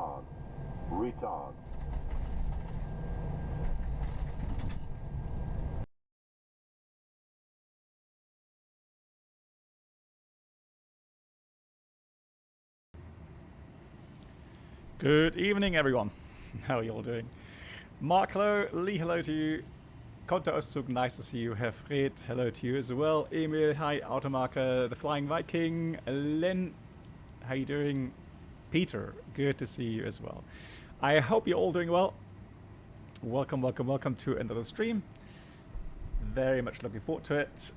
retard, retard. Good evening, everyone. How are you all doing? Mark, hello. Lee, hello to you. Konter Ostzug, nice to see you. Herr Fred, hello to you as well. Emil, hi. Automarker, the Flying Viking. Len, how you doing? Peter, good to see you as well. I hope you're all doing well. Welcome, welcome, welcome to another stream. Very much looking forward to it.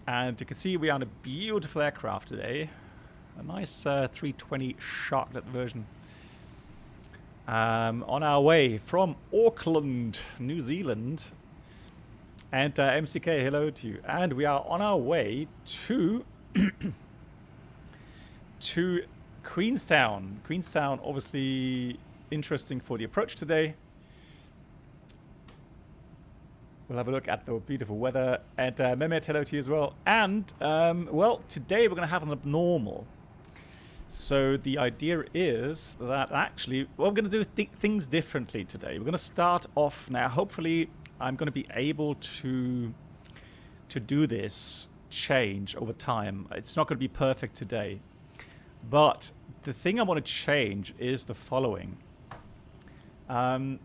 And you can see we are on a beautiful aircraft today. A nice 320 Sharklet version. On our way from Auckland, New Zealand. And MCK, hello to you. And we are on our way to to Queenstown. Queenstown, obviously interesting for the approach today. We'll have a look at the beautiful weather. And Mehmet, hello to you as well. And, well, today we're going to have an abnormal. So the idea is that actually, well, we're going to do things differently today. We're going to start off now. Hopefully, I'm going to be able to do this change over time. It's not going to be perfect today. But the thing I want to change is the following. I'm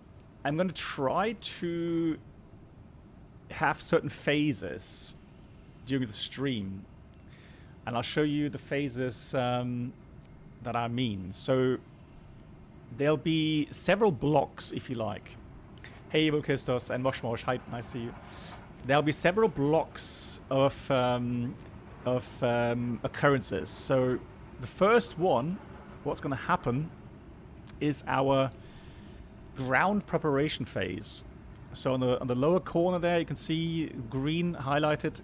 going to try to have certain phases during the stream. And I'll show you the phases that I mean. So there'll be several blocks, if you like. Hey, Ivo Kistos and Mosh Mosh, hi, nice to see you. There'll be several blocks of occurrences. So the first one, what's going to happen is our ground preparation phase. So on the lower corner there, you can see green highlighted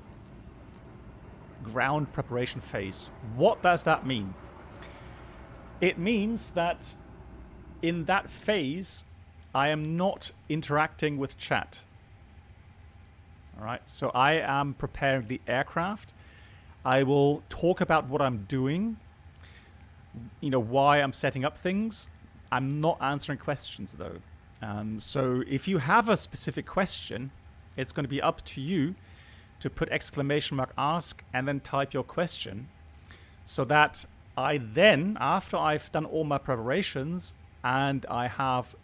ground preparation phase. What does that mean? It means that in that phase, I am not interacting with chat. All right, so I am preparing the aircraft. I will talk about what I'm doing, you know, why I'm setting up things. I'm not answering questions though. So if you have a specific question, it's going to be up to you to put !ask and then type your question, so that I then, after I've done all my preparations and I have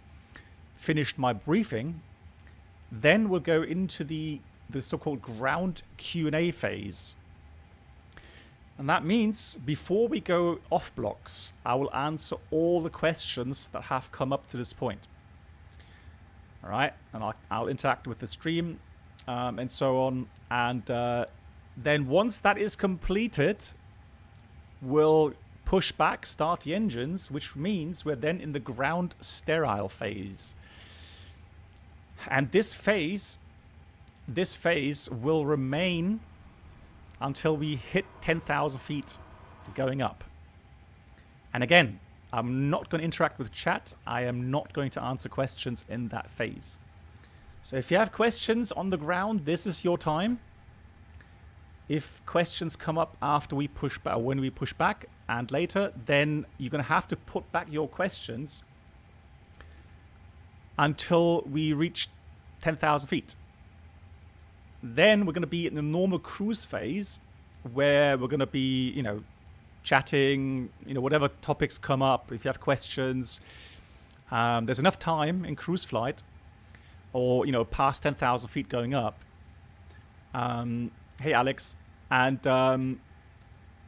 finished my briefing, then we'll go into the so-called ground Q&A phase. And that means before we go off blocks, I will answer all the questions that have come up to this point. All right, and I'll interact with the stream and so on. And then once that is completed, we'll push back, start the engines, which means we're then in the ground sterile phase. And this phase will remain until we hit 10,000 feet going up. And again, I'm not going to interact with chat. I am not going to answer questions in that phase. So if you have questions on the ground, this is your time. If questions come up after we push back, or when we push back and later, then you're going to have to put back your questions until we reach 10,000 feet. Then we're going to be in the normal cruise phase where we're going to be, you know, chatting, you know, whatever topics come up. If you have questions, there's enough time in cruise flight or, you know, past 10,000 feet going up. Hey, Alex. And,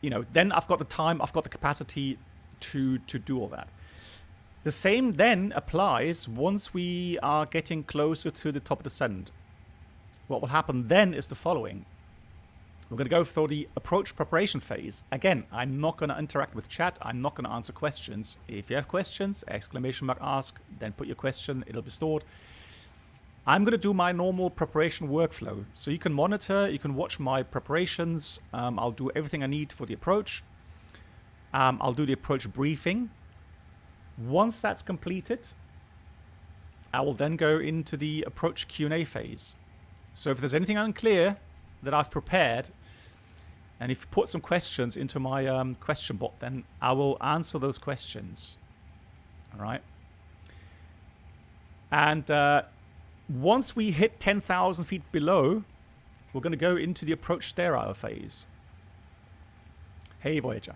you know, then I've got the time, I've got the capacity to do all that. The same then applies once we are getting closer to the top of the descent. What will happen then is the following. We're going to go through the approach preparation phase. Again, I'm not going to interact with chat. I'm not going to answer questions. If you have questions, !ask, then put your question. It'll be stored. I'm going to do my normal preparation workflow. So you can monitor, you can watch my preparations. I'll do everything I need for the approach. I'll do the approach briefing. Once that's completed, I will then go into the approach Q&A phase. So if there's anything unclear that I've prepared, and if you put some questions into my question bot, then I will answer those questions. All right. And once we hit 10,000 feet below, we're going to go into the approach sterile phase. Hey, Voyager.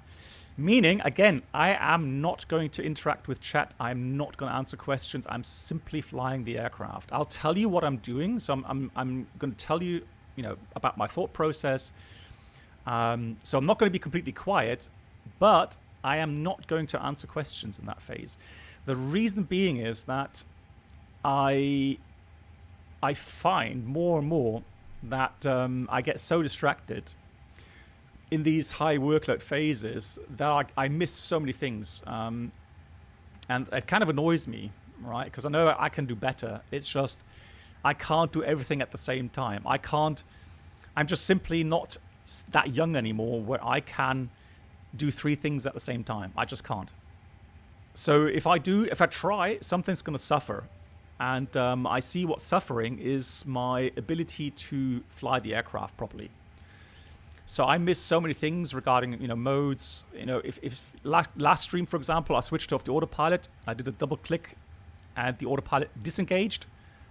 Meaning, again, I am not going to interact with chat. I'm not going to answer questions. I'm simply flying the aircraft. I'll tell you what I'm doing. So I'm going to tell you, about my thought process. So I'm not going to be completely quiet, but I am not going to answer questions in that phase. The reason being is that I find more and more that I get so distracted in these high workload phases that I miss so many things. And it kind of annoys me, right? Because I know I can do better. It's just I can't do everything at the same time. I'm just simply not that young anymore where I can do 3 things at the same time. I just can't. So if I try, something's going to suffer. And I see what's suffering is my ability to fly the aircraft properly. So I miss so many things regarding, modes. If last stream, for example, I switched off the autopilot. I did a double click and the autopilot disengaged.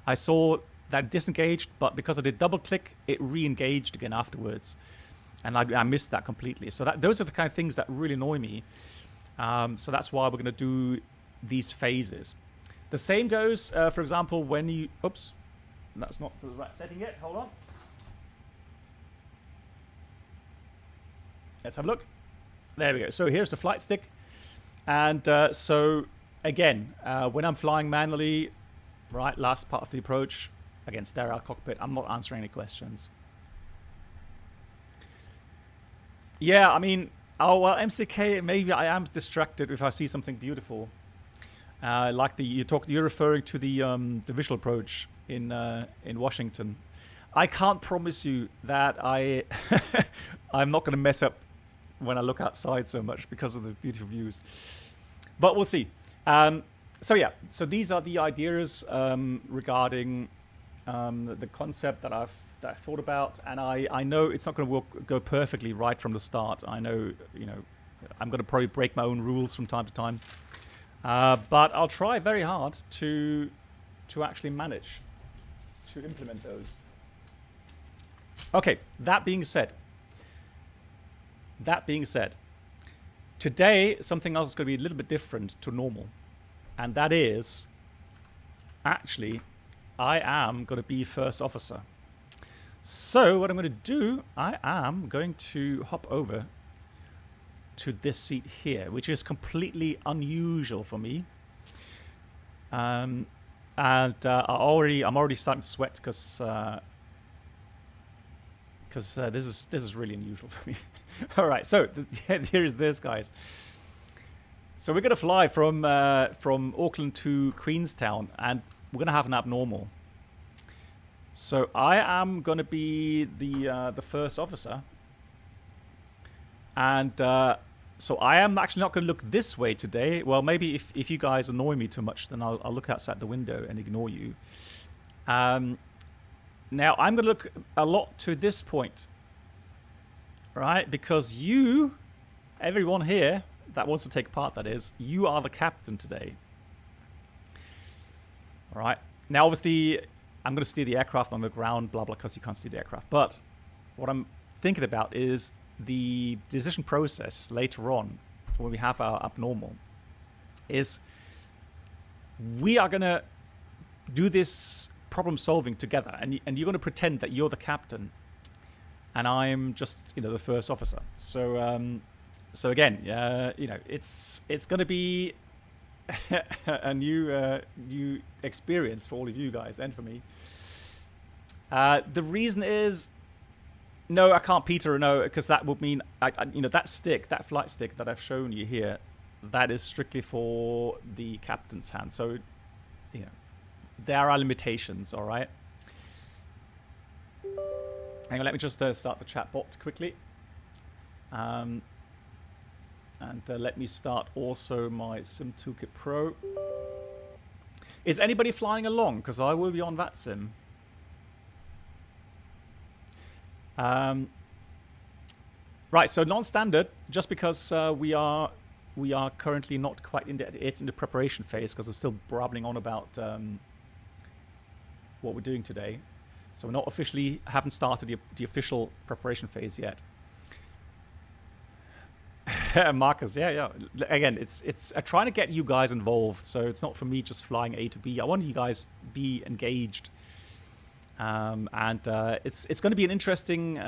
I saw that disengaged, but because I did double click, it re-engaged again afterwards. And I missed that completely. So those are the kind of things that really annoy me. So that's why we're going to do these phases. The same goes, for example, when you... Oops, that's not the right setting yet. Hold on. Let's have a look. There we go. So here's the flight stick. And so, again, when I'm flying manually, right, last part of the approach, again, sterile cockpit, I'm not answering any questions. Yeah, I mean, MCK, maybe I am distracted if I see something beautiful. Like you're referring to the visual approach in Washington. I can't promise you that I'm not going to mess up when I look outside so much because of the beautiful views. But we'll see. So these are the ideas regarding the concept that I've thought about, and I know it's not going to go perfectly right from the start. I know, I'm going to probably break my own rules from time to time, but I'll try very hard to actually manage to implement those. Okay, that being said, today something else is going to be a little bit different to normal, and that is actually I am going to be first officer. So what I'm going to do, I am going to hop over to this seat here, which is completely unusual for me. And I'm already starting to sweat because this is really unusual for me. All right, so here is this, guys. So we're going to fly from Auckland to Queenstown, and we're going to have an abnormal. So I am going to be the first officer, and so I am actually not going to look this way today. Well, maybe if you guys annoy me too much, then I'll look outside the window and ignore you. Now I'm going to look a lot to this point, right? Because you, everyone here that wants to take part, that is, you are the captain today. All right. Now, obviously, I'm going to steer the aircraft on the ground, blah, blah, because you can't see the aircraft. But what I'm thinking about is the decision process later on when we have our abnormal is we are going to do this problem solving together, and you're going to pretend that you're the captain and I'm just, the first officer. So, so again, it's going to be a new experience for all of you guys and for me. The reason is, no, I can't Peter, no, because that would mean, that flight stick that I've shown you here, that is strictly for the captain's hand. So, there are limitations, all right? Hang on, let me just start the chat bot quickly. And let me start also my Sim Toolkit Pro. Is anybody flying along? Because I will be on VATSIM. Right, so non-standard, just because we are we are currently not quite in the preparation phase because I'm still brabbling on about what we're doing today. So we're not officially, haven't started the official preparation phase yet. Marcus, yeah. Again, it's trying to get you guys involved. So it's not for me just flying A to B. I want you guys to be engaged. It's going to be an interesting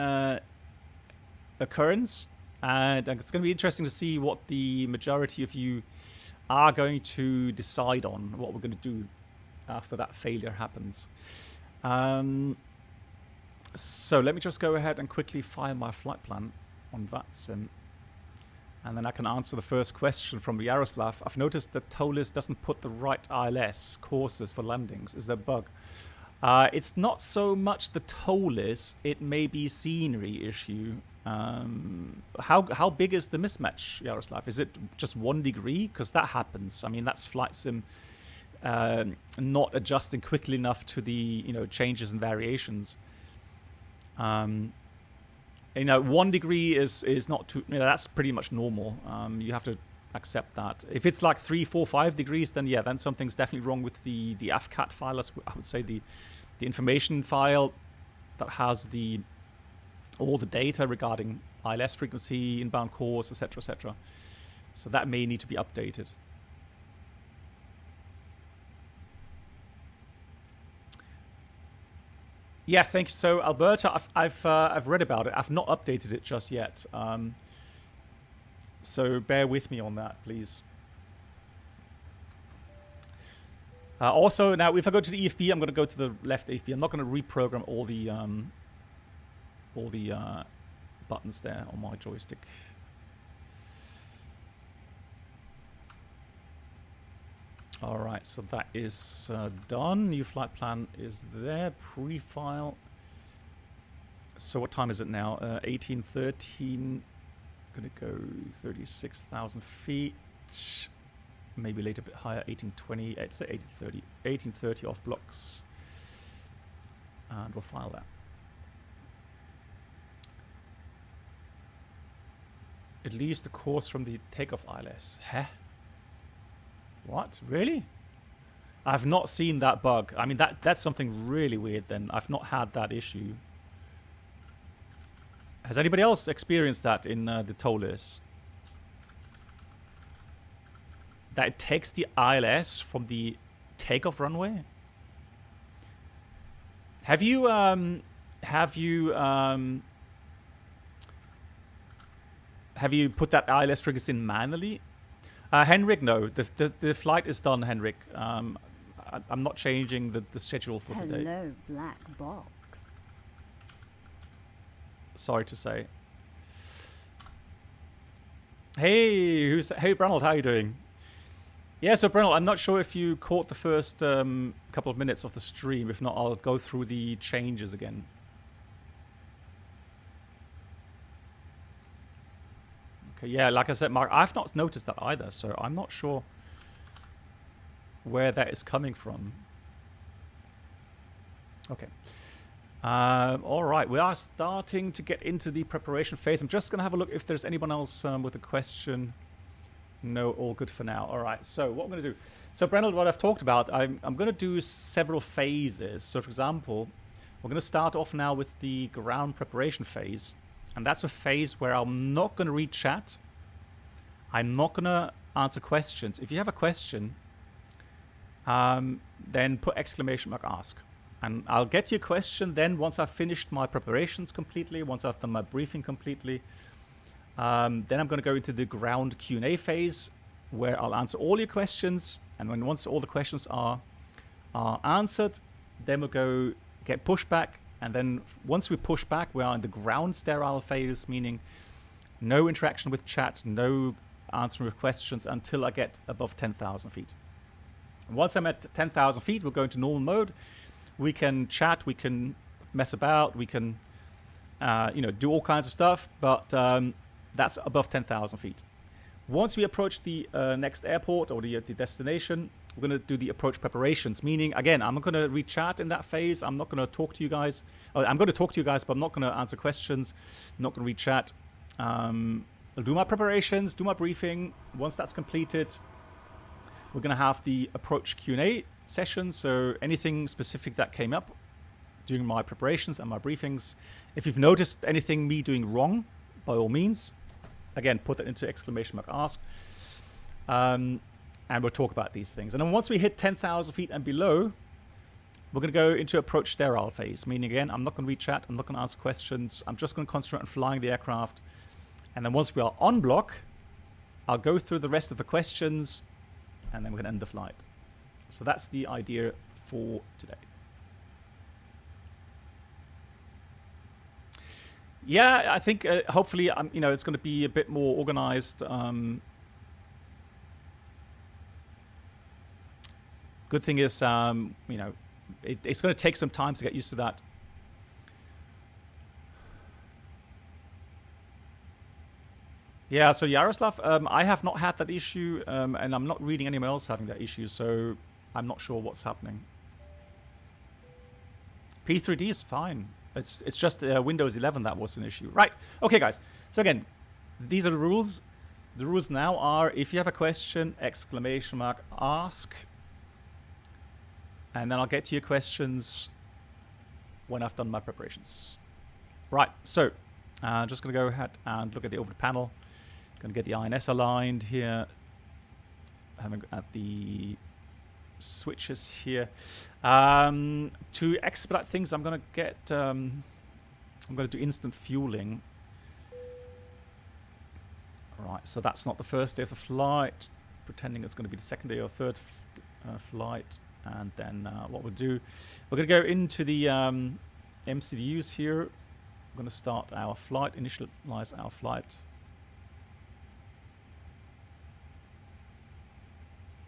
occurrence. And it's going to be interesting to see what the majority of you are going to decide on, what we're going to do after that failure happens. So let me just go ahead and quickly file my flight plan on VATSIM. And then I can answer the first question from Yaroslav. I've noticed that TOLIS doesn't put the right ILS courses for landings. Is there a bug? It's not so much the TOLIS, it may be scenery issue. How big is the mismatch, Yaroslav? Is it just 1 degree? Because that happens. I mean, that's flight sim not adjusting quickly enough to the changes and variations. 1 degree is not too. That's pretty much normal. You have to accept that. If it's like 3, 4, 5 degrees, then yeah, then something's definitely wrong with the AFCAT file. I would say the information file that has all the data regarding ILS frequency, inbound course, etc., etc. So that may need to be updated. Yes, thank you. So Alberta, I've read about it. I've not updated it just yet. So bear with me on that, please. Also, now if I go to the EFB, I'm going to go to the left EFB. I'm not going to reprogram all the buttons there on my joystick. All right, so that is done. New flight plan is there. Pre-file. So what time is it now? 18:13. Gonna go 36,000 feet. Maybe later a bit higher. 18:20. It's 18:30. 18:30 off blocks. And we'll file that. It leaves the course from the takeoff ILS. Huh? What? Really? I've not seen that bug. I mean, that's something really weird then. I've not had that issue. Has anybody else experienced that in the TOLIS? That it takes the ILS from the takeoff runway? Have you put that ILS frequency in manually? Henrik, no. The flight is done, Henrik. I'm not changing the schedule for today. Hello, black box. Sorry to say. Hey, hey, Bronald, how are you doing? Yeah, so Bronald, I'm not sure if you caught the first couple of minutes of the stream. If not, I'll go through the changes again. Okay, yeah, like I said, Mark, I've not noticed that either, so I'm not sure where that is coming from. Okay. All right, we are starting to get into the preparation phase. I'm just going to have a look if there's anyone else with a question. No, all good for now. All right, so what I'm going to do. So, Brennel, what I've talked about, I'm going to do several phases. So, for example, we're going to start off now with the ground preparation phase. And that's a phase where I'm not going to read chat. I'm not going to answer questions. If you have a question, then put exclamation mark ask. And I'll get your question then once I've finished my preparations completely, once I've done my briefing completely. Then I'm going to go into the ground Q&A phase where I'll answer all your questions. And once all the questions are answered, then we'll go get pushback. And then once we push back, we are in the ground sterile phase, meaning no interaction with chat, no answering of questions until I get above 10,000 feet. And once I'm at 10,000 feet, we'll go into normal mode. We can chat, we can mess about, we can do all kinds of stuff, but that's above 10,000 feet. Once we approach the next airport or the destination, we're going to do the approach preparations, meaning, again, I'm not going to read chat in that phase. I'm not going to talk to you guys. I'm going to talk to you guys, but I'm not going to answer questions. I'm not going to read chat. I'll do my preparations, do my briefing. Once that's completed, we're going to have the approach Q&A session. So anything specific that came up during my preparations and my briefings, if you've noticed anything me doing wrong, by all means, again, put that into exclamation mark ask. And we'll talk about these things. And then once we hit 10,000 feet and below, we're going to go into approach sterile phase, meaning, again, I'm not going to read chat, I'm not going to answer questions, I'm just going to concentrate on flying the aircraft. And then once we are on block, I'll go through the rest of the questions, and then we're going to end the flight. So that's the idea for today. Yeah, I think hopefully, you know, it's going to be a bit more organized. Good thing is, you know, it's going to take some time to get used to that. Yeah, so Yaroslav, I have not had that issue, and I'm not reading anyone else having that issue, so I'm not sure what's happening. P3D is fine. It's just Windows 11 that was an issue. Right, okay, guys. So again, these are the rules. The rules now are, if you have a question, exclamation mark ask. And then I'll get to your questions when I've done my preparations. Right, so just going to go ahead and look at the over the panel. Going to get the INS aligned here. Having at the switches here. To expedite things, I'm going to get. I'm going to do instant fueling. Right, so that's not the first day of the flight. Pretending it's going to be the second day or third flight. And then what we'll do, we're going to go into the MCVUs here. We're going to start our flight, initialize our flight.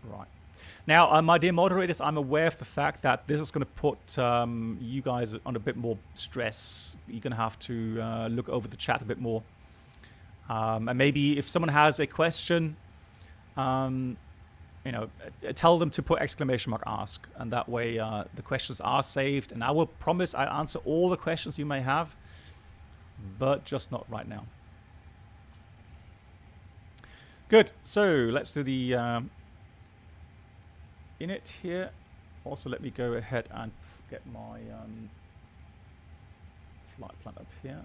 Right. Now, my dear moderators, I'm aware of the fact that this is going to put you guys on a bit more stress. You're going to have to look over the chat a bit more. And maybe if someone has a question, you know, tell them to put exclamation mark ask, and that way the questions are saved. And I will promise I'll answer all the questions you may have, but just not right now. Good. So let's do the init here. Also, let me go ahead and get my flight plan up here.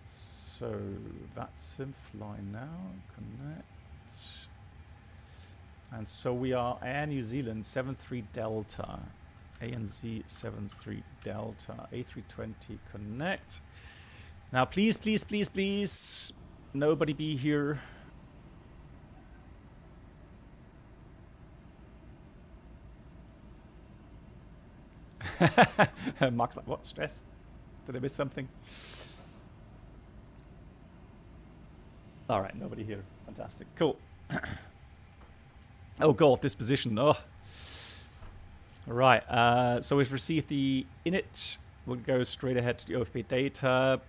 So VATSIM, fly now, connect. And so we are Air New Zealand 73 Delta, ANZ 73 Delta, A320 connect. Now please, please, please, please, nobody be here. Mark's like, what, stress? Did I miss something? All right, nobody here, fantastic, cool. Oh god, this position, oh. Right, so we've received the init. We'll go straight ahead to the OFB data.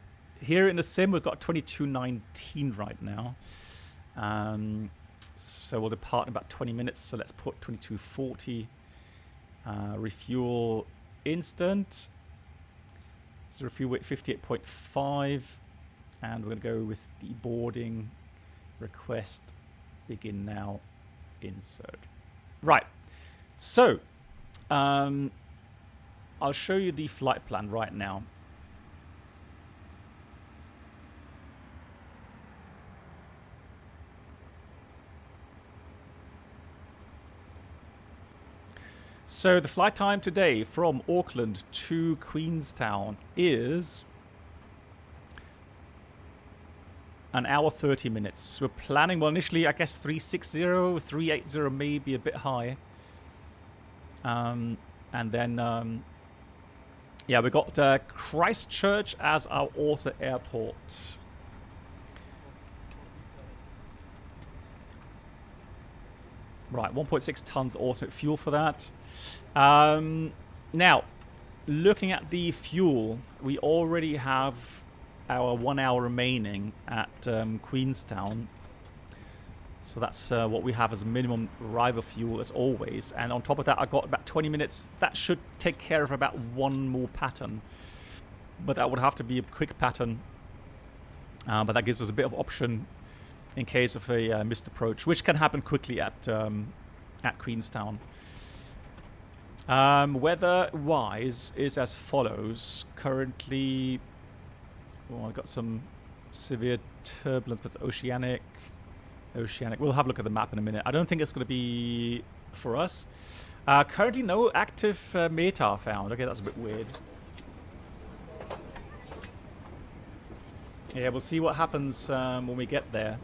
Here in the sim, we've got 2219 right now. So we'll depart in about 20 minutes, so let's put 2240. Refuel instant. So refuel at 58.5. And we're going to go with the boarding request. Begin now. Insert. Right. So, I'll show you the flight plan right now. So the flight time today from Auckland to Queenstown is an hour 30 minutes. We're planning, well, initially, I guess 360, 380 may be a bit high. And then, yeah, we got Christchurch as our auto airport. Right, 1.6 tons auto fuel for that. Now, looking at the fuel, we already have our 1 hour remaining at Queenstown. So that's what we have as a minimum arrival fuel as always. And on top of that, I got about 20 minutes. That should take care of about one more pattern. But that would have to be a quick pattern. But that gives us a bit of option in case of a missed approach, which can happen quickly at Queenstown. Weather-wise is as follows. Currently, I've got some severe turbulence, but it's oceanic. We'll have a look at the map in a minute. I don't think it's going to be for us. Currently, no active METAR found. Okay, that's a bit weird. Yeah, we'll see what happens when we get there.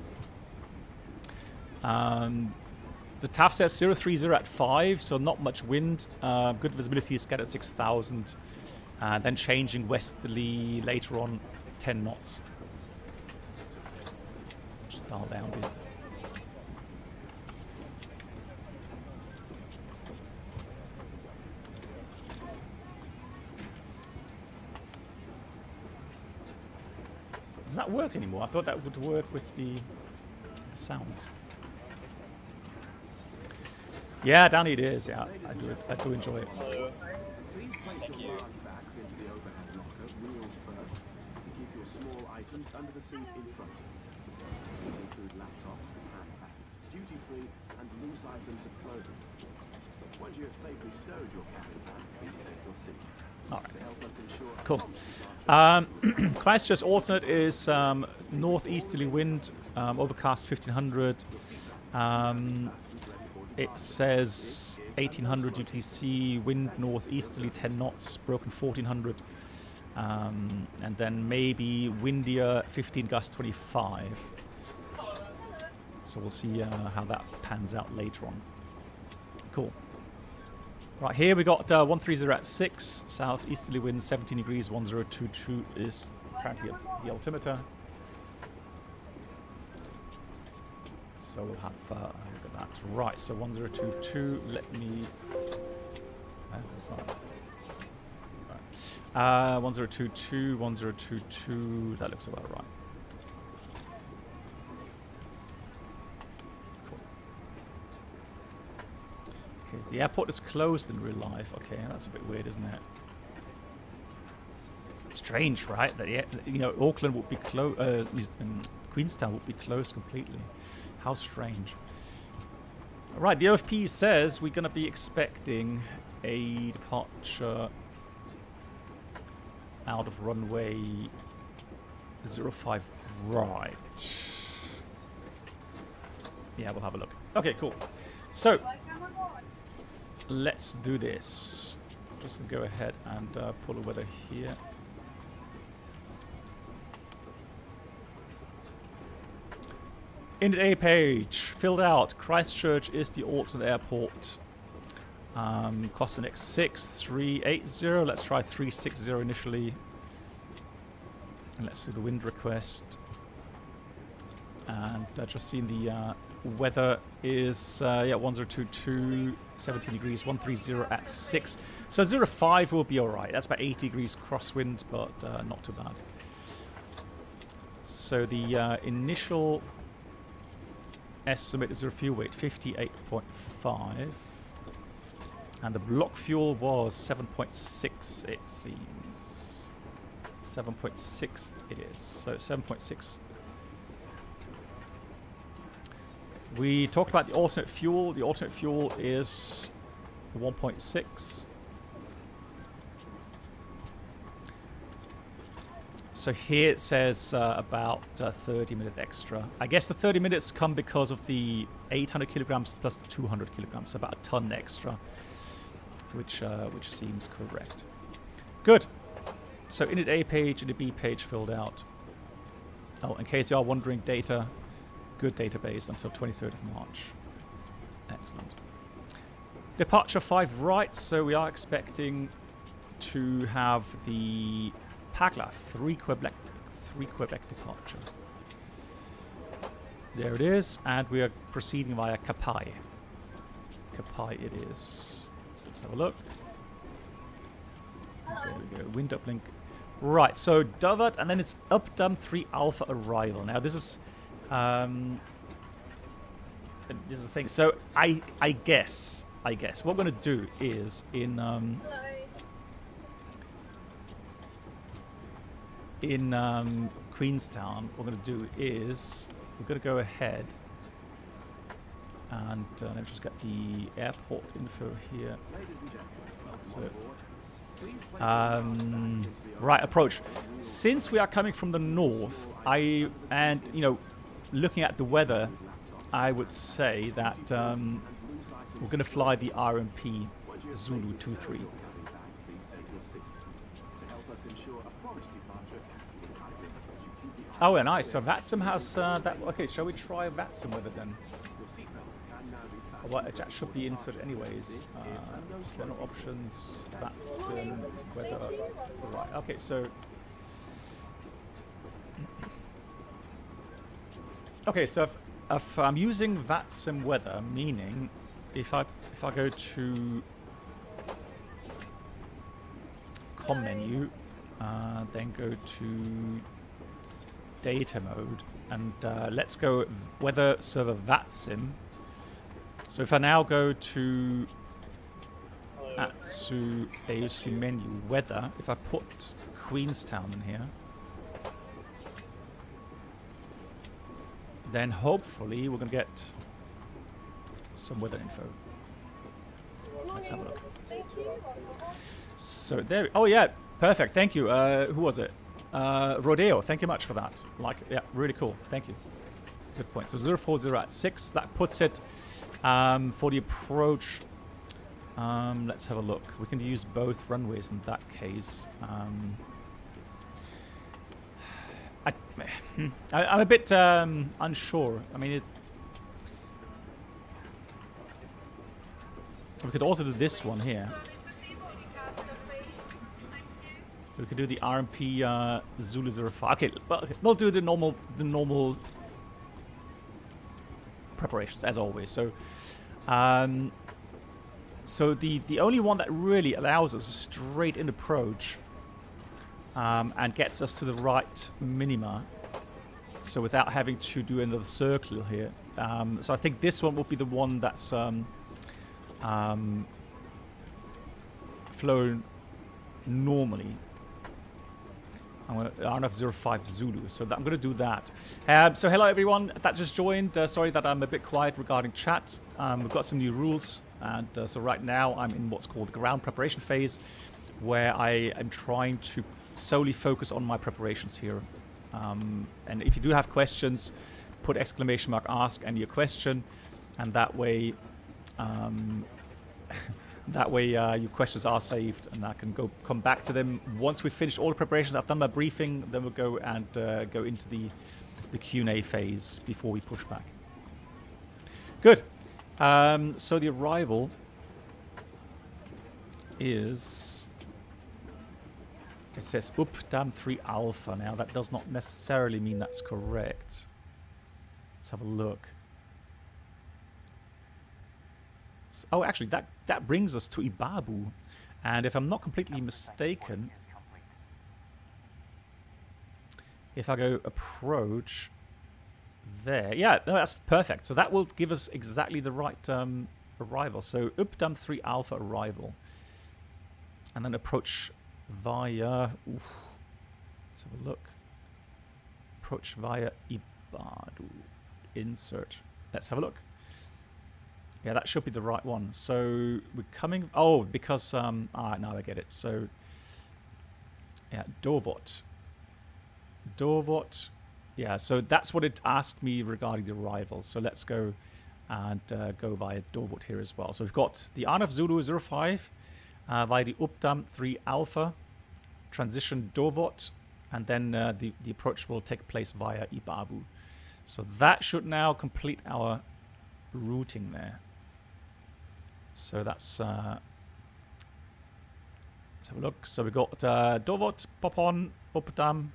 The TAF says 030 at 5, so not much wind. Good visibility is get at 6,000. Then changing westerly later on, 10 knots. Just dial down a bit. Does that work anymore? I thought that would work with the sounds. Yeah, Danny, it is. Yeah, I do enjoy it. Please place your large bags into the overhead locker, wheels first, and keep your small items under the seat in front of you. These include laptops, handbags, duty-free, and loose items of clothing. Once you have safely stowed your cabin bag, please take your seat. All right. To help us ensure Cool. Christchurch alternate is northeasterly wind, overcast 1500. It says 1800 UTC, wind northeasterly 10 knots, broken 1400. And then maybe windier 15 gust 25. So we'll see how that pans out later on. Cool. Right, here we got 130 at 6, southeasterly wind 17 degrees, 1022 is apparently the altimeter. So we'll have a look at that. Right, so 1022, let me... that's not... Right. 1022, 1022, that looks about right. Okay, the airport is closed in real life. Okay, that's a bit weird, isn't it? Strange, right? That Auckland would be closed, Queenstown would be closed completely. How strange. All right, the OFP says we're going to be expecting a departure out of runway 05 right. Yeah, we'll have a look. Okay, cool. So let's do this. Just go ahead and pull the weather here. NZAA page filled out. Christchurch is the alternate airport. Cost the next 6380. Let's try 360 initially. And let's do the wind request. And just seeing the weather is 1022, 17 degrees, 130 at 6. So 05 will be alright. That's about 80 degrees crosswind, but not too bad. So the initial estimate is a fuel weight 58.5, and the block fuel was 7.6. It seems 7.6. It is so 7.6. We talked about the alternate fuel. The alternate fuel is 1.6. So here it says about 30 minutes extra. I guess the 30 minutes come because of the 800 kilograms plus the 200 kilograms, about a ton extra, which seems correct. Good. So in the A page and the B page filled out. Oh, in case you are wondering, data, good database until 23rd of March. Excellent. Departure 5 right, so we are expecting to have the Pagla 3 Quebec departure. There it is, and we are proceeding via Kapai. Kapai it is. So let's have a look. There we go, wind uplink. Right, so Dovert, and then it's Updam 3 Alpha arrival. Now this is the thing. So I guess what we're going to do is in Queenstown, what we're going to do is we're going to go ahead and let me just get the airport info here. That's it. Right, approach. Since we are coming from the north, you know, looking at the weather, I would say that we're going to fly the RMP Zulu 23. Oh, yeah, nice. So VATSIM has that. Okay, shall we try VATSIM with it then? Well, that should be inserted anyways. General options, VATSIM, weather. Right. Okay, so. Okay, so if I'm using VATSIM weather, meaning if I go to com menu, then go to data mode, and let's go weather server VATSIM. So if I now go to Atsu AOC menu weather, if I put Queenstown in here, then hopefully we're going to get some weather info. Let's have a look. So there. Oh yeah, perfect. Thank you. Who was it? Rodeo. Thank you much for that. Like, yeah, really cool. Thank you. Good point. So 040 at 6. That puts it for the approach. Let's have a look. We can use both runways in that case. I'm a bit unsure. I mean, we could also do this one here. We could do the RMP Zulu 05. Okay, well, we'll do the normal preparations as always. So, so the only one that really allows us a straight in approach and gets us to the right minima, so without having to do another circle here. So I think this one will be the one that's flown normally. I'm going to RNF05 Zulu, so I'm going to do that. So hello everyone that just joined. Sorry that I'm a bit quiet regarding chat. We've got some new rules, and so right now I'm in what's called the ground preparation phase, where I am trying to solely focus on my preparations here. And if you do have questions, put exclamation mark ask and your question, and that way your questions are saved, and I can come back to them once we've finished all the preparations. I've done my briefing, then we'll go and go into the Q&A phase before we push back. Good. So the arrival is, it says Updam 3 Alpha. Now that does not necessarily mean that's correct. Let's have a look. Oh, actually, that brings us to Ibabu, and if I'm not completely mistaken, if I go approach there, yeah, no, that's perfect. So that will give us exactly the right arrival. So Updam 3 Alpha arrival, and then approach via. Let's have a look. Approach via Ibadu. Insert. Let's have a look. Yeah, that should be the right one. So we're coming. Oh, because now I get it. So yeah, Dorvot. Yeah, so that's what it asked me regarding the arrival. So let's go and go via Dorvot here as well. So we've got the RNF Zulu 05 via the Updam 3 Alpha, transition Dorvot, and then the approach will take place via Ibabu. So that should now complete our routing there. So that's let's have a look. So we got Dorvot, Popon, Updam,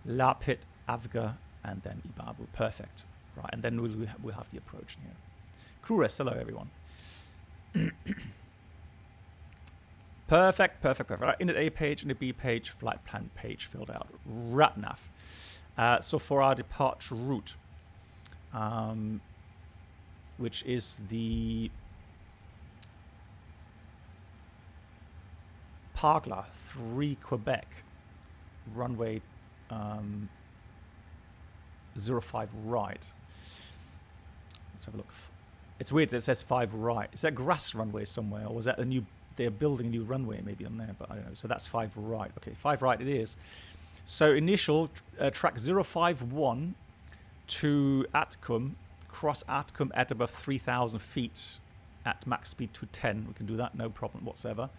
Lapit, Avga, and then Ibabu. Perfect. Right, and then we'll have the approach here. Crew rest. Hello, everyone. Perfect. Right, in the A page, in the B page, flight plan page filled out. Ratnaf. So for our departure route, which is the Pargla 3 Quebec runway 05 right. Let's have a look. It's weird that it says 5 right. Is that grass runway somewhere, or was that a new? They're building a new runway maybe on there, but I don't know. So that's 5 right. Okay, 5 right it is. So initial track 051 to Atcombe, cross Atcombe at above 3,000 feet at max speed 210. We can do that, no problem whatsoever.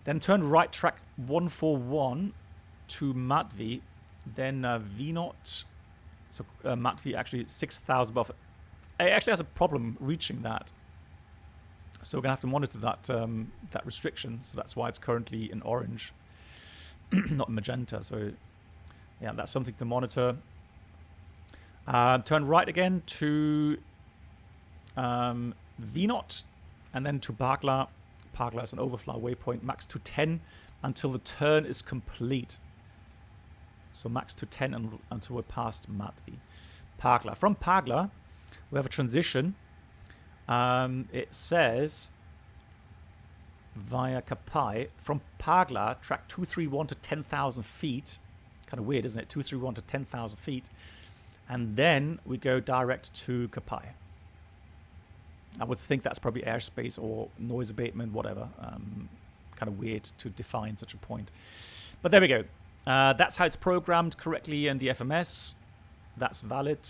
Then turn right track 141 to Matvi, then V0. So Matvi actually 6,000 above. It actually has a problem reaching that. So we're going to have to monitor that that restriction. So that's why it's currently in orange, not magenta. So yeah, that's something to monitor. Turn right again to V0 and then to Parkla. Parkla is an overfly waypoint, max to 10 until the turn is complete. So max to 10 until we're past Matvi. Parkla. From Parkla, we have a transition. It says via Kapai from Parkla, track 231 to 10,000 feet. Kind of weird, isn't it? 231 to 10,000 feet. And then we go direct to Kapai. I would think that's probably airspace or noise abatement, whatever. Kind of weird to define such a point. But there we go. That's how it's programmed correctly in the FMS. That's valid.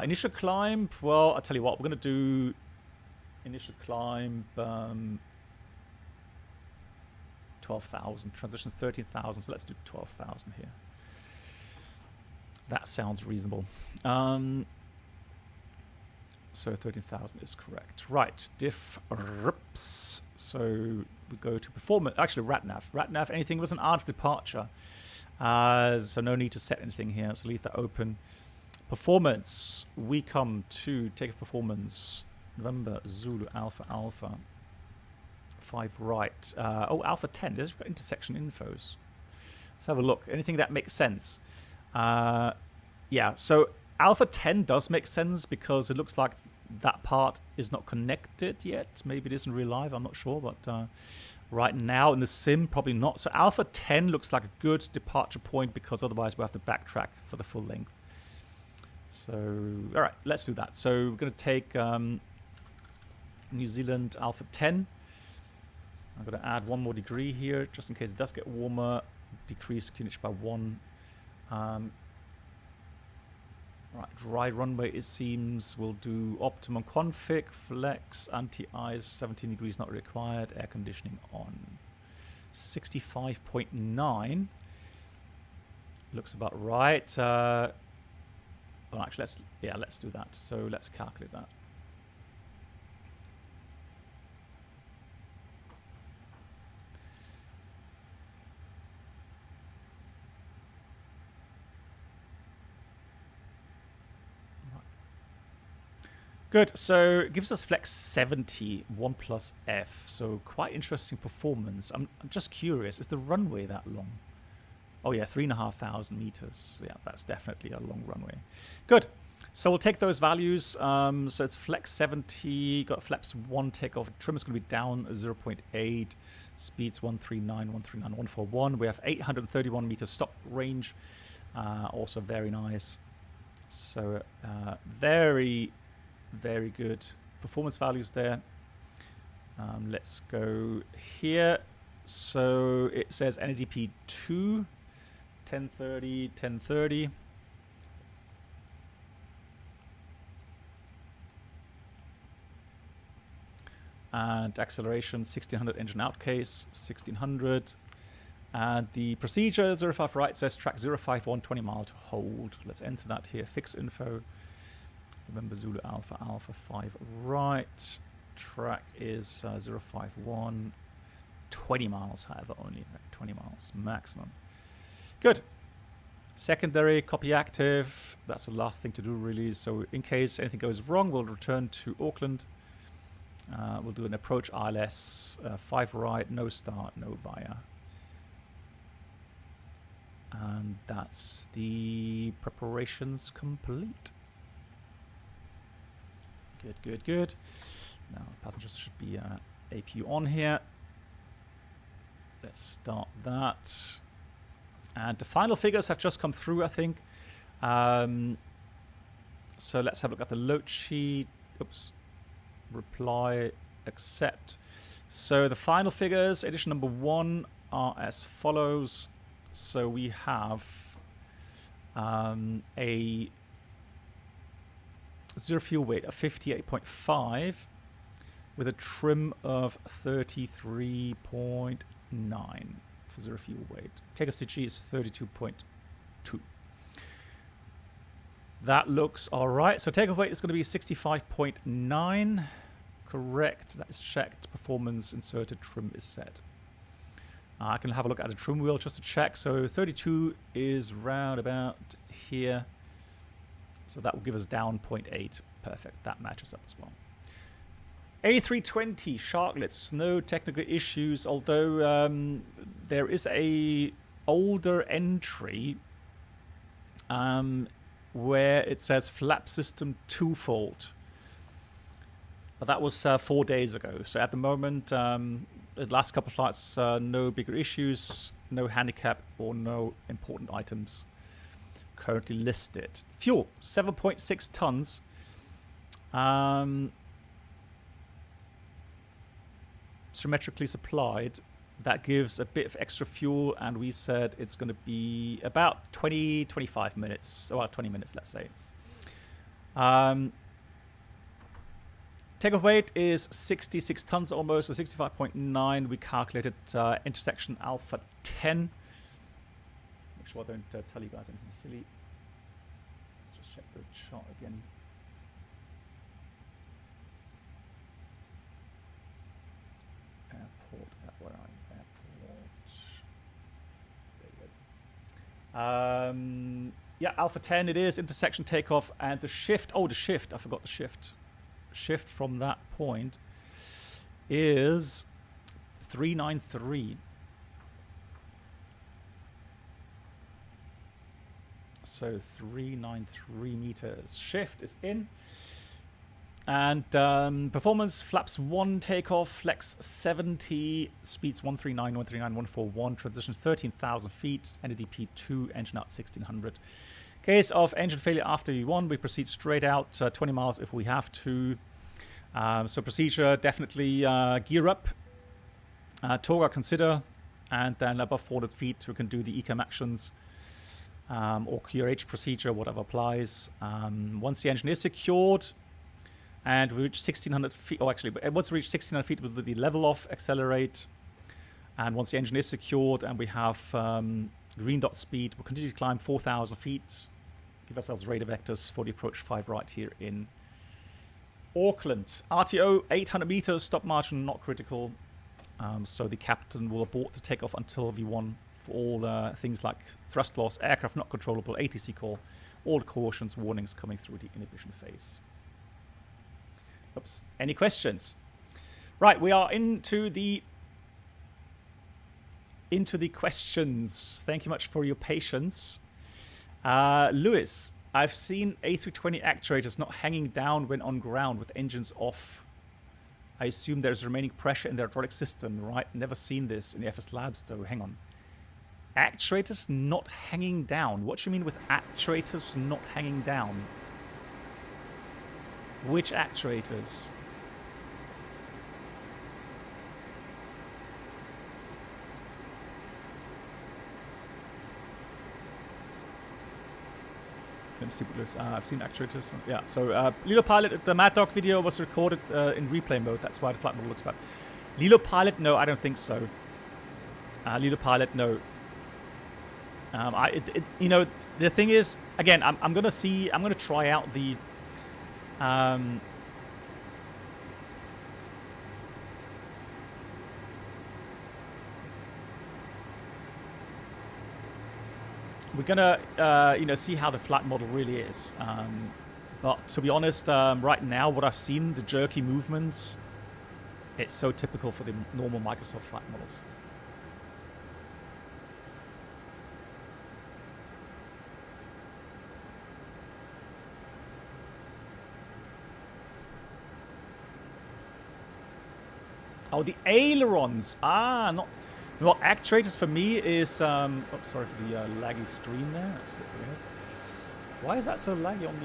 Initial climb, well, I'll tell you what, we're going to do initial climb 12,000, transition 13,000, so let's do 12,000 here. That sounds reasonable. So 13,000 is correct. Right, diff rips. So we go to performance, actually RATNAV. RATNAV, anything was an ARD departure. So no need to set anything here, so leave that open. Performance, we come to takeoff performance, November, Zulu, Alpha, Alpha, 5 right. Oh, Alpha 10, there's got intersection infos. Let's have a look. Anything that makes sense? Yeah, so Alpha 10 does make sense because it looks like that part is not connected yet. Maybe it is in real life, I'm not sure, but right now in the sim, probably not. So Alpha 10 looks like a good departure point because otherwise we'll have to backtrack for the full length. So, all right, let's do that. So we're going to take New Zealand Alpha 10. I'm going to add 1 more degree here, just in case it does get warmer. Decrease QNH by 1. Right, dry runway, it seems. We'll do optimum config, flex, anti-ice, 17 degrees not required, air conditioning on. 65.9. Looks about right. Well, actually, let's do that. So let's calculate that. Good. So it gives us flex 70, 1 plus F. So quite interesting performance. I'm just curious, is the runway that long? Oh yeah, 3,500 meters. Yeah, that's definitely a long runway. Good. So we'll take those values. So it's flex 70, got flaps 1 takeoff. Trim is going to be down 0.8. Speeds 139, 139, 141. We have 831 meters stop range. Also very nice. So very, very good performance values there. Let's go here. So it says NADP 2. 1030, 1030. And acceleration 1600 engine out case, 1600. And the procedure 05 right says track 051 20 mile to hold. Let's enter that here. Fix info. Remember Zulu Alpha Alpha 5 right. Track is 051 20 miles, however, only 20 miles maximum. Good. Secondary, copy active. That's the last thing to do, really. So in case anything goes wrong, we'll return to Auckland. We'll do an approach ILS, 5 right, no start, no via. And that's the preparations complete. Good, good, good. Now, passengers should be APU on here. Let's start that. And the final figures have just come through, I think. So let's have a look at the load sheet. Oops. Reply, accept. So the final figures, edition number 1, are as follows. So we have a zero fuel weight of 58.5 with a trim of 33.9 for zero fuel weight. Takeoff CG is 32.2. That looks all right. So takeoff weight is going to be 65.9. Correct. That is checked. Performance inserted. Trim is set. I can have a look at the trim wheel just to check. So 32 is round about here. So that will give us down 0.8. Perfect. That matches up as well. A320 sharklets. No technical issues, although there is a older entry where it says flap system twofold. But that was 4 days ago. So at the moment, the last couple of flights, no bigger issues, no handicap or no important items currently listed. Fuel, 7.6 tons. Symmetrically supplied. That gives a bit of extra fuel, and we said it's going to be about 20-25 minutes, about 20 minutes, let's say. Takeoff weight is 66 tons almost, so 65.9. We calculated intersection alpha 10. Make sure I don't tell you guys anything silly. Let's just check the chart again. Airport, where are you? Yeah, alpha 10 it is, intersection takeoff, and the shift, I forgot the shift. Shift from that point is 393. So 393 meters. Shift is in. And performance, flaps 1 takeoff, flex 70, speeds 139, 139, 141, transition 13,000 feet, NADP 2, engine out 1600. Case of engine failure after V1, we proceed straight out 20 miles if we have to. So procedure, definitely gear up, toga consider, and then above 400 feet we can do the ECAM actions or QRH procedure, whatever applies. Once the engine is secured, and we reach 1600 feet, once we reach 1600 feet, we'll do the level off, accelerate. And once the engine is secured and we have green dot speed, we'll continue to climb 4,000 feet, give ourselves radar vectors for the approach 5 right here in Auckland. RTO 800 meters, stop margin not critical. So the captain will abort the takeoff until V1 for all things like thrust loss, aircraft not controllable, ATC call, all the cautions, warnings coming through the inhibition phase. Oops. Any questions? Right, we are into the questions. Thank you much for your patience. Lewis, I've seen A320 actuators not hanging down when on ground with engines off. I assume there's remaining pressure in the hydraulic system, right? Never seen this in the FSLabs though. Hang on. Actuators not hanging down. What do you mean with actuators not hanging down? Which actuators? Let me see what Lewis. I've seen actuators. Yeah, so Lilo Pilot, the Mad Dog video was recorded in replay mode. That's why the flight model looks bad. Lilo Pilot, no, I don't think so. Lilo Pilot, no. You know, the thing is, again, I'm gonna try out the. We're gonna, see how the flight model really is. But to be honest, right now, what I've seen, the jerky movements, it's so typical for the normal Microsoft flight models. Oh, the ailerons. Not. Well, actuators for me is. Sorry for the laggy stream there. That's a bit Why is that so laggy on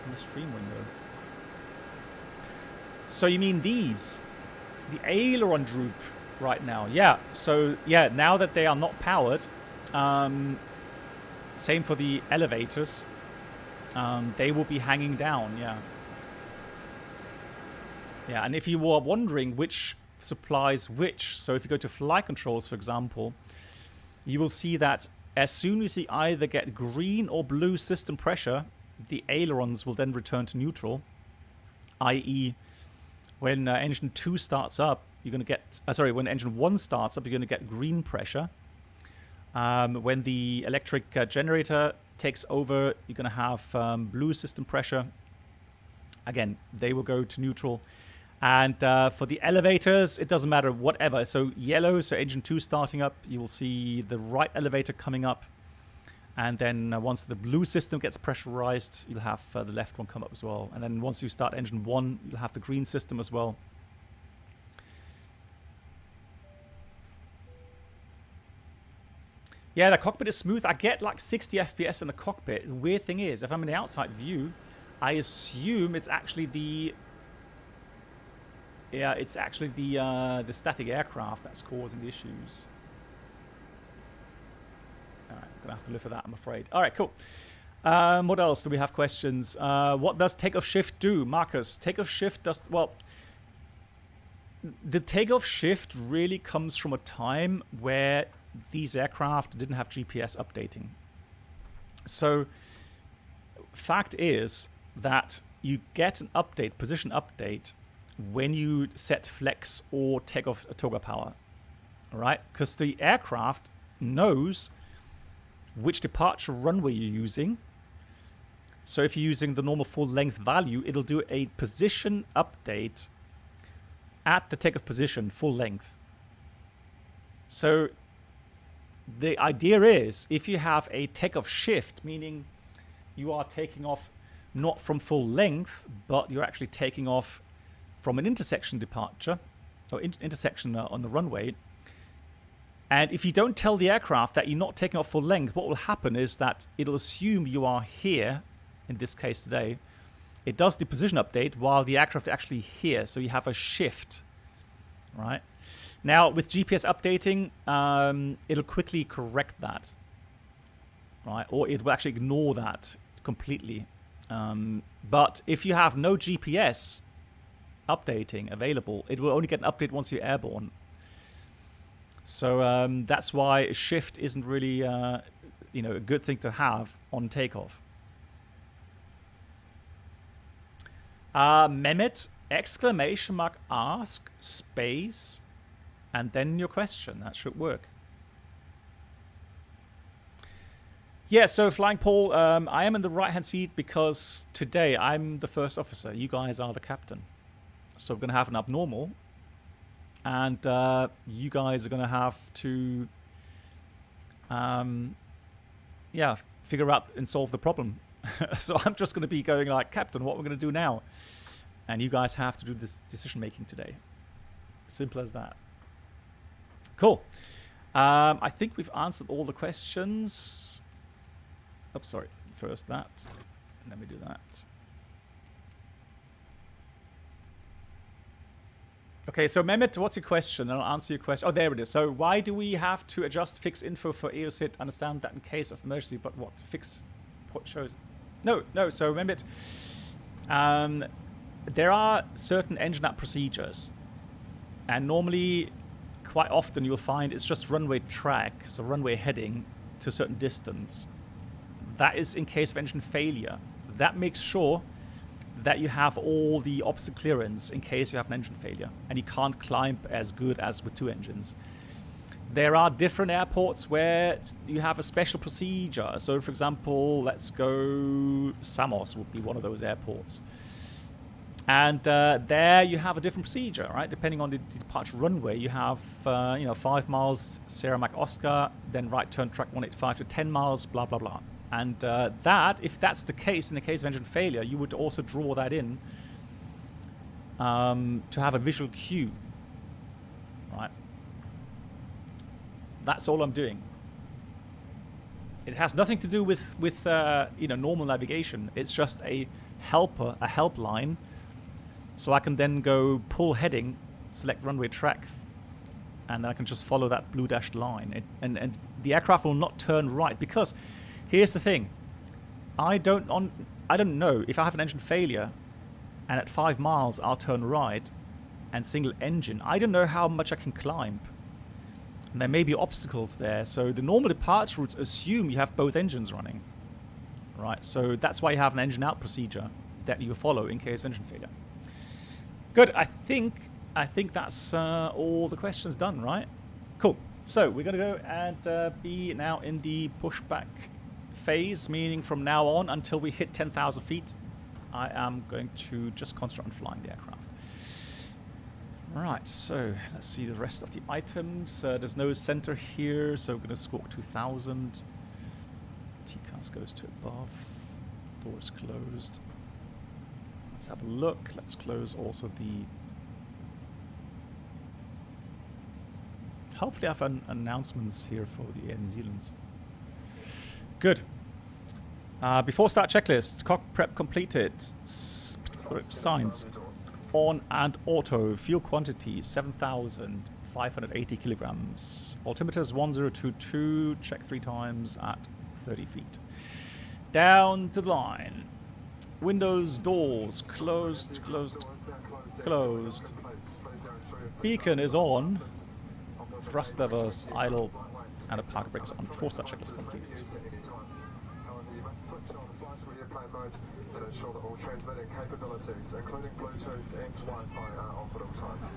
the stream window? So you mean these? The aileron droop right now. Yeah, so yeah, now that they are not powered, same for the elevators, they will be hanging down, yeah. Yeah, and if you were wondering which supplies which, so if you go to flight controls, for example, you will see that as soon as you either get green or blue system pressure, the ailerons will then return to neutral, i.e. when engine 2 starts up, you're going to get, when engine 1 starts up, you're going to get green pressure. When the electric generator takes over, you're going to have blue system pressure. Again, they will go to neutral. And for the elevators, it doesn't matter, whatever. So yellow, so engine 2 starting up, you will see the right elevator coming up. And then once the blue system gets pressurized, you'll have the left one come up as well. And then once you start engine 1, you'll have the green system as well. Yeah, the cockpit is smooth. I get like 60 FPS in the cockpit. The weird thing is, if I'm in the outside view, I assume it's actually the... Yeah, it's actually the static aircraft that's causing the issues. All right, I'm going to have to live with that, I'm afraid. All right, cool. What else do we have questions? What does takeoff shift do? Marcus, takeoff shift does... Well, the takeoff shift really comes from a time where these aircraft didn't have GPS updating. So, fact is that you get an update, position update, when you set flex or takeoff toggle power, all right? Because the aircraft knows which departure runway you're using. So if you're using the normal full length value, it'll do a position update at the takeoff position, full length. So the idea is, if you have a takeoff shift, meaning you are taking off not from full length, but you're actually taking off from an intersection departure, or intersection on the runway, and if you don't tell the aircraft that you're not taking off full length, what will happen is that it'll assume you are here, in this case today. It does the position update while the aircraft is actually here, so you have a shift, right? Now, with GPS updating, it'll quickly correct that, right? Or it will actually ignore that completely. But if you have no GPS updating available, it will only get an update once you're airborne. So that's why a shift isn't really, a good thing to have on takeoff. Mehmet, exclamation mark, ask, space, and then your question. That should work. Yeah, so Flying Paul, I am in the right-hand seat because today I'm the first officer. You guys are the captain. So we're going to have an abnormal. And you guys are going to have to, figure out and solve the problem. So I'm just going to be going like, Captain, what we're going to do now? And you guys have to do this decision-making today. Simple as that. Cool. I think we've answered all the questions. Oops, sorry. First that. Let me do that. Okay, so Mehmet, what's your question? And I'll answer your question. Oh, there it is. So why do we have to adjust fix info for EOSIT? Understand that in case of emergency, but what? Fix what shows? No. So Mehmet, there are certain engine up procedures. And normally, quite often, you'll find it's just runway track, so runway heading to a certain distance. That is in case of engine failure. That makes sure that you have all the obstacle clearance in case you have an engine failure and you can't climb as good as with two engines. There are different airports where you have a special procedure. So, for example, let's go Samos would be one of those airports. And there you have a different procedure, right? Depending on the departure runway, you have 5 miles Sierra Mike Oscar, then right turn track 185 to 10 miles, blah, blah, blah. And if that's the case, in the case of engine failure, you would also draw that in to have a visual cue, right? That's all I'm doing. It has nothing to do with you know, normal navigation. It's just a helper, a helpline, so I can then go pull heading, select runway track, and I can just follow that blue dashed line. And the aircraft will not turn right, because here's the thing: I don't know if I have an engine failure, and at 5 miles I'll turn right, and single engine. I don't know how much I can climb. And there may be obstacles there, so the normal departure routes assume you have both engines running, right? So that's why you have an engine out procedure that you follow in case of engine failure. Good. I think that's all the questions done, right? Cool. So we're going to go and be now in the pushback phase, meaning from now on until we hit 10,000 feet, I am going to just concentrate on flying the aircraft. Right, so let's see the rest of the items. There's no center here, so we're going to squawk 2000. TCAS goes to above. Doors closed. Let's have a look. Let's close also the... Hopefully I have announcements here for the Air New Zealand. Good. Before start checklist, cock prep completed. Signs. On and auto, fuel quantity 7,580 kilograms. Altimeter 1022, check 3 times at 30 feet. Down to the line. Windows, doors, closed. Beacon is on. Thrust levers, idle, and a park brake is on. Before start checklist completed. To ensure that all transmitting capabilities, including Bluetooth and Wi-Fi, are off at all times.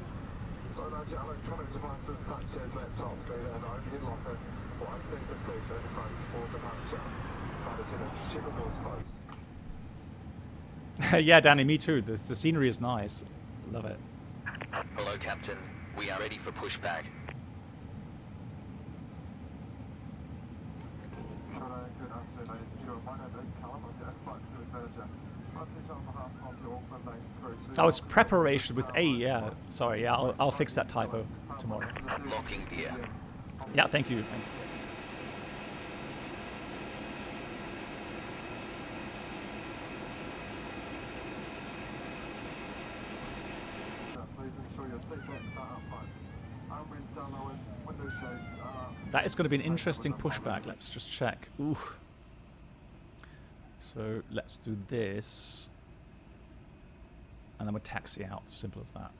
So large electronic devices such as laptops need an overhead locker or opening the seat in front for departure. Flight attendants, check the doors closed. Yeah, Danny, me too. The scenery is nice. Love it. Hello, Captain. We are ready for pushback. Good afternoon, ladies and gentlemen. My name is Callum. I'm the flight service manager. I'm here on behalf of the Auckland based crew. Oh, it's preparation with A, yeah. Sorry, yeah, I'll fix that typo tomorrow. Locking gear. Yeah, thank you. Thanks. Please ensure your seatbelts are upright. Armrests are lowered, window shades are... That is going to be an interesting pushback. Let's just check. Ooh. So let's do this. And then we'll taxi out. Simple as that.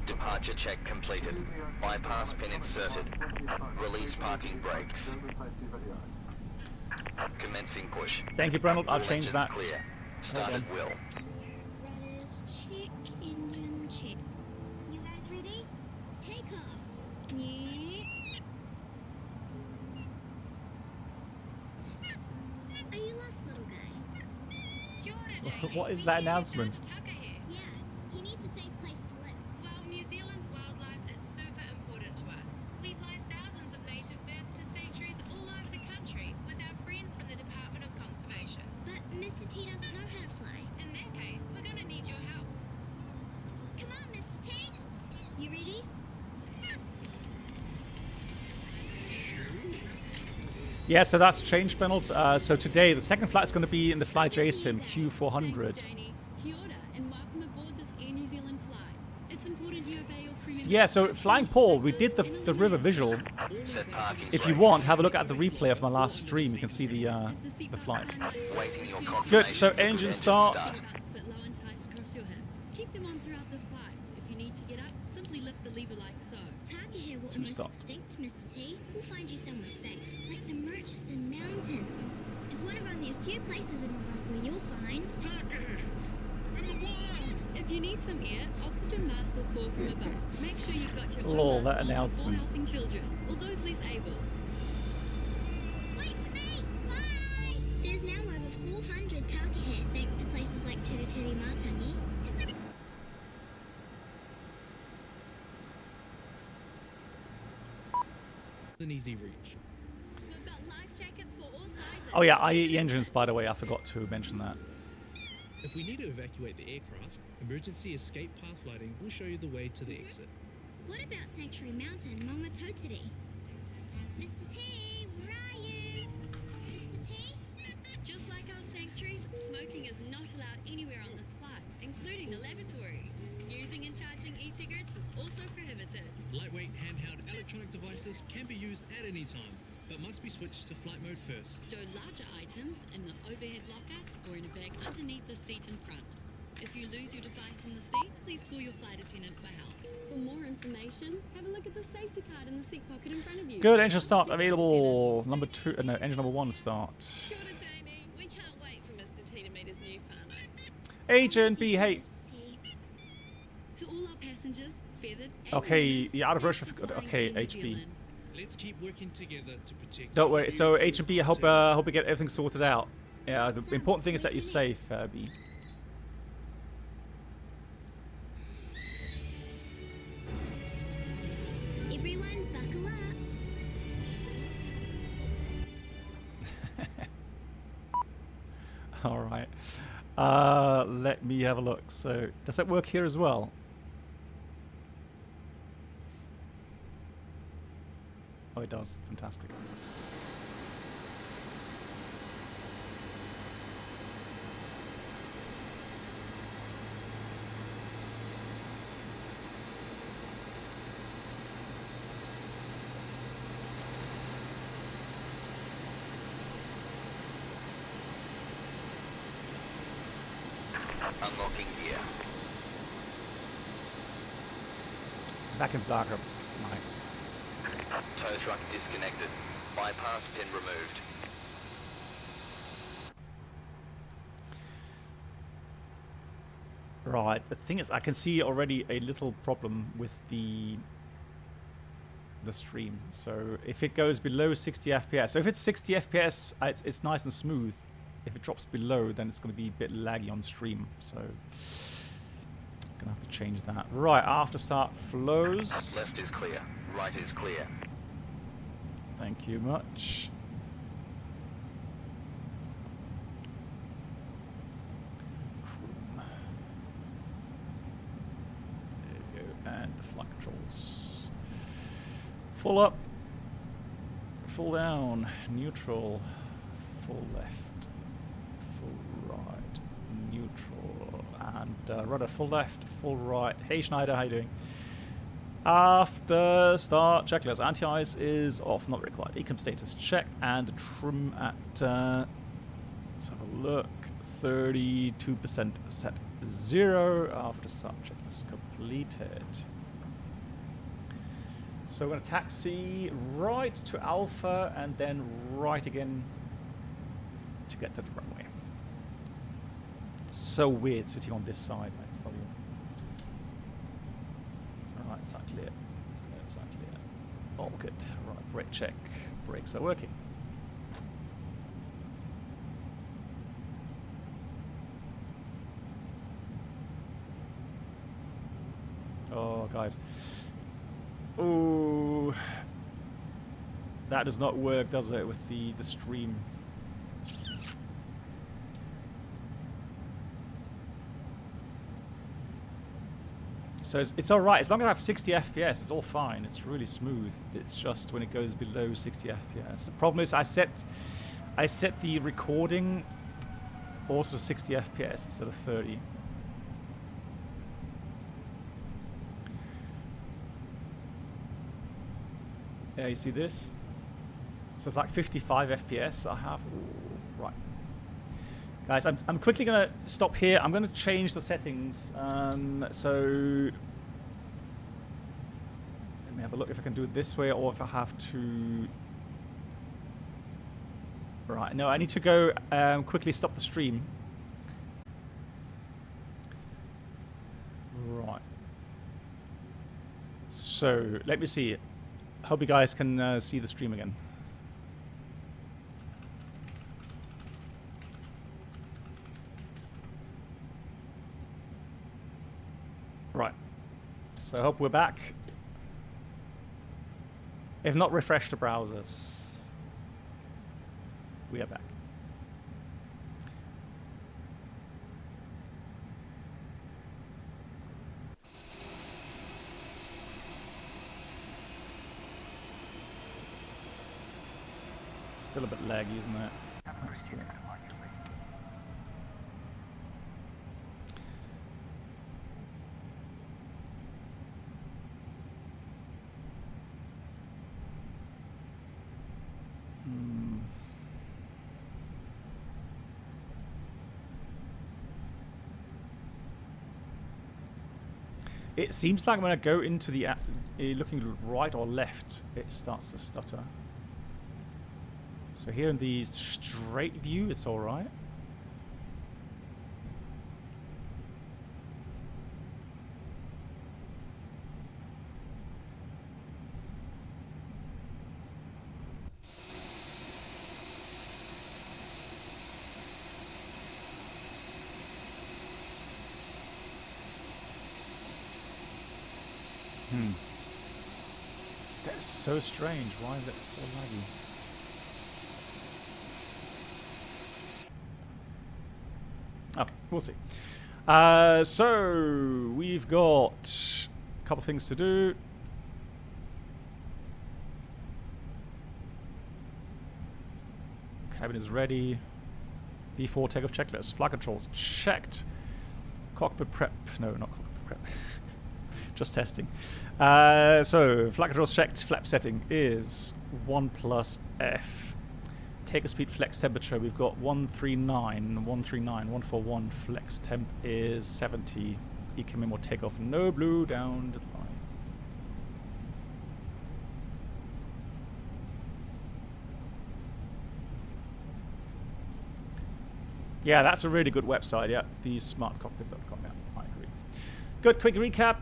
Departure check completed. Bypass pin inserted. Release parking brakes. Commencing push. Thank you, Brennan. I'll All change engines that. Clear. Start at will. Rudders, check, engine check. You guys ready? Takeoff. Yeah. Are you lost, little guy? What is that announcement? Yeah, he needs a safe place to live. Well, New Zealand's wildlife is super important to us. We fly thousands of native birds to sanctuaries all over the country with our friends from the Department of Conservation. But Mr. T doesn't know how to fly. In that case, we're going to need your help. Come on, Mr. T. You ready? Yeah, so that's changed, Bennett. So today, the second flight is going to be in the FlyJSim Q400. Kia ora, and welcome aboard this Air New Zealand flight. It's important you obey your crew. Yeah, so Flying Paul, we did the river visual. Set parking If you brakes. want, have a look at the replay of my last stream. You can see the flight. Waiting your Good, so confirmation. engine start. Belts fit low and tight across your hips. Keep them on throughout the flight. If you need to get up, simply lift the lever like so. Target here were Two almost stop. extinct, Mr. T. We'll find you somewhere safe, like the Murchison Mountains. It's one of only a few places in the world where you'll find... If you need some air, oxygen masks will fall from above. Make sure you've got your Lol, own that mask on announcement. before helping children, or those less able. Wait for me! Bye! There's now over 400 target here, thanks to places like Tiri Matangi. An easy reach. We've got life jackets for all sizes. Oh yeah, IE engines, by the way. I forgot to mention that. If we need to evacuate the aircraft, emergency escape path lighting will show you the way to the exit. What about Sanctuary Mountain, Maunga Totiri? Mr. T, where are Smoking is not allowed anywhere on this flight, including the lavatories. Using and charging e-cigarettes is also prohibited. Lightweight handheld electronic devices can be used at any time, but must be switched to flight mode first. Stow larger items in the overhead locker or in a bag underneath the seat in front. If you lose your device in the seat, please call your flight attendant for help. For more information, have a look at the safety card in the seat pocket in front of you. Good, engine start available. Number 2, no, engine number 1 start. Kia ora, Jamie. We can't wait for Mr. T to meet his new whānau. Agent B, hey. To all our passengers, feathered and Okay, women, yeah, out of thanks Russia. for flying Okay, Air New HB. Zealand. Let's keep working together to protect. Don't worry. you So from H and B, I hope we get everything sorted out. Yeah, the important thing is that you're safe, B. Everyone, buckle up. All right. Let me have a look. So does that work here as well? Oh, it does. Fantastic. Unlocking gear. Back in Zagreb. Nice. Tow truck disconnected. Bypass pin removed. Right. The thing is, I can see already a little problem with the stream. So if it goes below 60 FPS, so if it's 60 FPS, it's nice and smooth. If it drops below, then it's going to be a bit laggy on stream. So gonna have to change that. Right, after start flows. Left is clear. Right is clear. Thank you much. There you go. And the flight controls. Full up. Full down. Neutral. Full left. Full right. Neutral. And rudder full left. Full right. Hey Schneider, how you doing? After start checklist, anti-ice is off, not required. Ecom status check and trim at, let's have a look, 32% set 0. After start checklist completed. So we're going to taxi right to Alpha and then right again to get to the runway. So weird sitting on this side, I tell you. Right, side clear. Side clear. All good. Right, brake check. Brakes are working. Oh, guys. Ooh. That does not work, does it, with the stream? So it's all right as long as I have 60 FPS. It's all fine. It's really smooth. It's just when it goes below 60 FPS. The problem is I set the recording also to 60 FPS instead of 30. Yeah, you see this? So it's like 55 FPS I have. Ooh, right. Guys, I'm quickly going to stop here. I'm going to change the settings. So let me have a look if I can do it this way or if I have to. Right, no, I need to go quickly stop the stream. Right. So let me see. Hope you guys can see the stream again. Right, so I hope we're back. If not, refresh the browsers. We are back. Still a bit laggy, isn't it? That's cool. It seems like when I go into the looking right or left, it starts to stutter. So here in the straight view, it's all right. That's so strange. Why is it so laggy? Okay, we'll see. So we've got a couple things to do. Cabin is ready. Before takeoff checklist. Flight controls checked. Cockpit prep. No, not cockpit prep. Just testing. So flight controls checked. Flap setting is 1+F. Takeoff speed, flex temperature. We've got 141. Flex temp is 70. Eco memo takeoff. No blue down to the line. Yeah, that's a really good website. Yeah, the smartcockpit.com. Yeah, I agree. Good. Quick recap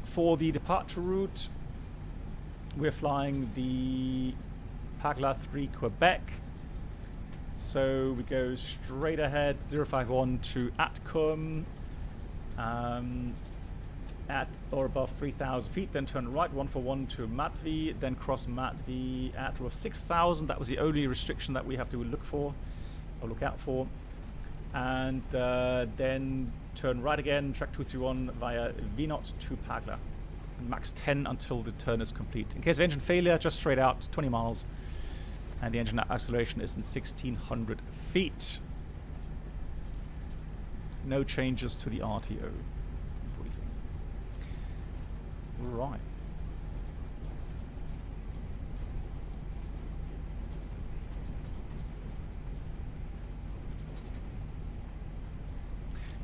for the departure route. We're flying the Pagla 3 Quebec. So we go straight ahead 051 to Atcombe at or above 3,000 feet, then turn right 141 to Matvi, then cross Matvi at or 6,000. That was the only restriction that we have to look for or look out for, and then turn right again, track 231 via V0 to Pagla, and max 10 until the turn is complete. In case of engine failure, just straight out 20 miles, and the engine acceleration is in 1,600 feet. No changes to the RTO briefing. Right.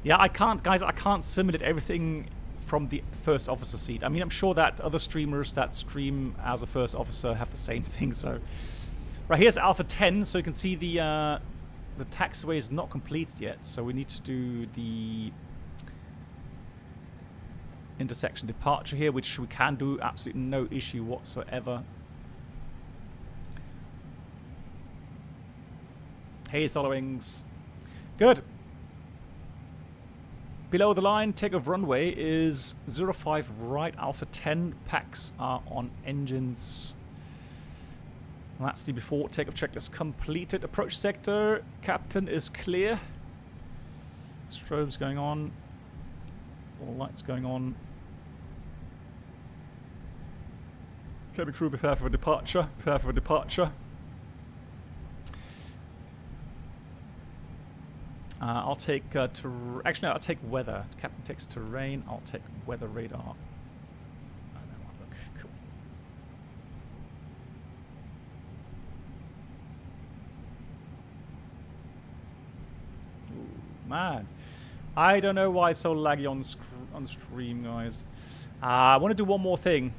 Yeah, I can't, guys, I can't simulate everything from the first officer seat. I mean, I'm sure that other streamers that stream as a first officer have the same thing, so. Right, here's Alpha 10, so you can see the taxiway is not completed yet, so we need to do the intersection departure here, which we can do, absolutely no issue whatsoever. Hey, solar wings. Good. Below the line, takeoff runway is 05 right, Alpha 10. Packs are on engines. And that's the before takeoff checklist completed. Approach sector, Captain is clear. Strobes going on. All lights going on. Cabin crew, prepare for departure. Prepare for departure. I'll take actually no, I'll take weather. Captain takes terrain. I'll take weather radar. And then I'll look. Cool. Ooh, man, I don't know why it's so laggy on stream, guys. I want to do one more thing.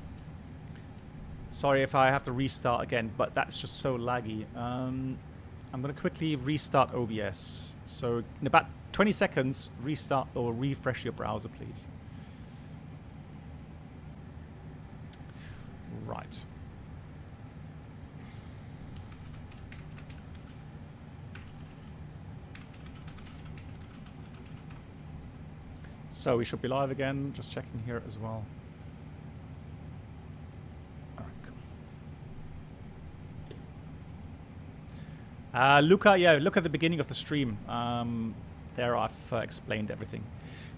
Sorry if I have to restart again, but that's just so laggy. I'm going to quickly restart OBS. So in about 20 seconds, restart or refresh your browser, please. Right. So we should be live again. Just checking here as well. Luca, yeah, look at the beginning of the stream. There I've explained everything.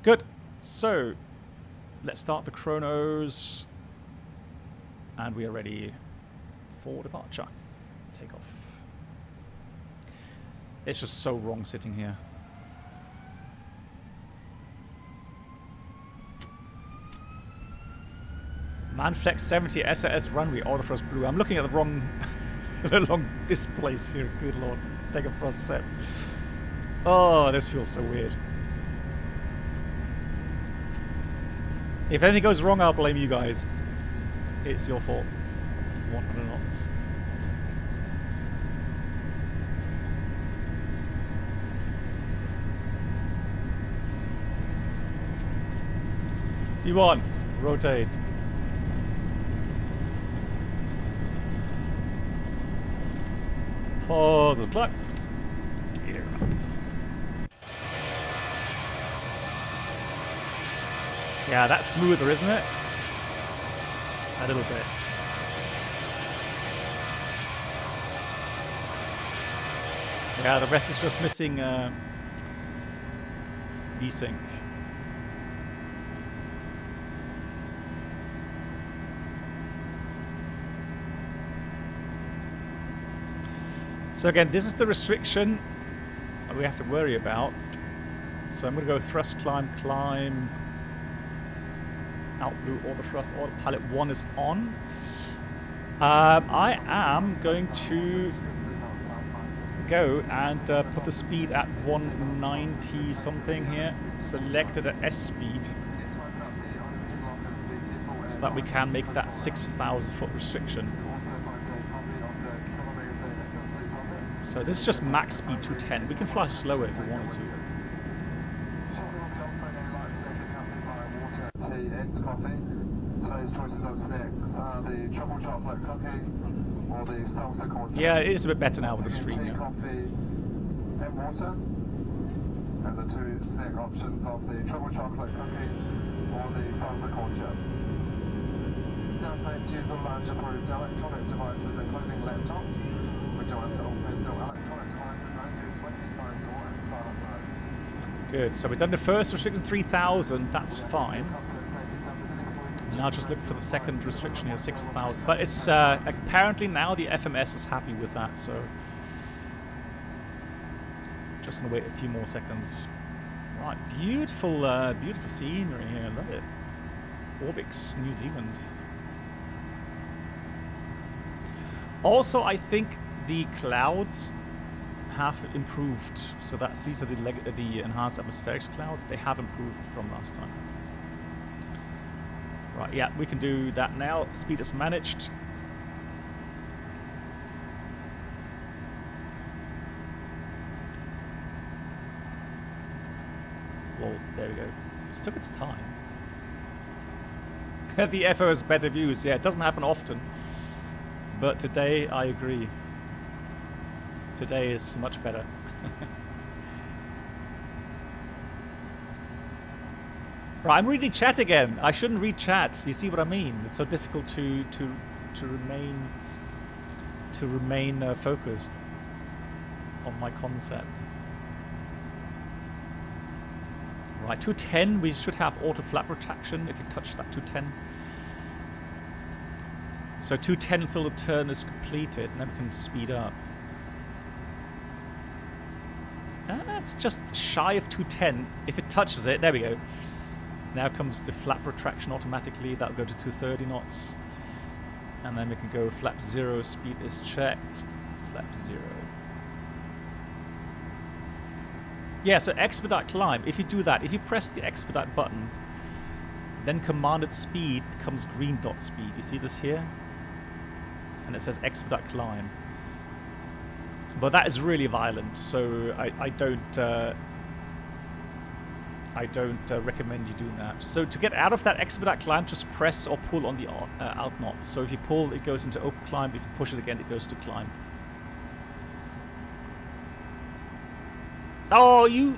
Good. So let's start the chronos. And we are ready for departure. Take off. It's just so wrong sitting here. Manflex 70 SAS runway, order for us blue. I'm looking at the wrong long displays here. Good lord. Take a frost set. Oh, this feels so weird. If anything goes wrong, I'll blame you guys. It's your fault. 100 knots. E1, rotate. Pause the clock. Gear up. Yeah, that's smoother, isn't it? A little bit. Yeah, the rest is just missing VSync. So again, this is the restriction we have to worry about. So I'm going to go thrust, climb, climb, out blue, auto thrust, autopilot 1 is on. I am going to go and put the speed at 190 something here, selected at S speed, so that we can make that 6,000 foot restriction. So this is just max speed 210. We can fly slower if we wanted to. Today's choices of snacks are the truffle chocolate cookie or the salsa corn. Yeah, it is a bit better now with the stream. Yeah. Coffee and water, and the two snack options of the truffle chocolate cookie or the salsa corn chips. Sound safe to use all large approved electronic devices, including laptops, which are all personal electronic devices, no use with headphones or in silent mode. Good. So we've done the first restriction 3,000. That's fine. Now just look for the second restriction here, 6,000. But it's apparently now the FMS is happy with that, so just gonna wait a few more seconds. Right, beautiful, beautiful scenery here. Love it. Orbix, New Zealand. Also, I think the clouds have improved. So these are the enhanced atmospheric clouds. They have improved from last time. Right, yeah, we can do that now. Speed is managed. Well, there we go. It took its time. The FO has better views. Yeah, it doesn't happen often. But today, I agree. Today is much better. Right, I'm reading chat again. I shouldn't read chat. You see what I mean? It's so difficult to remain focused on my concept. Right, 210. We should have auto flap retraction if you touch that 210. So 210 until the turn is completed, and then we can speed up. It's just shy of 210. If it touches it, there we go. Now comes the flap retraction automatically. That'll go to 230 knots. And then we can go flap 0, speed is checked. Flap 0. Yeah, so expedite climb. If you do that, if you press the expedite button, then commanded speed becomes green dot speed. You see this here? And it says expedite climb. But that is really violent, so I don't recommend you doing that. So to get out of that expedite climb, just press or pull on the alt knob. So if you pull, it goes into open climb. If you push it again, it goes to climb. Oh, you...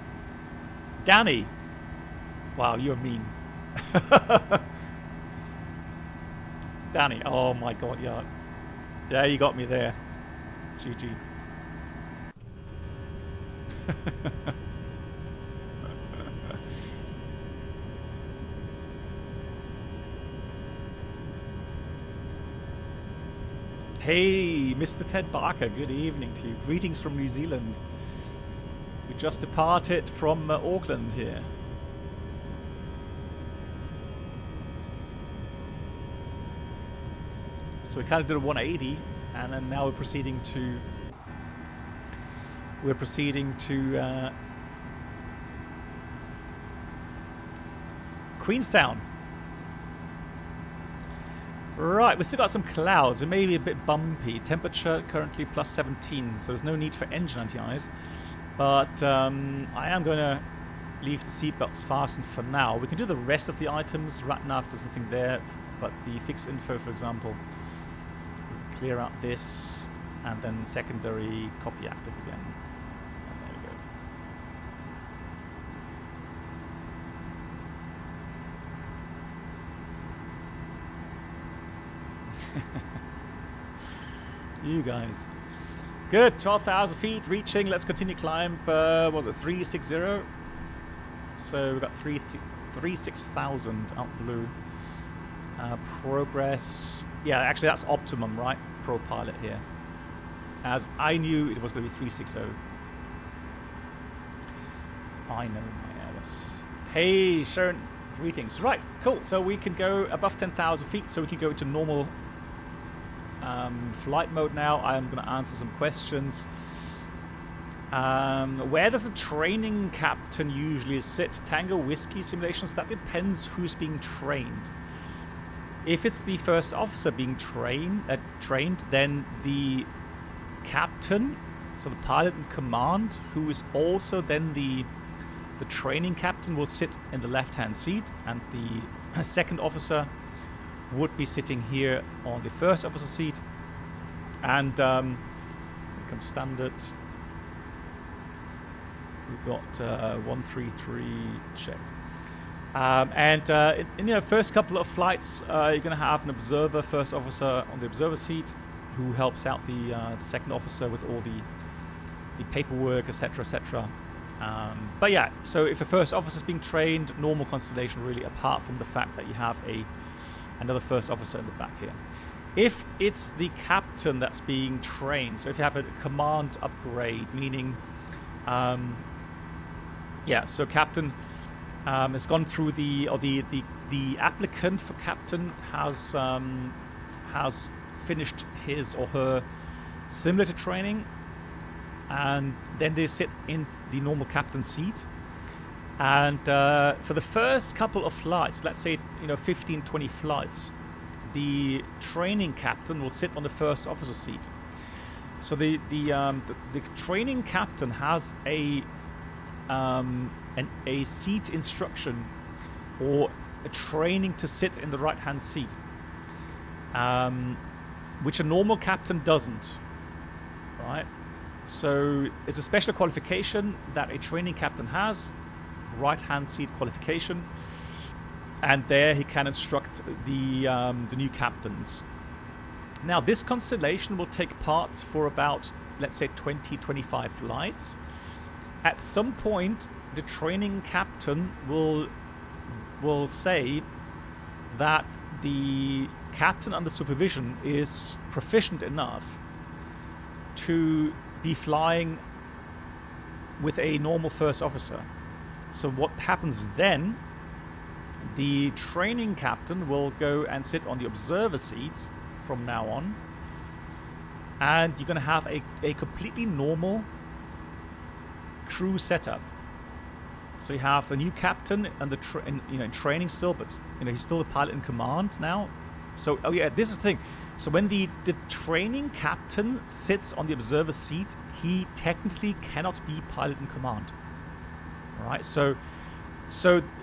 Danny. Wow, you're mean. Danny, oh my god, yeah. Yeah, you got me there. GG. Hey, Mr. Ted Barker, good evening to you. Greetings from New Zealand. We just departed from Auckland here. So we kind of did a 180, and then now we're proceeding to Queenstown. Right, we've still got some clouds. It may be a bit bumpy. Temperature currently plus 17, so there's no need for engine anti-ice. But I am going to leave the seatbelts fastened for now. We can do the rest of the items. RatNav, there's nothing there, but the fixed info, for example, we'll clear out this, and then secondary copy active again. And there we go. You guys. Good, 12,000 feet, reaching. Let's continue climb. What was it 360? So we've got 36,000 out blue. Progress. Yeah, actually that's optimum, right? Pro pilot here. As I knew it was going to be 360. I know my Airbus. Hey, Sharon, greetings. Right, cool. So we can go above 10,000 feet, so we can go into normal flight mode now. I am going to answer some questions. Where does the training captain usually sit? Tango Whiskey simulations, that depends who's being trained. If it's the first officer being trained, then the captain, so the pilot in command, who is also then the training captain, will sit in the left-hand seat, and the second officer would be sitting here on the first officer seat. And here comes standard. We've got 133 checked. In the first couple of flights, you're going to have an observer, first officer on the observer seat, who helps out the second officer with all the paperwork, etc., etc. But yeah, so if a first officer is being trained, normal constellation really, apart from the fact that you have another first officer in the back here. If it's the captain that's being trained, so if you have a command upgrade, meaning so captain has gone through the applicant for captain has finished his or her simulator training, and then they sit in the normal captain seat. And for the first couple of flights, let's say 15, 20 flights, the training captain will sit on the first officer seat. So the training captain has a seat instruction, or a training to sit in the right-hand seat, which a normal captain doesn't, right? So it's a special qualification that a training captain has, right-hand seat qualification, and there he can instruct the new captains. Now this constellation will take part for about, let's say, 20-25 flights. At some point, the training captain will say that the captain under supervision is proficient enough to be flying with a normal first officer. So what happens then, the training captain will go and sit on the observer seat from now on, and you're going to have a completely normal crew setup. So you have a new captain and in training still, but he's still the pilot in command now. So this is the thing. So when the training captain sits on the observer seat, he technically cannot be pilot in command. All right. So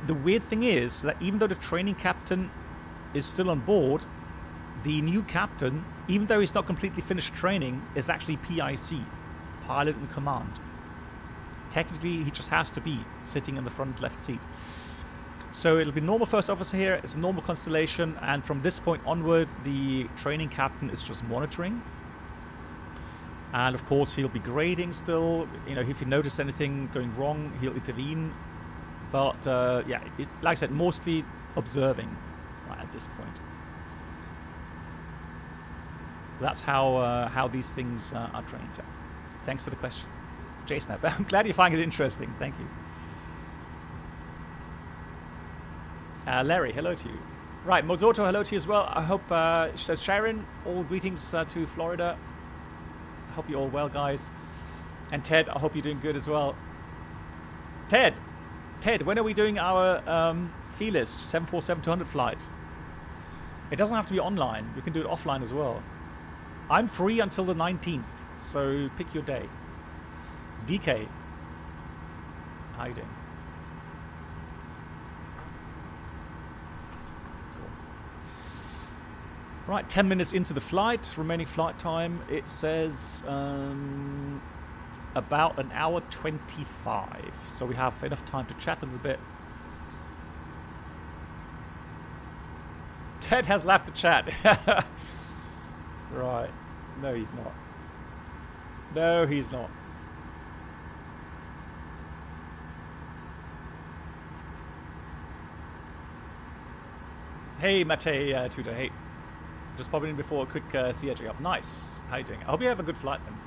the weird thing is that even though the training captain is still on board, the new captain, even though he's not completely finished training, is actually PIC, pilot in command. Technically, he just has to be sitting in the front left seat. So it'll be normal first officer here. It's a normal constellation, and from this point onward, the training captain is just monitoring. And of course, he'll be grading still. If he notices anything going wrong, he'll intervene. But like I said, mostly observing right at this point. That's how these things are trained. Thanks for the question, Jason. I'm glad you find it interesting. Thank you. Larry, hello to you. Right, Mozoto, hello to you as well. I hope, says Sharon, all greetings to Florida. I hope you're all well, guys. And Ted, I hope you're doing good as well. Ted, when are we doing our Felis 747-200 flight? It doesn't have to be online. You can do it offline as well. I'm free until the 19th, so pick your day. DK, how you doing? Cool. Right, 10 minutes into the flight. Remaining flight time, it says about an hour 25. So we have enough time to chat a little bit. Ted has left the chat. Right. No, he's not. No, he's not. Hey, Matei Tudor. Hey. Just popping in before a quick CJ up. Nice. How you doing? I hope you have a good flight then.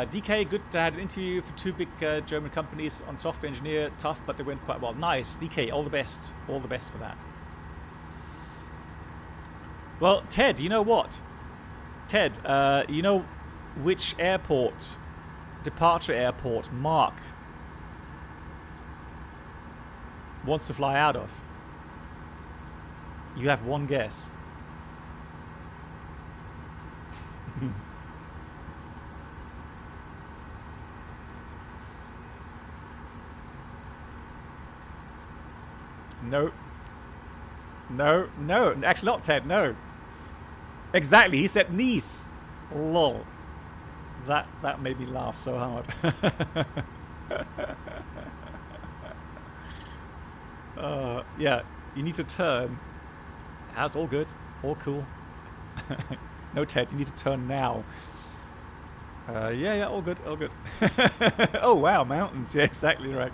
DK, good. I had an interview for 2 big German companies on software engineer. Tough, but they went quite well. Nice. DK, all the best. All the best for that. Well, Ted, you know what? Ted, you know which airport, departure airport, Mark wants to fly out of? You have one guess. No. No, no, actually not Ted, no. Exactly, he said Nice. Lol. That made me laugh so hard. Yeah, you need to turn. That's all good, all cool. No, Ted, you need to turn now. Yeah, all good, all good. Oh wow, mountains. Yeah, exactly right.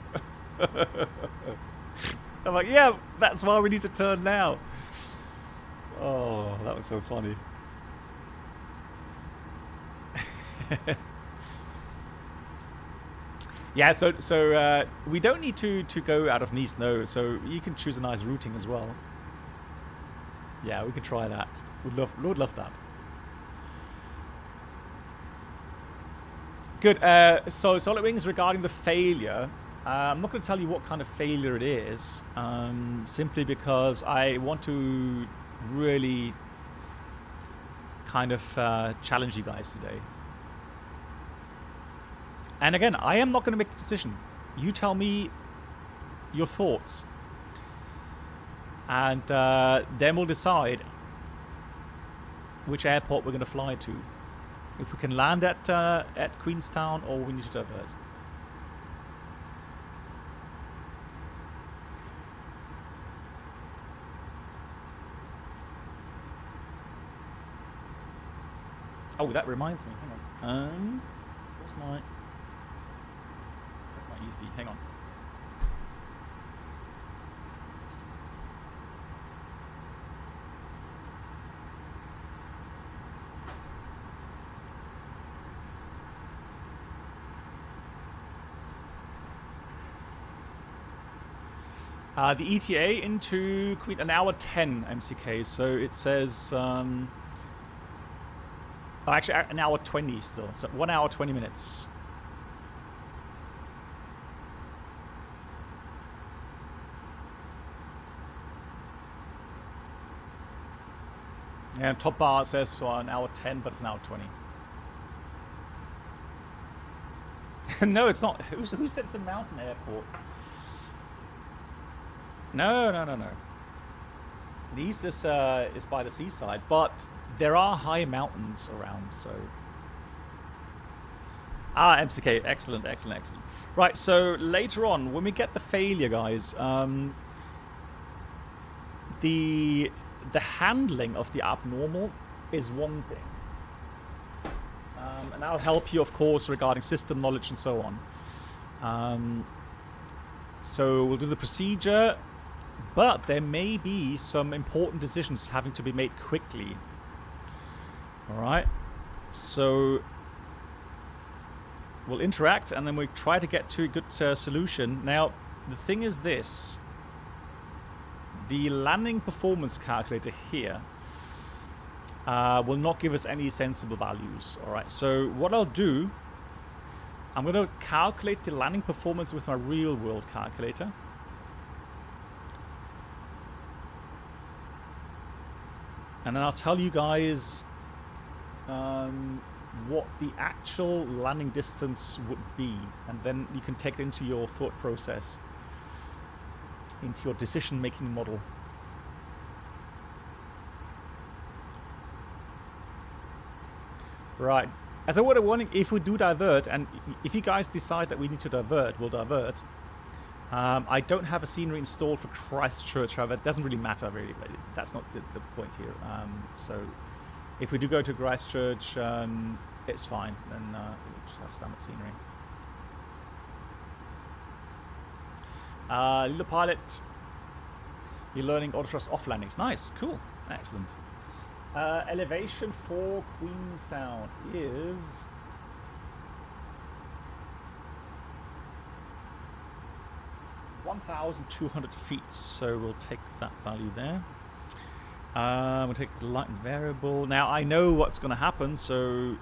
I'm like, yeah, that's why we need to turn now. Oh, that was so funny. Yeah, so we don't need to go out of Nice, no. So you can choose a nice routing as well. Yeah, we could try that. Would love that. Good. So Solid Wings, regarding the failure, I'm not going to tell you what kind of failure it is, simply because I want to really kind of challenge you guys today. And again, I am not going to make the decision. You tell me your thoughts, and then we'll decide which airport we're going to fly to. If we can land at Queenstown, or we need to divert. Oh, that reminds me. Hang on. Where's my USB? Hang on. The ETA into Queen, an hour 10 MCK. So it says, actually an hour 20 still. So 1 hour 20 minutes. And top bar says for an hour 10, but it's an hour 20. No, it's not. Who said it's a mountain airport? No. Nice is by the seaside, but there are high mountains around, so. MCK, excellent. Right, so later on, when we get the failure, guys, the handling of the abnormal is one thing. And I'll help you, of course, regarding system knowledge and so on. So we'll do the procedure, but there may be some important decisions having to be made quickly. All right, so we'll interact and then we try to get to a good solution. Now, the thing is this. The landing performance calculator here will not give us any sensible values. All right, so what I'll do, I'm going to calculate the landing performance with my real world calculator. and then I'll tell you guys what the actual landing distance would be, and then you can take it into your thought process, into your decision-making model. Right. As I was warning, if we do divert, and if you guys decide that we need to divert, we'll divert. I don't have a scenery installed for Christchurch, however, it doesn't really matter, really. That's not the point here. So, if we do go to Christchurch, it's fine. Then we'll just have standard scenery. Little pilot, you're learning autothrust off landings. Nice, cool, excellent. Elevation for Queenstown is 1,200 feet, so we'll take that value there. We'll take the light and variable. Now I know what's going to happen, so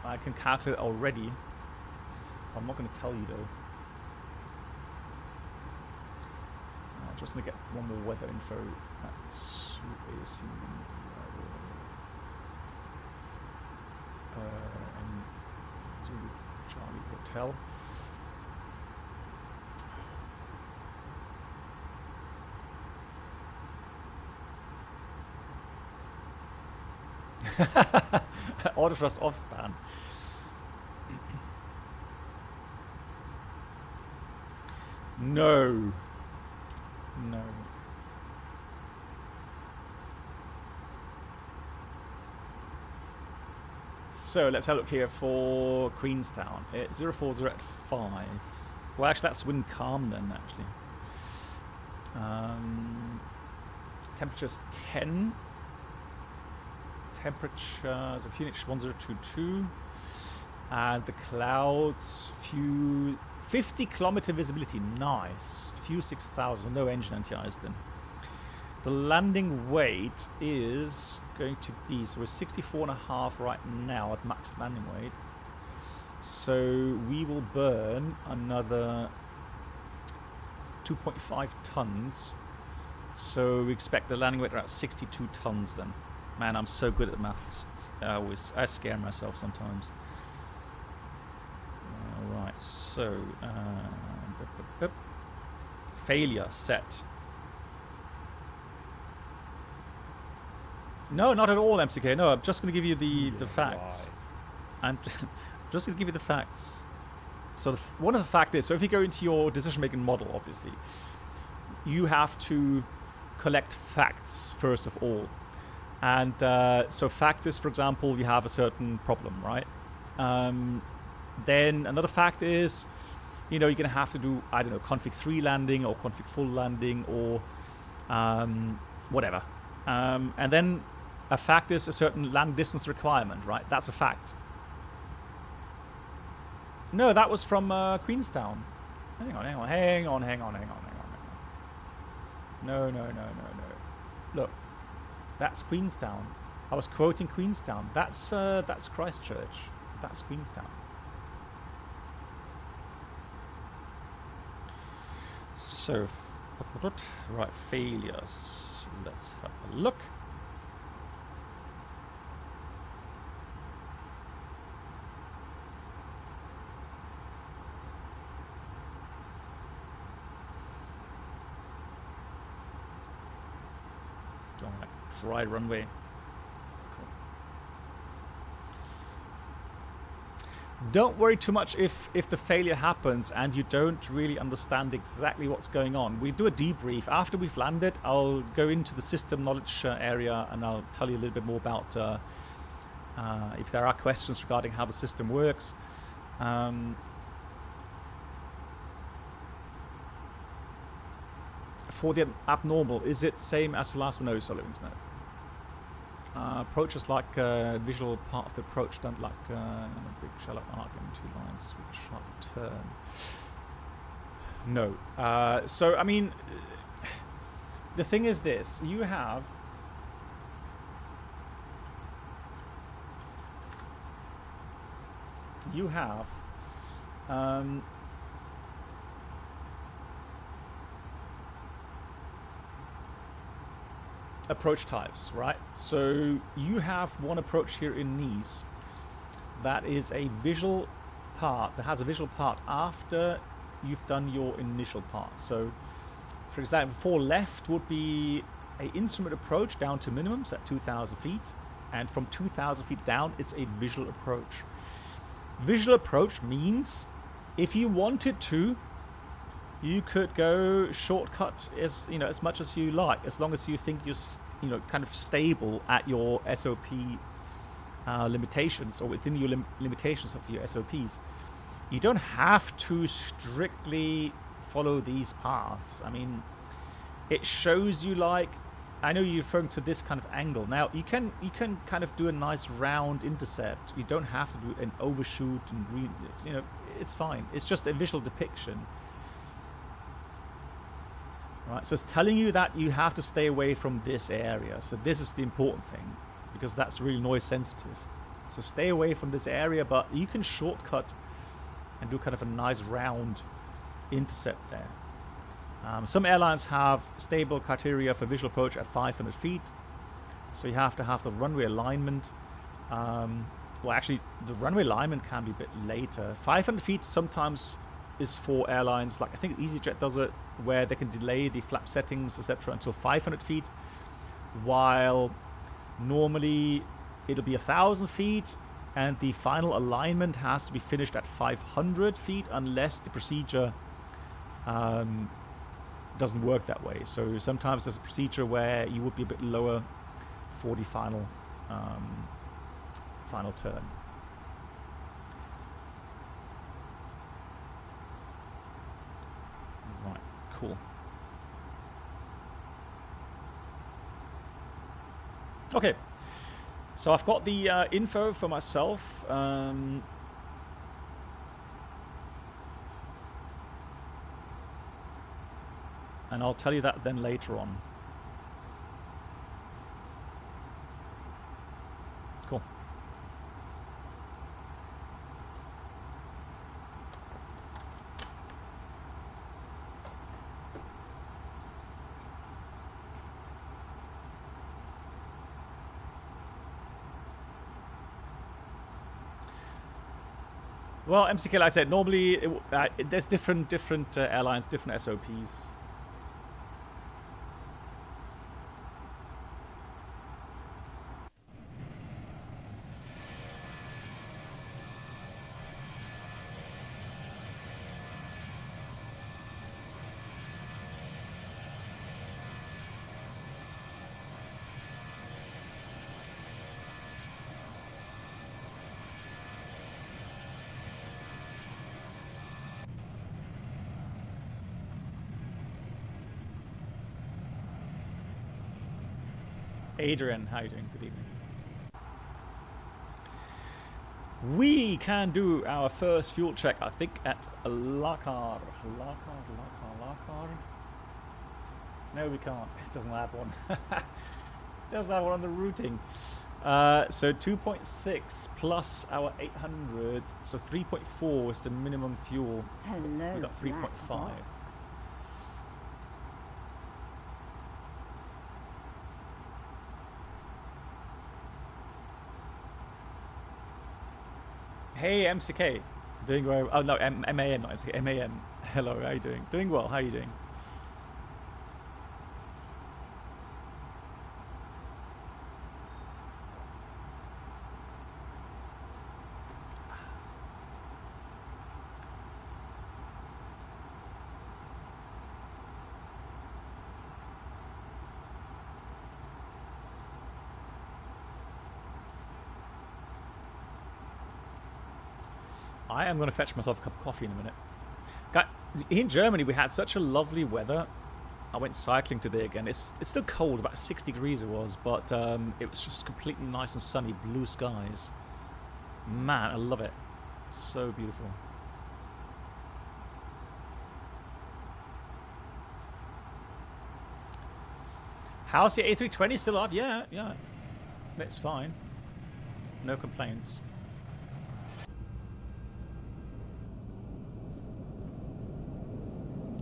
I can calculate it already. I'm not going to tell you though. I'm just going to get one more weather info. That's Zulu Charlie Hotel. Autothrust off ban. No. No. So let's have a look here for Queenstown. It's 040 at 5. Well, actually, that's wind calm then, actually. Temperature's 10. Temperature is a QNH 1022. And the clouds, 50 kilometer visibility. Nice. Few 6,000. No engine anti-ice then. The landing weight is going to be, so we're 64.5 right now at max landing weight. So we will burn another 2.5 tons. So we expect the landing weight around 62 tons then. Man, I'm so good at maths. I scare myself sometimes. Alright, so failure set. No, not at all, MCK. No, I'm just going to give you the facts. Right. I'm just going to give you the facts. So one of the facts is, so if you go into your decision-making model, obviously, you have to collect facts first of all. And so fact is, for example, you have a certain problem, right? Then another fact is, you're going to have to do, I don't know, config 3 landing or config full landing or whatever. And then a fact is a certain land distance requirement, right? That's a fact. No, that was from Queenstown. Hang on. No. Look, that's Queenstown. I was quoting Queenstown. That's Christchurch. That's Queenstown. So, right, failures. Let's have a look. Dry runway. Cool. Don't worry too much if the failure happens and you don't really understand exactly what's going on. We do a debrief. After we've landed, I'll go into the system knowledge area and I'll tell you a little bit more about if there are questions regarding how the system works. For the abnormal, is it same as for last one? No, Solomons, no. Approach is like a visual part of the approach, don't like a big shallow arc in 2 lines with a sharp turn. No. So, I mean, the thing is this. You have approach types, right? So you have one approach here in Nice that is a visual part, that has a visual part after you've done your initial part. So for example, 4 left would be a instrument approach down to minimums at 2,000 feet, and from 2,000 feet down it's a visual approach. Visual approach means if you wanted to, you could go shortcut as much as you like, as long as you think you're kind of stable at your SOP limitations, or within your limitations of your SOPs. You don't have to strictly follow these paths. I mean, it shows you, like, I know you're referring to this kind of angle. Now you can kind of do a nice round intercept. You don't have to do an overshoot and it's fine. It's just a visual depiction. Right, so it's telling you that you have to stay away from this area. So this is the important thing, because that's really noise sensitive. So stay away from this area, but you can shortcut and do kind of a nice round intercept there. Some airlines have stable criteria for visual approach at 500 feet. So you have to have the runway alignment. Well, actually, the runway alignment can be a bit later. 500 feet sometimes is for airlines, like I think EasyJet does it, where they can delay the flap settings, etc., until 500 feet, while normally it'll be 1,000 feet, and the final alignment has to be finished at 500 feet unless the procedure doesn't work that way. So sometimes there's a procedure where you would be a bit lower for the final turn. Right, cool. Okay, so I've got the info for myself. And I'll tell you that then later on. Cool. Well, MCK, like I said, normally there's different airlines, different SOPs. Adrian, how are you doing? Good evening. We can do our first fuel check, I think, at Lakar. No, we can't. It doesn't have one. Doesn't have one on the routing. So 2.6 plus our 800. So 3.4 is the minimum fuel. Hello. We got 3.5. Hey, MCK. Doing well. Oh, no, MAN, not MCK. MAN. Hello, how are you doing? Doing well. How are you doing? I am going to fetch myself a cup of coffee in a minute. In Germany, we had such a lovely weather. I went cycling today again. It's still cold, about 6 degrees it was, but it was just completely nice and sunny, blue skies. Man, I love it. So beautiful. How's the A320 still up? Yeah. It's fine. No complaints.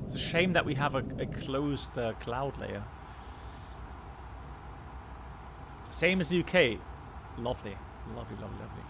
It's a shame that we have a closed cloud layer. Same as the UK. Lovely. Lovely, lovely, lovely.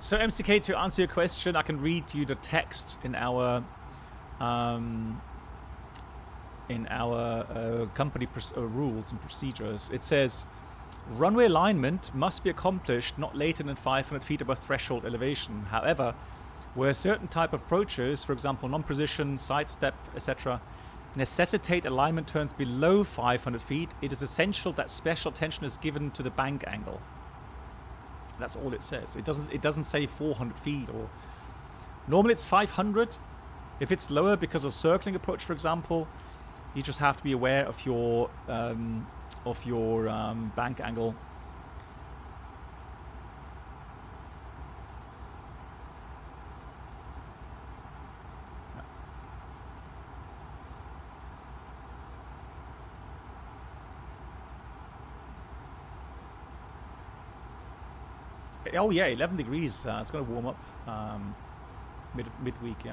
So MCK, to answer your question, I can read you the text in our company rules and procedures. It says, runway alignment must be accomplished not later than 500 feet above threshold elevation. However, where certain type of approaches, for example non-precision, sidestep, etc., necessitate alignment turns below 500 feet, it is essential that special attention is given to the bank angle. That's all it says. It doesn't say 400 feet or... Normally it's 500. If it's lower because of circling approach, for example, you just have to be aware of your bank angle. Oh yeah, 11 degrees. It's going to warm up midweek, yeah.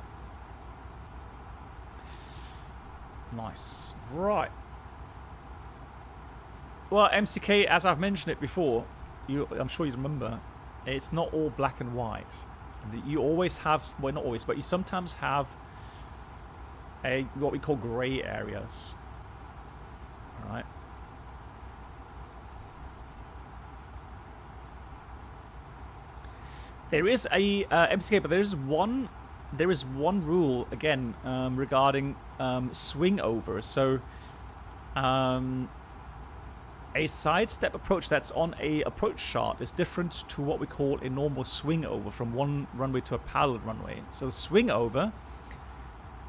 Nice. Right. Well, MCK, as I've mentioned it before, I'm sure you remember, it's not all black and white. You always have, well, not always, but you sometimes have what we call grey areas. All right. There is a MCK, but there is one rule again regarding swing over. So a sidestep approach that's on a approach chart is different to what we call a normal swing over from one runway to a parallel runway. So the swing over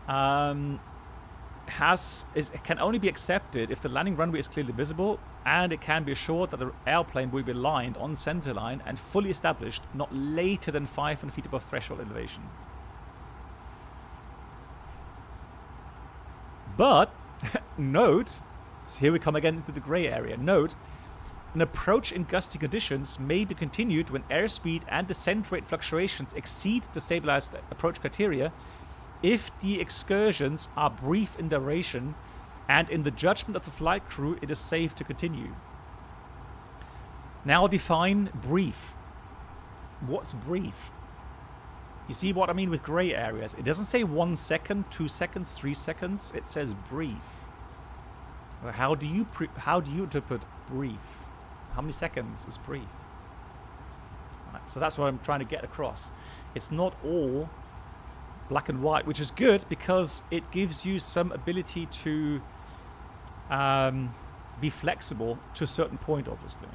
can only be accepted if the landing runway is clearly visible, and it can be assured that the airplane will be aligned on center line and fully established not later than 500 feet above threshold elevation. But note, so here we come again into the gray area. Note, an approach in gusty conditions may be continued when airspeed and descent rate fluctuations exceed the stabilized approach criteria if the excursions are brief in duration and in the judgment of the flight crew it is safe to continue. Now define brief. What's brief? You see what I mean with gray areas? It doesn't say 1 second, 2 seconds, 3 seconds. It says brief. Well, how do you interpret brief? How many seconds is brief? Right, so that's what I'm trying to get across. It's not all black and white, which is good because it gives you some ability to be flexible to a certain point, obviously.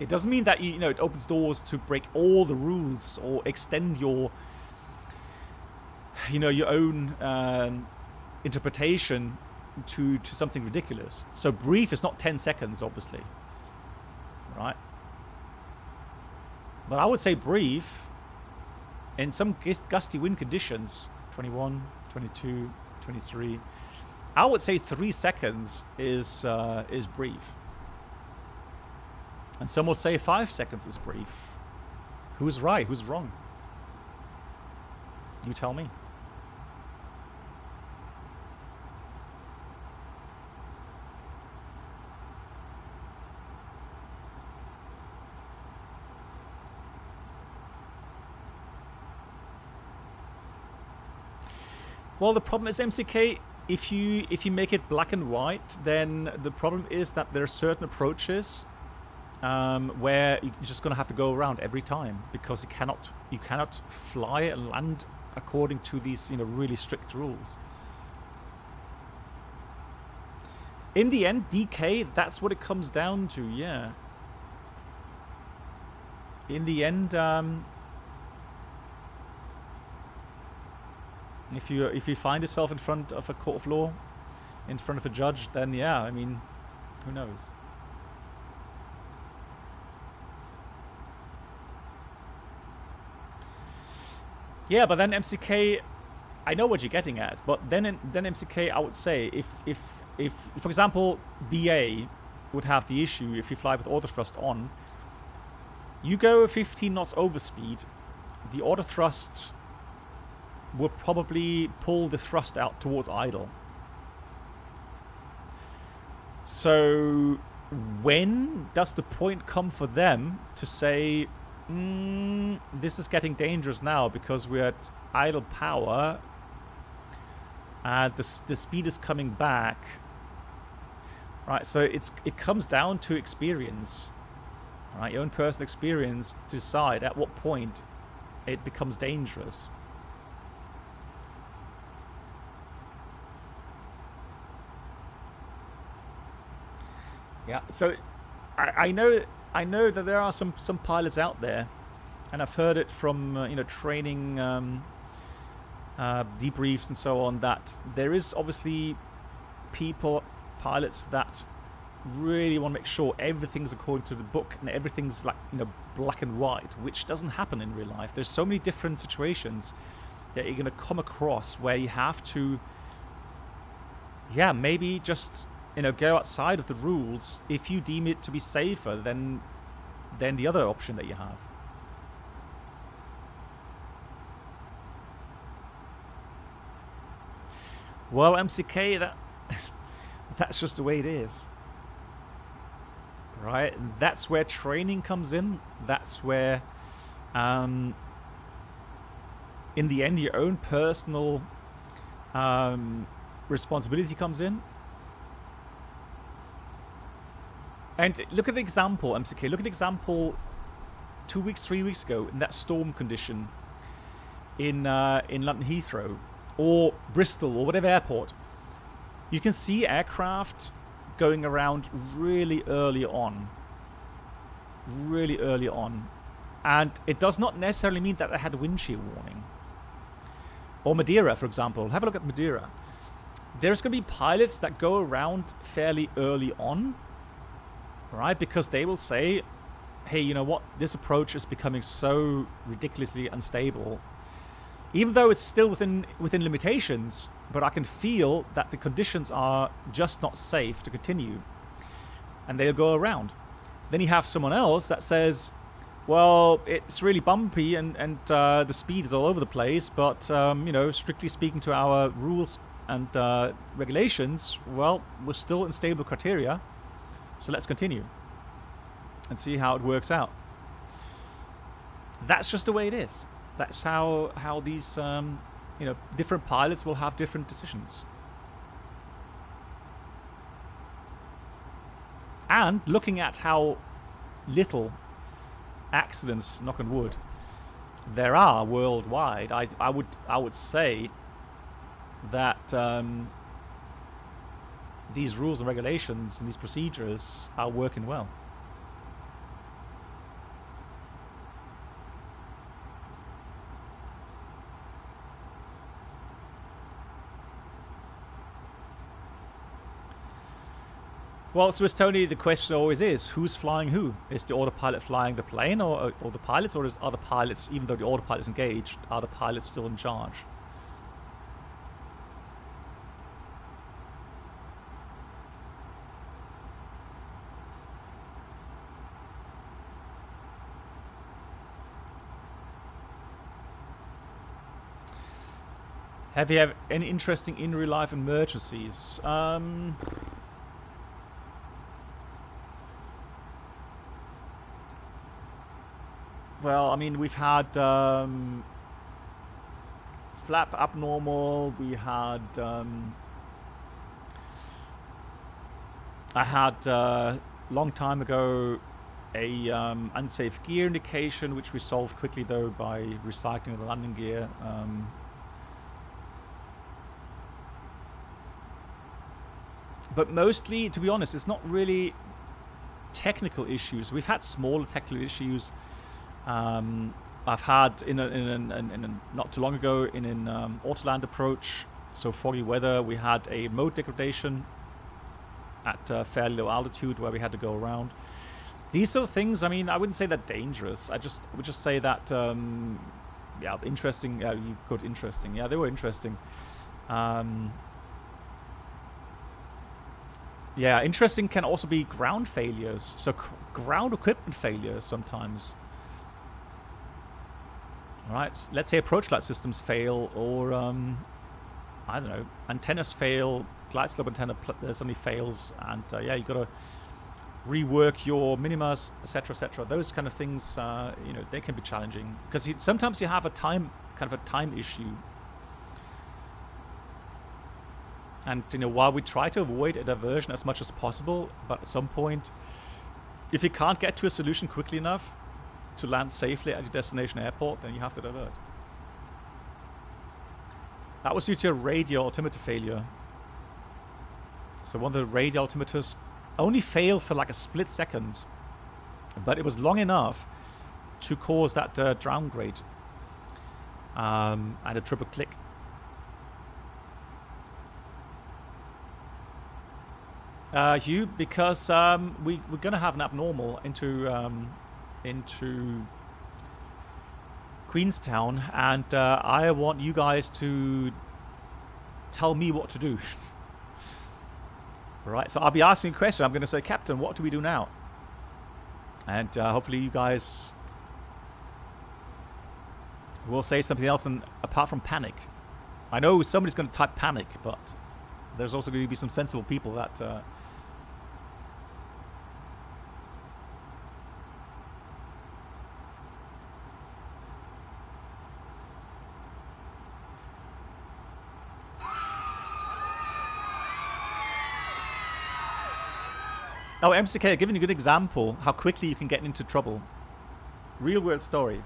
It doesn't mean that you know it opens doors to break all the rules or extend your your own interpretation to something ridiculous. So brief is not 10 seconds, obviously, right? But I would say brief in some gusty wind conditions, 21, 22, 23. I would say 3 seconds is brief. And some will say 5 seconds is brief. Who's right? Who's wrong? You tell me. Well, the problem is, MCK, if you make it black and white, then the problem is that there are certain approaches where you're just going to have to go around every time because you cannot fly and land according to these really strict rules. In the end, DK, that's what it comes down to, yeah. In the end, If you find yourself in front of a court of law, in front of a judge, then yeah, I mean, who knows? Yeah, but then MCK, I know what you're getting at, but then MCK, I would say, if for example, BA would have the issue if you fly with autothrust on, you go 15 knots over speed, the autothrust will probably pull the thrust out towards idle. So when does the point come for them to say, this is getting dangerous now because we're at idle power and the speed is coming back, right? So it comes down to experience, right? Your own personal experience to decide at what point it becomes dangerous. Yeah, so I know that there are some pilots out there, and I've heard it from training debriefs and so on, that there is obviously pilots that really want to make sure everything's according to the book and everything's like black and white, which doesn't happen in real life. There's so many different situations that you're going to come across where you have to, maybe just go outside of the rules if you deem it to be safer than the other option that you have. Well, MCK, that's just the way it is, right? That's where training comes in. That's where, in the end, your own personal responsibility comes in. And look at the example, MCK. Look at the example 2 weeks, 3 weeks ago in that storm condition in London Heathrow or Bristol or whatever airport. You can see aircraft going around really early on. And it does not necessarily mean that they had a wind shear warning. Or Madeira, for example. Have a look at Madeira. There's going to be pilots that go around fairly early on, right? Because they will say, hey, you know what? This approach is becoming so ridiculously unstable. Even though it's still within limitations, but I can feel that the conditions are just not safe to continue. And they'll go around. Then you have someone else that says, well, it's really bumpy and the speed is all over the place, but, strictly speaking to our rules and regulations, well, we're still in stable criteria. So let's continue and see how it works out. That's just the way it is. That's how these different pilots will have different decisions. And looking at how little accidents, knock on wood, there are worldwide, I would say that these rules and regulations and these procedures are working well. Well, Swiss Tony, the question always is, who's flying who? Is the autopilot flying the plane or the pilots, or are the pilots, even though the autopilot is engaged, are the pilots still in charge? Have you had any interesting in real life emergencies? Well, I mean, we've had flap abnormal. We had I had long time ago a unsafe gear indication, which we solved quickly though by recycling the landing gear. But mostly, to be honest, it's not really technical issues. We've had smaller technical issues I've had in a not too long ago in an autoland approach, so foggy weather, we had a mode degradation at fairly low altitude where we had to go around. These sort of things, I mean, I wouldn't say they're dangerous. I would just say that, yeah, interesting. Yeah, you put interesting. Yeah, they were interesting. Yeah, interesting can also be ground failures. So ground equipment failures sometimes. All right, let's say approach light systems fail, or I don't know, antennas fail, glide slope antenna suddenly fails, and yeah, you got to rework your minimas, etc., etc. Those kind of things, you know, they can be challenging because sometimes you have a time issue. And you know, while we try to avoid a diversion as much as possible, but at some point, if you can't get to a solution quickly enough to land safely at your destination airport, then you have to divert. That was due to a radial altimeter failure. So one of the radial altimeters only failed for like a split second, but it was long enough to cause that downgrade and a triple click. Hugh, because we're going to have an abnormal into Queenstown, and I want you guys to tell me what to do. Right, so I'll be asking a question. I'm going to say, Captain, what do we do now? And hopefully you guys will say something else apart from panic. I know somebody's going to type panic, but there's also going to be some sensible people that... Oh, MCK, I've given you a good example how quickly you can get into trouble. Real world story.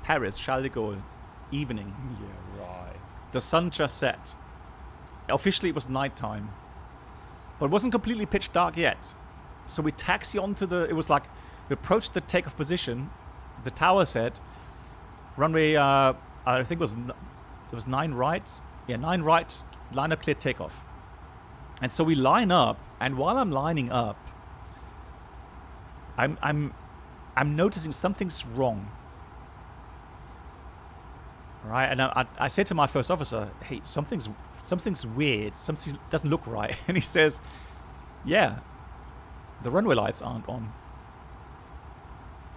Paris, Charles de Gaulle. Evening. Yeah, right. The sun just set. Officially it was nighttime. But it wasn't completely pitch dark yet. So we taxi onto the... It was like, we approached the takeoff position. The tower said, runway, I think it was 9 right. Yeah, 9 right, line up, clear takeoff. And so we line up, and while I'm lining up, I'm noticing something's wrong. Right, and I said to my first officer, "Hey, something's weird. Something doesn't look right." And he says, "Yeah, the runway lights aren't on."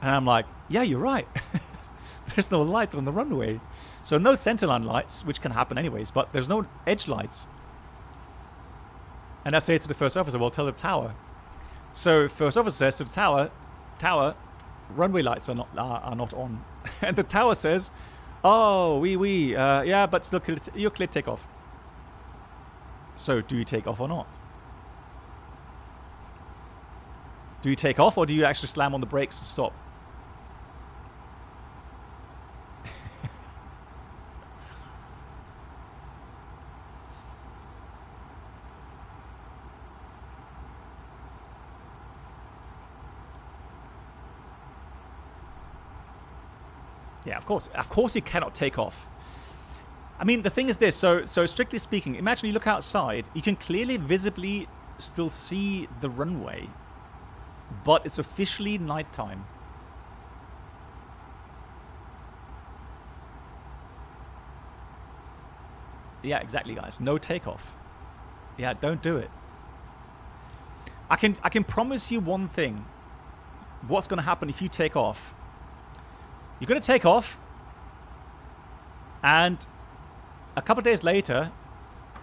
And I'm like, "Yeah, you're right. There's no lights on the runway. So no centerline lights, which can happen anyways, but there's no edge lights." And I say to the first officer, "Well, tell the tower." So first officer says to the tower, runway lights are not on. And the tower says, "Oh, yeah, but still, you're clear takeoff." So do you take off or not? Do you take off, or do you actually slam on the brakes and stop? Yeah, of course you cannot take off. I mean, the thing is this, so strictly speaking, imagine you look outside, you can clearly visibly still see the runway, but it's officially nighttime. Yeah, exactly, guys. No takeoff. Yeah, don't do it. I can promise you one thing. What's going to happen if you take off? You're going to take off, and a couple of days later,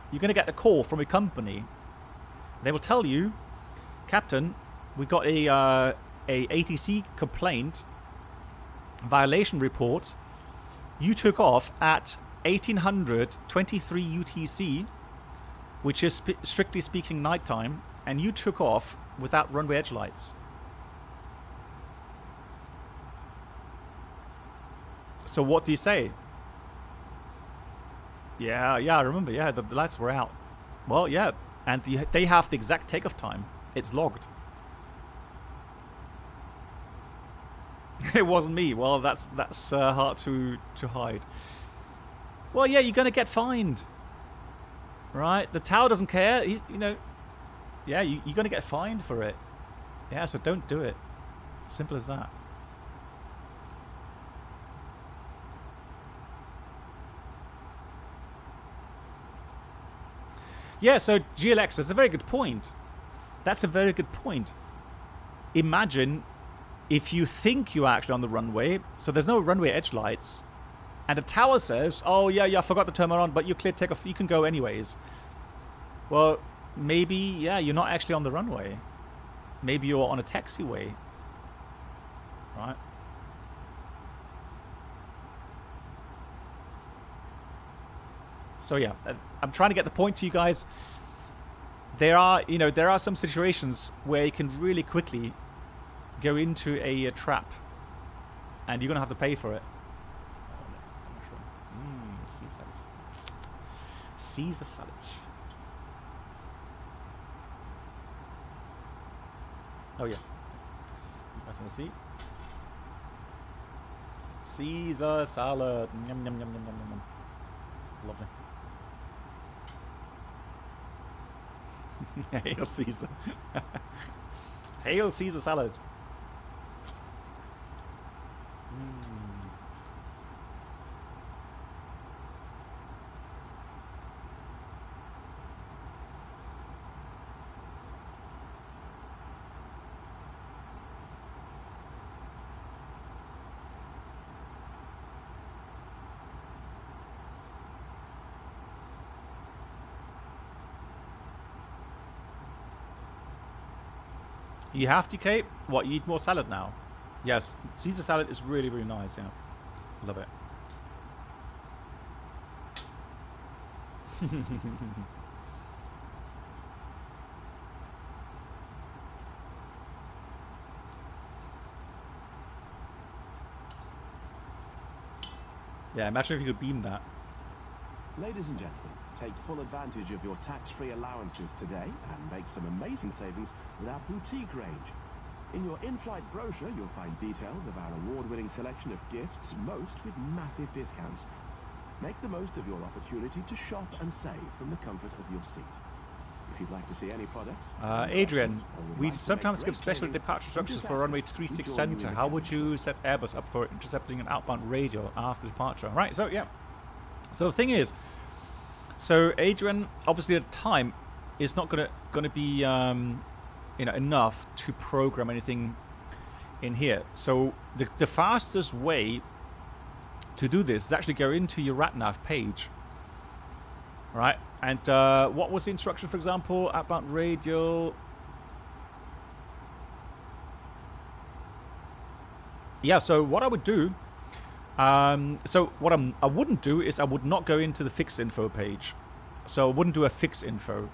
you're going to get a call from a company. They will tell you, "Captain, we got a ATC complaint, violation report. You took off at 1823 UTC, which is strictly speaking nighttime, and you took off without runway edge lights." So what do you say? Yeah, I remember. Yeah, the lights were out. Well, yeah, and they have the exact takeoff time. It's logged. It wasn't me. Well, that's hard to hide. Well, yeah, you're gonna get fined, right? The tower doesn't care. He's, you know, yeah, you're gonna get fined for it. Yeah, so don't do it. Simple as that. Yeah, so GLX, that's a very good point. That's a very good point. Imagine if you think you're actually on the runway, so there's no runway edge lights, and the tower says, oh, yeah, I forgot to turn them on, but you cleared takeoff, you can go anyways. Well, maybe, yeah, you're not actually on the runway. Maybe you're on a taxiway, right? So yeah, I'm trying to get the point to you guys. There are some situations where you can really quickly go into a trap, and you're gonna have to pay for it. Caesar salad. Caesar salad. Oh yeah, you guys wanna see? Caesar salad. Yum yum yum yum yum yum. Lovely. Hail Caesar. Hail Caesar salad. You have to, Kate? What, you eat more salad now? Yes, Caesar salad is really, really nice, yeah. Love it. Yeah, imagine if you could beam that. Ladies and gentlemen, take full advantage of your tax-free allowances today and make some amazing savings with our boutique range. In your in-flight brochure, you'll find details of our award-winning selection of gifts, most with massive discounts. Make the most of your opportunity to shop and save from the comfort of your seat. If you'd like to see any products... Adrian, we sometimes give special departure instructions for runway 36 center. How would you set Airbus up for intercepting an outbound radio after departure? Right, so yeah. So the thing is, so Adrian, obviously at the time, is not gonna be enough to program anything in here. So the fastest way to do this is actually go into your RatNav page, right? And what was the instruction, for example, outbound radial? Yeah. So what I would do. So what I wouldn't do is I would not go into the fix info page. So I wouldn't do a fix info.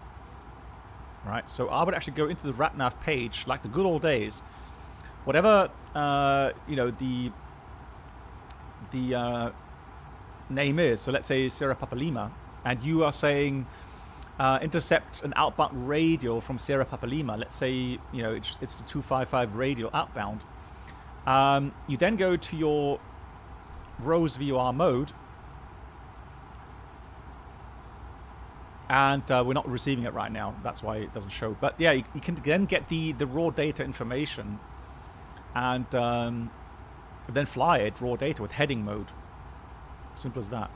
Right, so I would actually go into the RatNav page like the good old days. Whatever the name is. So let's say Sierra Papa Lima, and you are saying intercept an outbound radial from Sierra Papa Lima. Let's say it's the 255 radial outbound. You then go to your Rose VOR mode, and we're not receiving it right now. That's why it doesn't show. But yeah, you can then get the raw data information, and then fly it raw data with heading mode. Simple as that.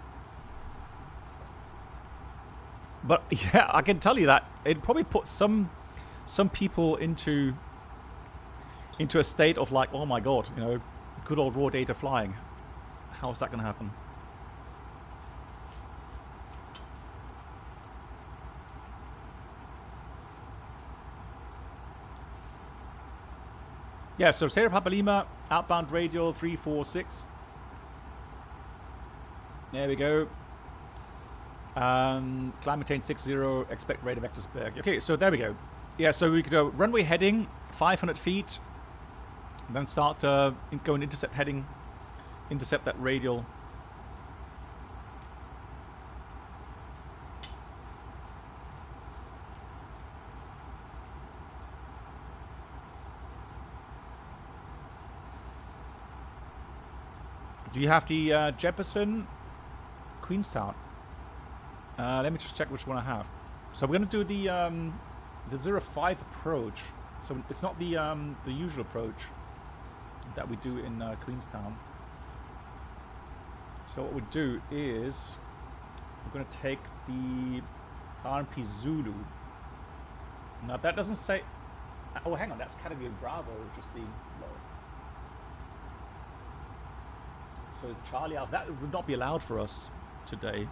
But yeah, I can tell you that it probably puts some people into a state of like, oh my god, good old raw data flying. How is that going to happen? Yeah, so Sierra Papa Lima, outbound radial 346. There we go. Climb maintain 60, expect radar Vectorsburg. Okay, so there we go. Yeah, so we could go runway heading, 500 feet, and then start go and intercept heading, intercept that radial. Do you have the Jefferson, Queenstown? Let me just check which one I have. So we're gonna do the 05 approach. So it's not the usual approach that we do in Queenstown. So what we do is we're gonna take the RMP Zulu. Now that doesn't say. Oh, hang on, that's category Bravo. Just see. So it's Charlie Alpha. That would not be allowed for us today.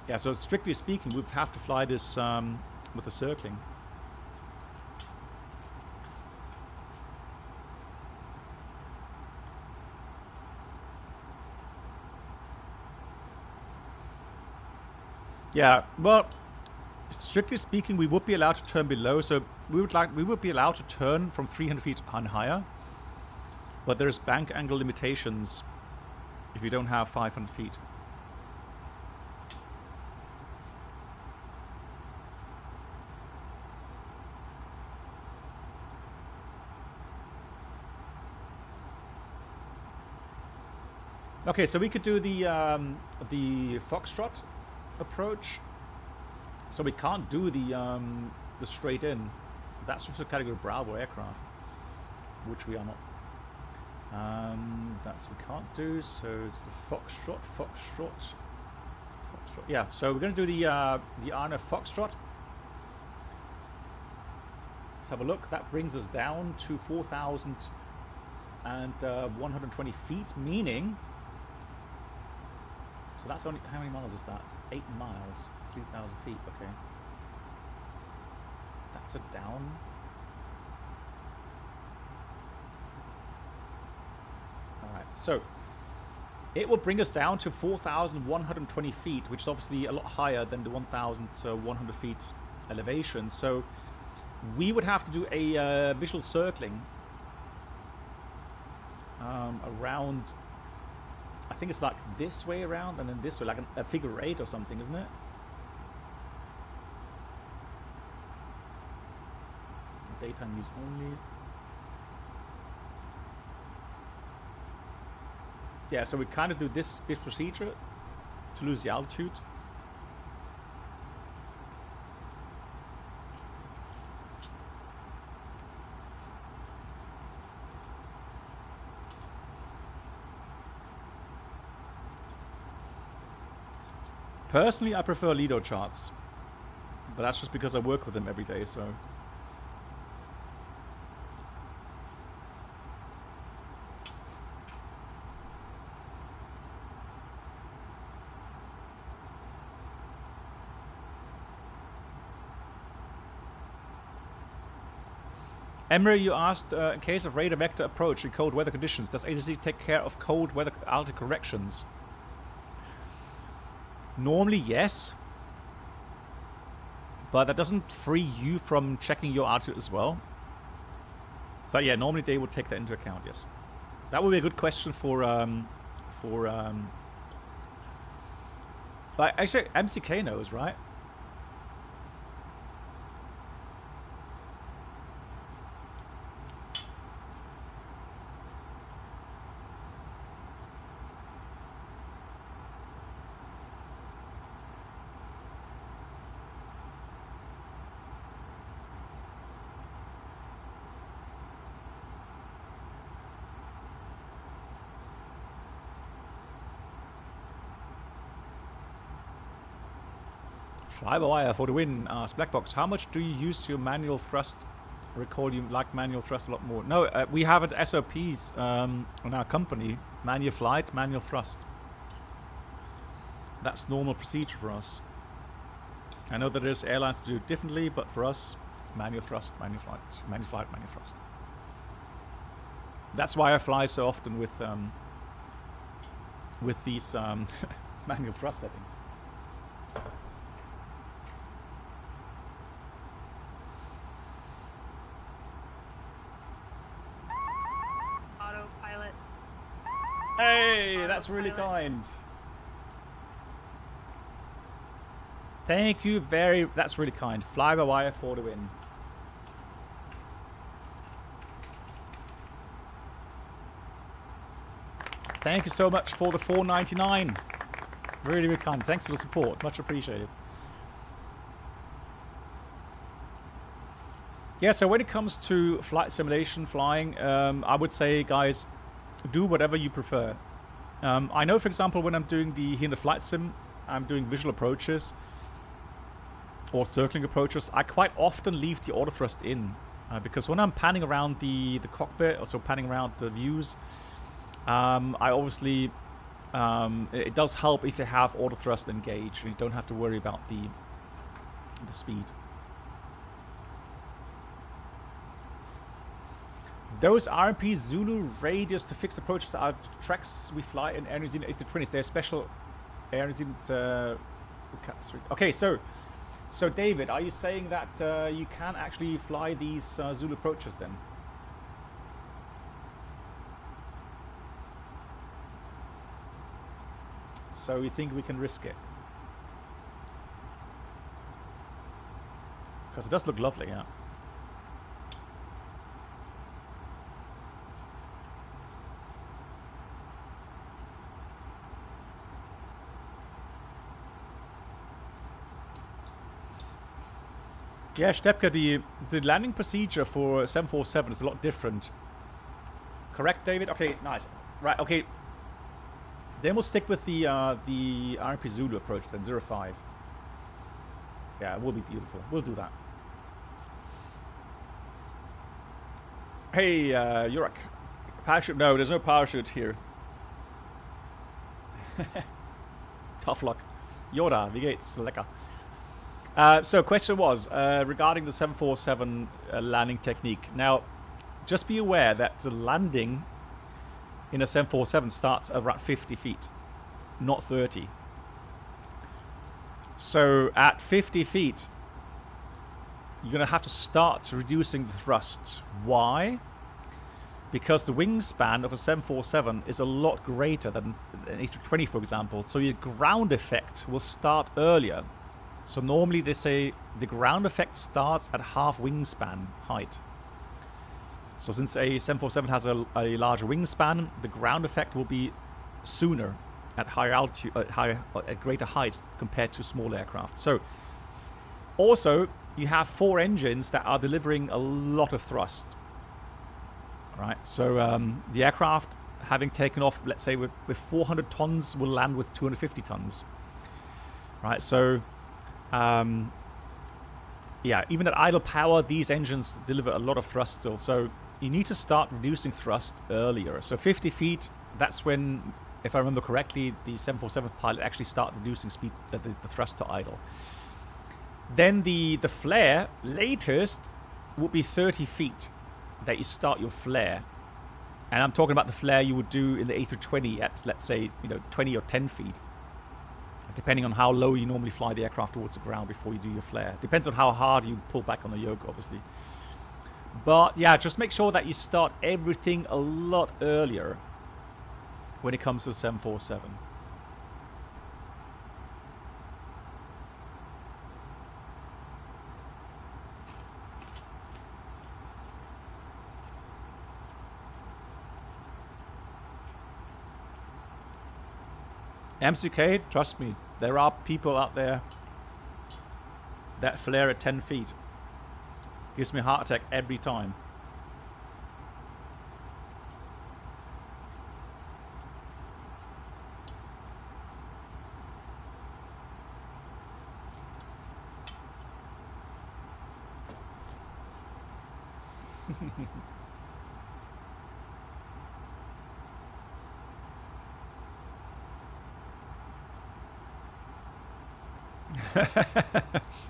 Yeah, so strictly speaking, we would have to fly this with the circling. Yeah, well, strictly speaking, we would be allowed to turn below. So we would be allowed to turn from 300 feet and higher, but there's bank angle limitations if you don't have 500 feet. Okay, so we could do the Foxtrot approach. So we can't do the straight in. That's just a category Bravo aircraft, which we are not. That's we can't do. So it's the Foxtrot. Yeah. So we're going to do the RNF Foxtrot. Let's have a look. That brings us down to 4,120 feet, meaning. So that's only, how many miles is that? 8 miles, 3,000 feet, okay. That's a down. Alright, so it will bring us down to 4,120 feet, which is obviously a lot higher than the 1,100 feet elevation. So we would have to do a visual circling around. I think it's like this way around and then this way, like a figure 8 or something, isn't it? Daytime use only. Yeah, so we kind of do this procedure to lose the altitude. Personally, I prefer Lido charts, but that's just because I work with them every day, so. Emery, you asked, in case of radar vector approach in cold weather conditions, does agency take care of cold weather altitude corrections? Normally, yes, but that doesn't free you from checking your altitude as well. But yeah, normally they would take that into account. Yes, that would be a good question for like actually MCK knows, right? Fly-by-wire for the win. Blackbox, how much do you use your manual thrust? I recall you like manual thrust a lot more. No, we have it SOPs on our company. Manual flight, manual thrust. That's normal procedure for us. I know that there's airlines to do it differently, but for us, manual thrust, manual flight, manual flight, manual thrust. That's why I fly so often with these manual thrust settings. Hey, that's really kind. Thank you very... That's really kind. Fly by wire for the win. Thank you so much for the $4.99. Really, really kind. Thanks for the support. Much appreciated. Yeah, so when it comes to flight simulation flying, I would say, guys, do whatever you prefer. I know, for example, when I'm doing here in the flight sim, I'm doing visual approaches or circling approaches. I quite often leave the auto thrust in because when I'm panning around the cockpit, also panning around the views, I obviously it does help if you have auto thrust engaged and you don't have to worry about the speed. Those RMP Zulu radius to fixed approaches are tracks we fly in Air New Zealand A320s. They're special Air New Zealand. Okay, so David, are you saying that you can actually fly these Zulu approaches then? So you think we can risk it? Because it does look lovely, yeah. Yeah, Stepke, the landing procedure for 747 is a lot different. Correct, David? Okay, nice. Right, okay. Then we'll stick with the RMP Zulu approach then, 05. Yeah, it will be beautiful. We'll do that. Hey, Yurak. Parachute? No, there's no parachute here. Tough luck. Yoda, wie geht's? Lecker. So question was regarding the 747 landing technique. Now, just be aware that the landing in a 747 starts at around 50 feet, not 30. So at 50 feet, you're going to have to start reducing the thrust. Why? Because the wingspan of a 747 is a lot greater than an A320, for example. So your ground effect will start earlier. So normally they say the ground effect starts at half wingspan height. So since a 747 has a larger wingspan, the ground effect will be sooner at higher altitude, at greater heights compared to small aircraft. So also you have 4 engines that are delivering a lot of thrust. All right. So the aircraft having taken off, let's say with 400 tons, will land with 250 tons. Right. So yeah, even at idle power, these engines deliver a lot of thrust still. So you need to start reducing thrust earlier. So 50 feet, that's when, if I remember correctly, the 747 pilot actually start reducing speed, the thrust to idle. Then the flare, latest, would be 30 feet that you start your flare. And I'm talking about the flare you would do in the A320 at, let's say, 20 or 10 feet. Depending on how low you normally fly the aircraft towards the ground before you do your flare. Depends on how hard you pull back on the yoke, obviously. But yeah, just make sure that you start everything a lot earlier when it comes to the 747. MCK, trust me, there are people out there that flare at 10 feet. Gives me a heart attack every time.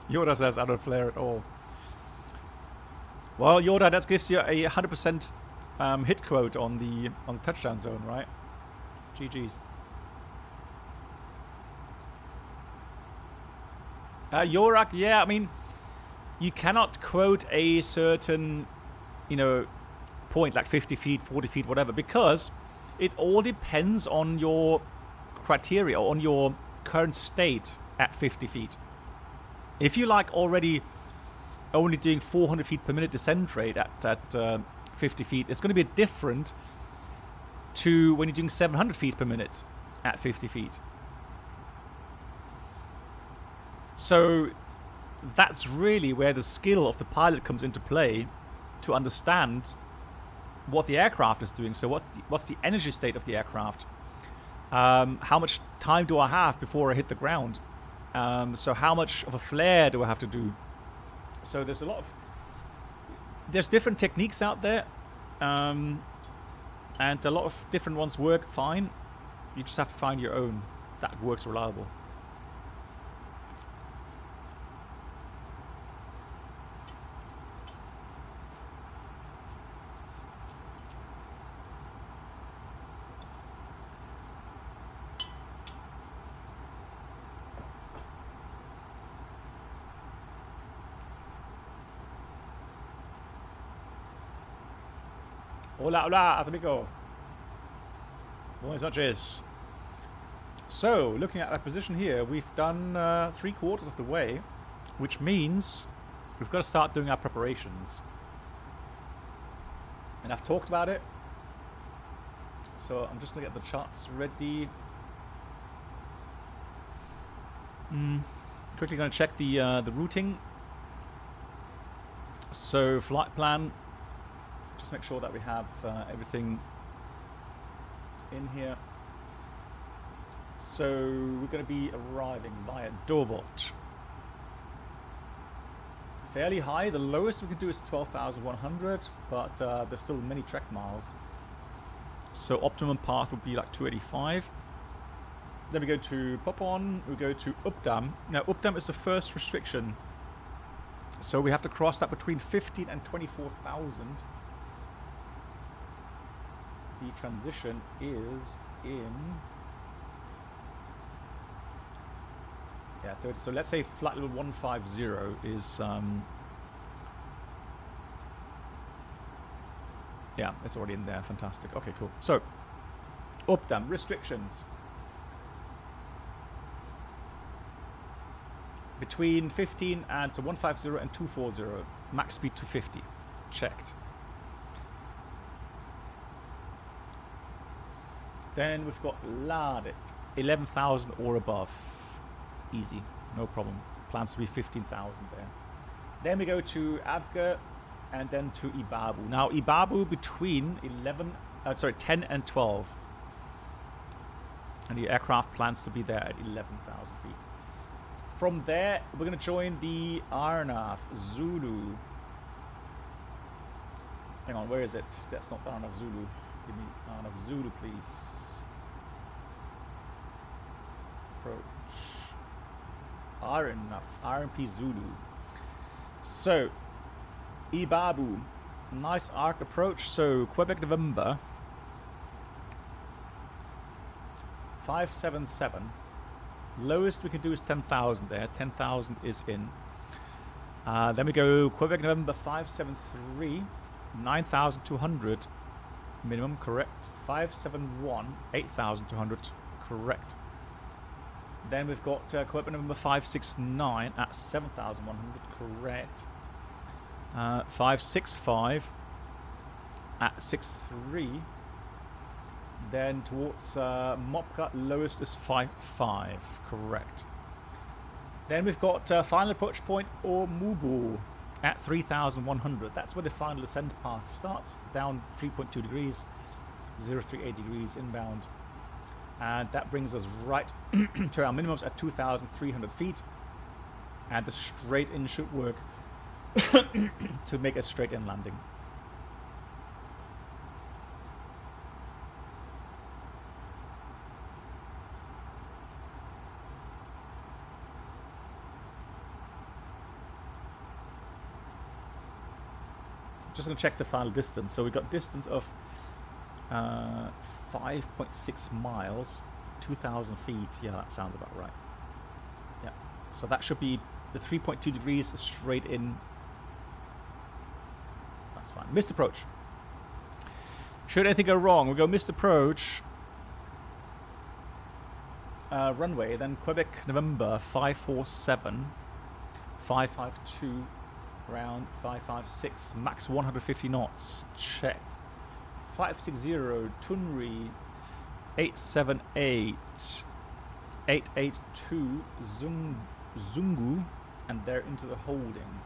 Yoda says I don't flare at all. Well, Yoda, that gives you a 100% hit quote on the touchdown zone, right? GG's. Yorak, yeah, I mean, you cannot quote a certain, point like 50 feet, 40 feet, whatever, because it all depends on your criteria, on your current state at 50 feet. If you like already only doing 400 feet per minute descent rate at 50 feet, it's going to be different to when you're doing 700 feet per minute at 50 feet. So that's really where the skill of the pilot comes into play, to understand what the aircraft is doing. So what's the energy state of the aircraft? How much time do I have before I hit the ground? So how much of a flare do I have to do? So there's different techniques out there, and a lot of different ones work fine. You just have to find your own that works reliable. Hola, hola, amigo. Buenas noches. So, looking at our position here, we've done 3/4 of the way, which means we've got to start doing our preparations. And I've talked about it, so I'm just going to get the charts ready. Quickly going to check the routing. So, flight plan. Just make sure that we have everything in here. So we're going to be arriving via Dorvot. Fairly high. The lowest we can do is 12,100, but there's still many trek miles. So optimum path would be like 285. Then we go to Popon. We go to Updam. Now Updam is the first restriction. So we have to cross that between 15 and 24,000. The transition is in 30. So let's say flight level 150 is yeah, it's already in there. Fantastic. Okay, cool. So Updam restrictions between 15 and 150 and 240. Max speed 250. Checked. Then we've got Lade, 11,000 or above. Easy, no problem. Plans to be 15,000 there. Then we go to Avga and then to Ibabu. Now Ibabu between 10 and 12. And the aircraft plans to be there at 11,000 feet. From there, we're going to join the Arnav Zulu. Hang on, where is it? That's not Arnav Zulu. Give me Arnav Zulu, please. Approach. RNP Zulu. So, Ibabu. Nice arc approach. So, Quebec November. 577. Lowest we can do is 10,000 there. 10,000 is in. Then we go Quebec November 573. 9,200 minimum, correct. 571. 8,200, correct. Then we've got Quebec number 569 at 7,100, correct. 565 at 63. Then towards Mopka, lowest is 55, correct. Then we've got final approach point Omubu at 3,100. That's where the final ascent path starts, down 3.2 degrees, 038 degrees inbound. And that brings us right to our minimums at 2,300 feet. And the straight in should work to make a straight in landing. Just going to check the final distance. So we've got distance of 5.6 miles, 2,000 feet. Yeah, that sounds about right. Yeah. So that should be the 3.2 degrees straight in. That's fine. Missed approach. Should anything go wrong, we go missed approach. Runway, then Quebec November 547. 552, round 556, max 150 knots, check. 560, Tunri, 878, 882, Zungu, and they're into the holding.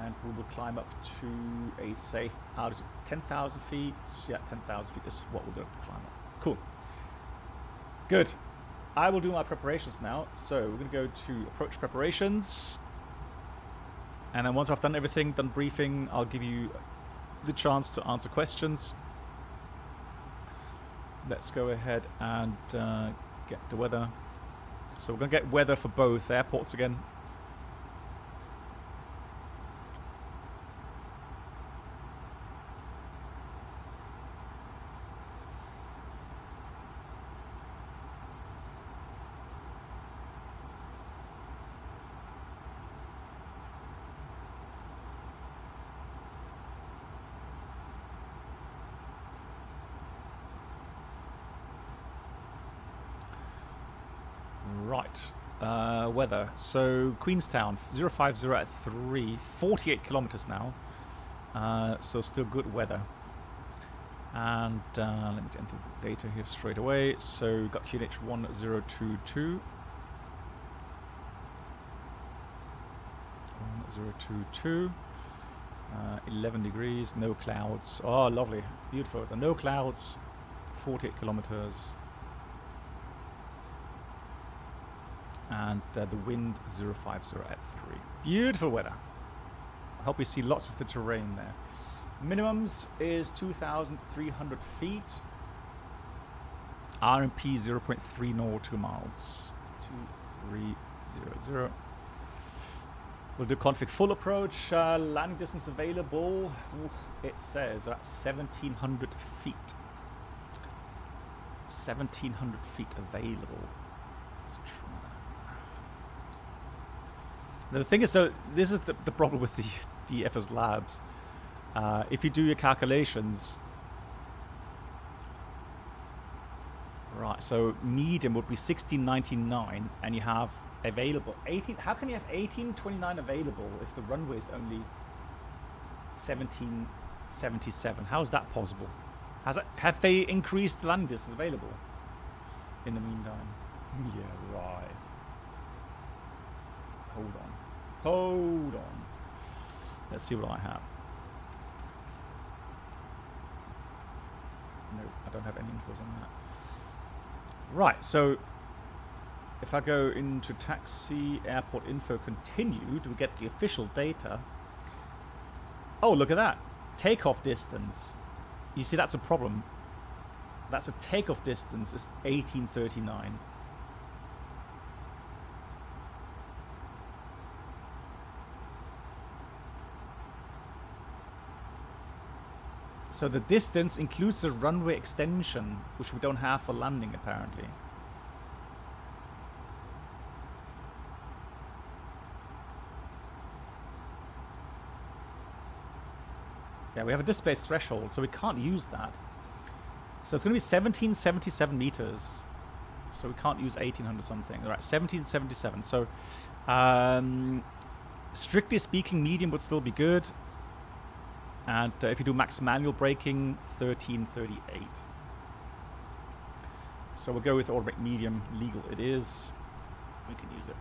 And we will climb up to a safe altitude, 10,000 feet. Yeah, 10,000 feet is what we're going to climb up. Cool. Good. I will do my preparations now. So we're going to go to approach preparations. And then once I've done everything, done briefing, I'll give you the chance to answer questions. Let's go ahead and get the weather. So we're going to get weather for both airports again. Weather. So Queenstown 050 at 3, 48 kilometers now. So still good weather. And let me enter the data here straight away. So got QNH 1022. 1022. 11 degrees, no clouds. Oh, lovely, beautiful. No clouds. 48 kilometers. And the wind 050 at 3. Beautiful weather. I hope you see lots of the terrain there. Minimums is 2,300 feet. RMP 0.3 naught, 2 miles. 2300. We'll do config full approach. Landing distance available. Ooh, it says that's 1,700 feet. 1,700 feet available. Let's try. The thing is, so this is the problem with the FSLabs. If you do your calculations, right? So medium would be 1699, and you have available 18. How can you have 1829 available if the runway is only 1777? How is that possible? Have they increased the landing distance available in the meantime? Yeah, right. Hold on. Hold on. Let's see what I have. No, I don't have any infos on that. Right, so if I go into taxi, airport info continued, we get the official data. Oh, look at that. Takeoff distance. You see, that's a problem. That's a takeoff distance is 1839. So the distance includes the runway extension, which we don't have for landing apparently. Yeah, we have a display threshold, so we can't use that. So it's going to be 1777 meters. So we can't use 1800 something. All right, 1777. So strictly speaking, medium would still be good. And if you do max manual braking, 1338. So we'll go with automatic medium. Legal it is. We can use it.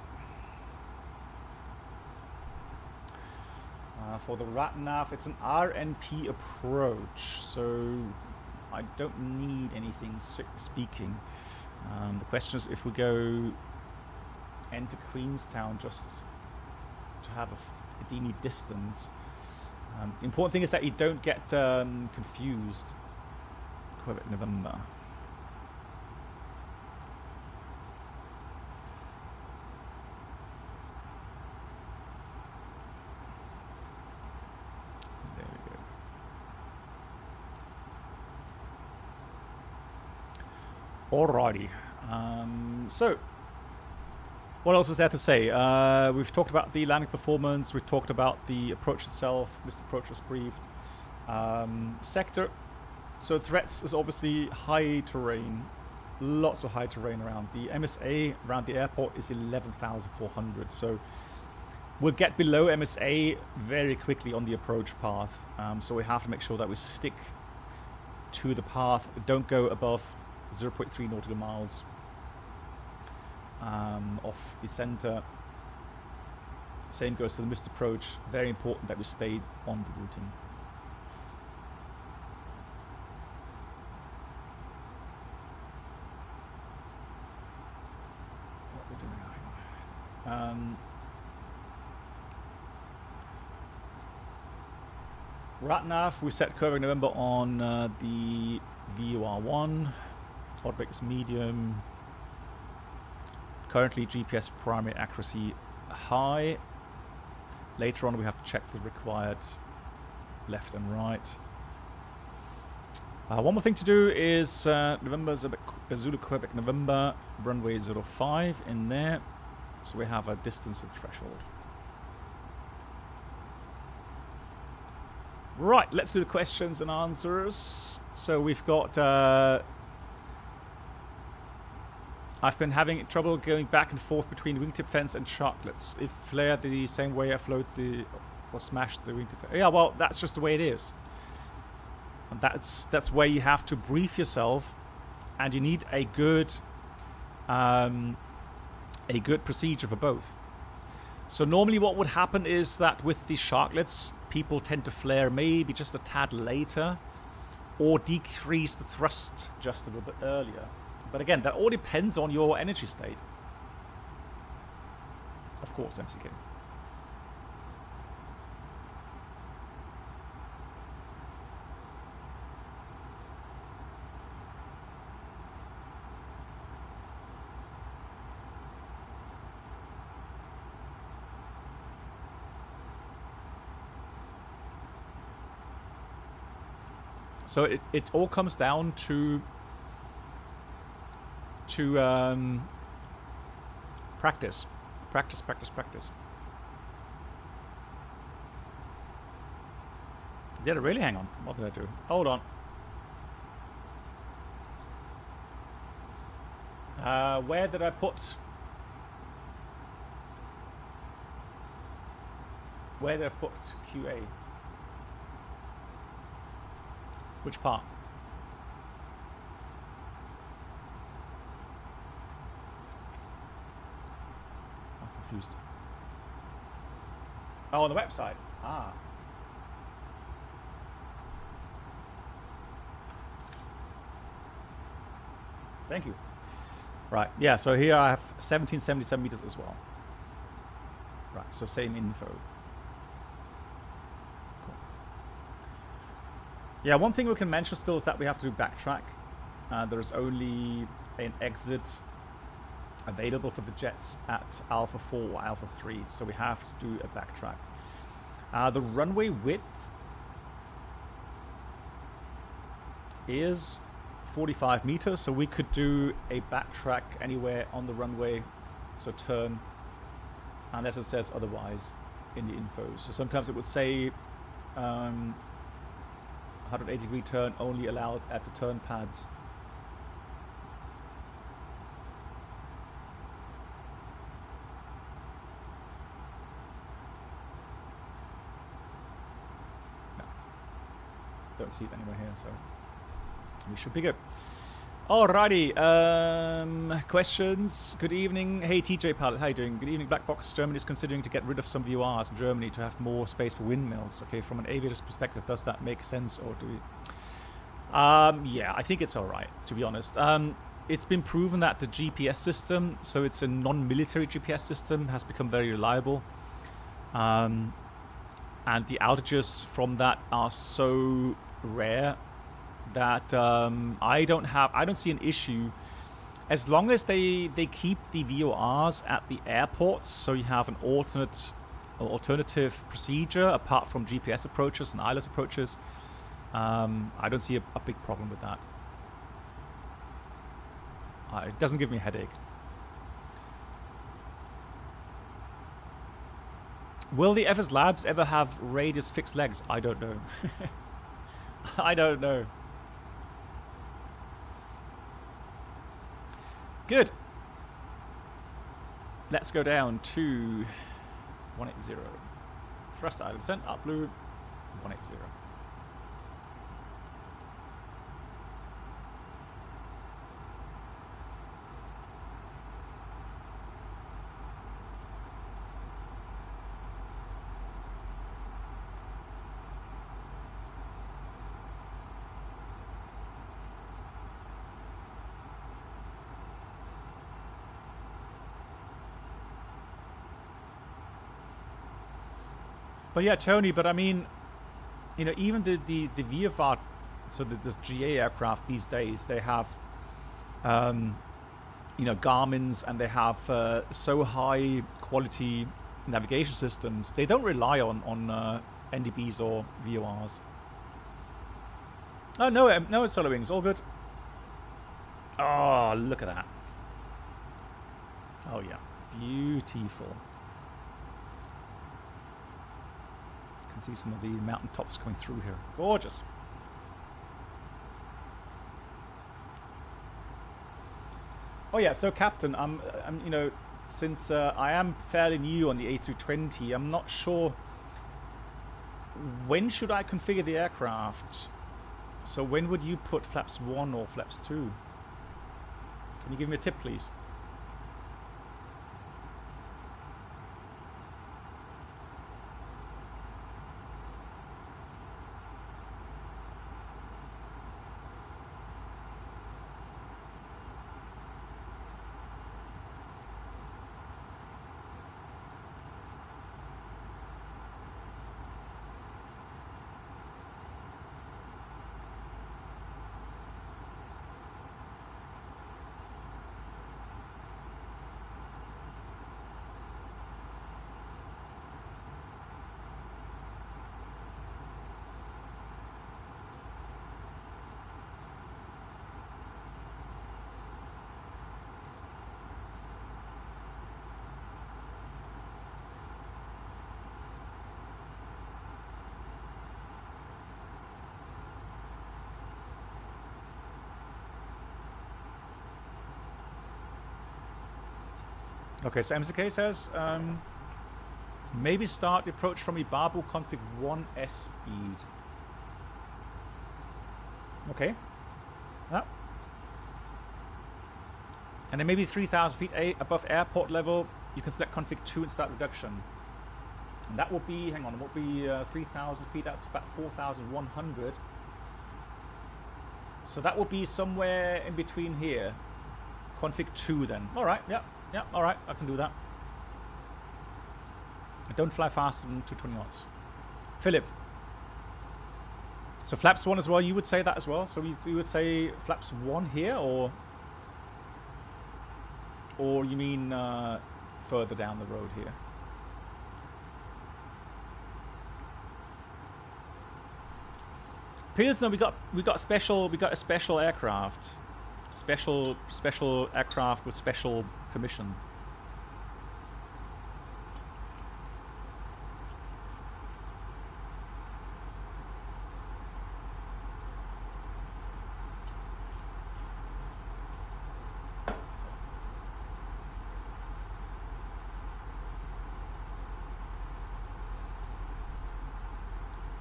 For the RATNAV, it's an RNP approach, so I don't need anything strictly speaking. The question is if we go into Queenstown just to have a DME distance. The important thing is that you don't get confused. Quebec, November. There we go. Alrighty. So, what else is there to say? We've talked about the landing performance. We've talked about the approach itself. Missed approach was briefed. Sector. So threats is obviously high terrain. lots of high terrain around. The MSA around the airport is 11,400, so we'll get below MSA very quickly on the approach path. So we have to make sure that we stick to the path, don't go above 0.3 nautical miles off the center. Same goes to the missed approach. Very important that we stay on the routing. What we're doing now. RATNAV, we set curving November on the VUR1. Oddbreak is medium. Currently GPS primary accuracy high. Later on we have to check the required left and right. One more thing to do is November Zulu Quebec November runway 05 in there. So we have a distance and threshold. Right, let's do the questions and answers. So we've got I've been having trouble going back and forth between wingtip fence and sharklets. If flare the same way I float the or smash the wingtip fence. Yeah, well, that's just the way it is. And that's where you have to brief yourself, and you need a good procedure for both. So normally what would happen is that with the sharklets, people tend to flare maybe just a tad later or decrease the thrust just a little bit earlier. But again, that all depends on your energy state. Of course, MCK. So it all comes down to practice. Did it really? Hang on. What did I do? Hold on. Where did I put QA? Which part? I'm confused. Oh, on the website. Ah. Thank you. Right, yeah, so here I have 1777 meters as well. Right, so same info. Cool. Yeah, one thing we can mention still is that we have to do backtrack. There's only an exit available for the jets at Alpha 4 or Alpha 3, so we have to do a backtrack. The runway width is 45 meters, so we could do a backtrack anywhere on the runway, so turn, unless it says otherwise in the info. So sometimes it would say 180-degree turn only allowed at the turn pads. No. Don't see it anywhere here, so we should be good. Alrighty, questions. Good evening. Hey TJ Pilot, how you doing? Good evening. Black Box. Germany is considering to get rid of some VORs in Germany to have more space for windmills. Okay, from an aviator's perspective, does that make sense, or do we? Yeah, I think it's alright, to be honest. It's been proven that the GPS system, so it's a non-military GPS system, has become very reliable. And the outages from that are so rare that I don't see an issue as long as they keep the VORs at the airports, so you have an alternative procedure apart from GPS approaches and ILS approaches. I don't see a big problem with that. It doesn't give me a headache. Will the FSLabs ever have radius fixed legs? I don't know. I don't know. Good. Let's go down to 180. Thrust island descent, up blue, 180. But yeah, Tony, but I mean, you know, even the VFR, so the GA aircraft these days, they have, you know, Garmin's, and they have so high quality navigation systems. They don't rely on NDBs or VORs. Oh, no solar wings, all good. Oh, look at that. Oh yeah, beautiful. See some of the mountain tops coming through here. Gorgeous. Oh yeah, so Captain, I'm you know, since I am fairly new on the A320, I'm not sure when should I configure the aircraft. So when would you put flaps 1 or flaps 2? Can you give me a tip, please? Okay, so MZK says, maybe start the approach from Ibabu config 1 S speed. Okay. Yeah. And then maybe 3,000 feet above airport level, you can select config 2 and start reduction. And that will be, hang on, it will be 3,000 feet, that's about 4,100. So that will be somewhere in between here. Config 2 then. Alright, yeah. Yeah, alright, I can do that. I don't fly faster than 220 knots. Philip. So flaps 1 as well, you would say that as well? So you would say flaps 1 here, or you mean further down the road here? Pilsner, we got a special aircraft. Special aircraft with special permission.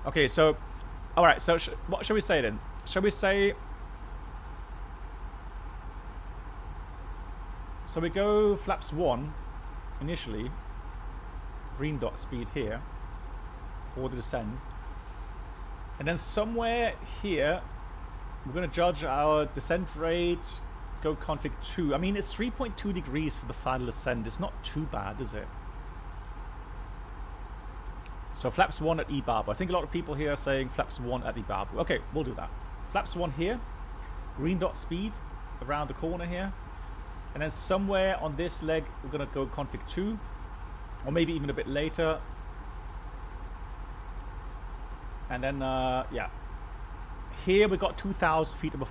Okay, so all right, so what shall we say then? Shall we say, so we go flaps 1 initially, green dot speed here for the descent, and then somewhere here we're going to judge our descent rate, go config 2. I mean, it's 3.2 degrees for the final descent. It's not too bad, is it? So flaps 1 at Ibabu. I think a lot of people here are saying flaps 1 at Ibabu. Okay, we'll do that. Flaps 1 here, green dot speed around the corner here. And then somewhere on this leg, we're going to go config 2, or maybe even a bit later. And then, yeah, here we got 2,000 feet above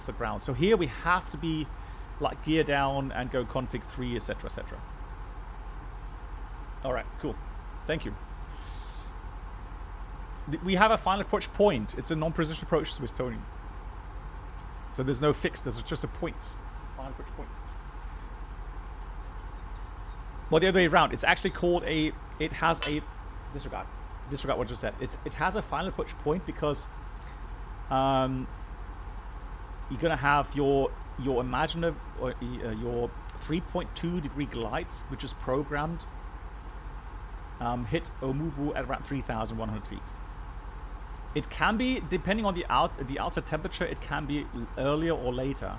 the ground. So here we have to be like gear down and go config 3, etc., etc. All right, cool. Thank you. We have a final approach point. It's a non-precision approach, Swiss Tony. So there's no fix. There's just a point. Final approach point. Well, the other way around. It's actually called a. It has a. Disregard what I just said. It has a final approach point because you're gonna have your imaginative or your 3.2 degree glide, which is programmed, hit Oumubu at around 3,100 feet. It can be, depending on the outside temperature, it can be earlier or later.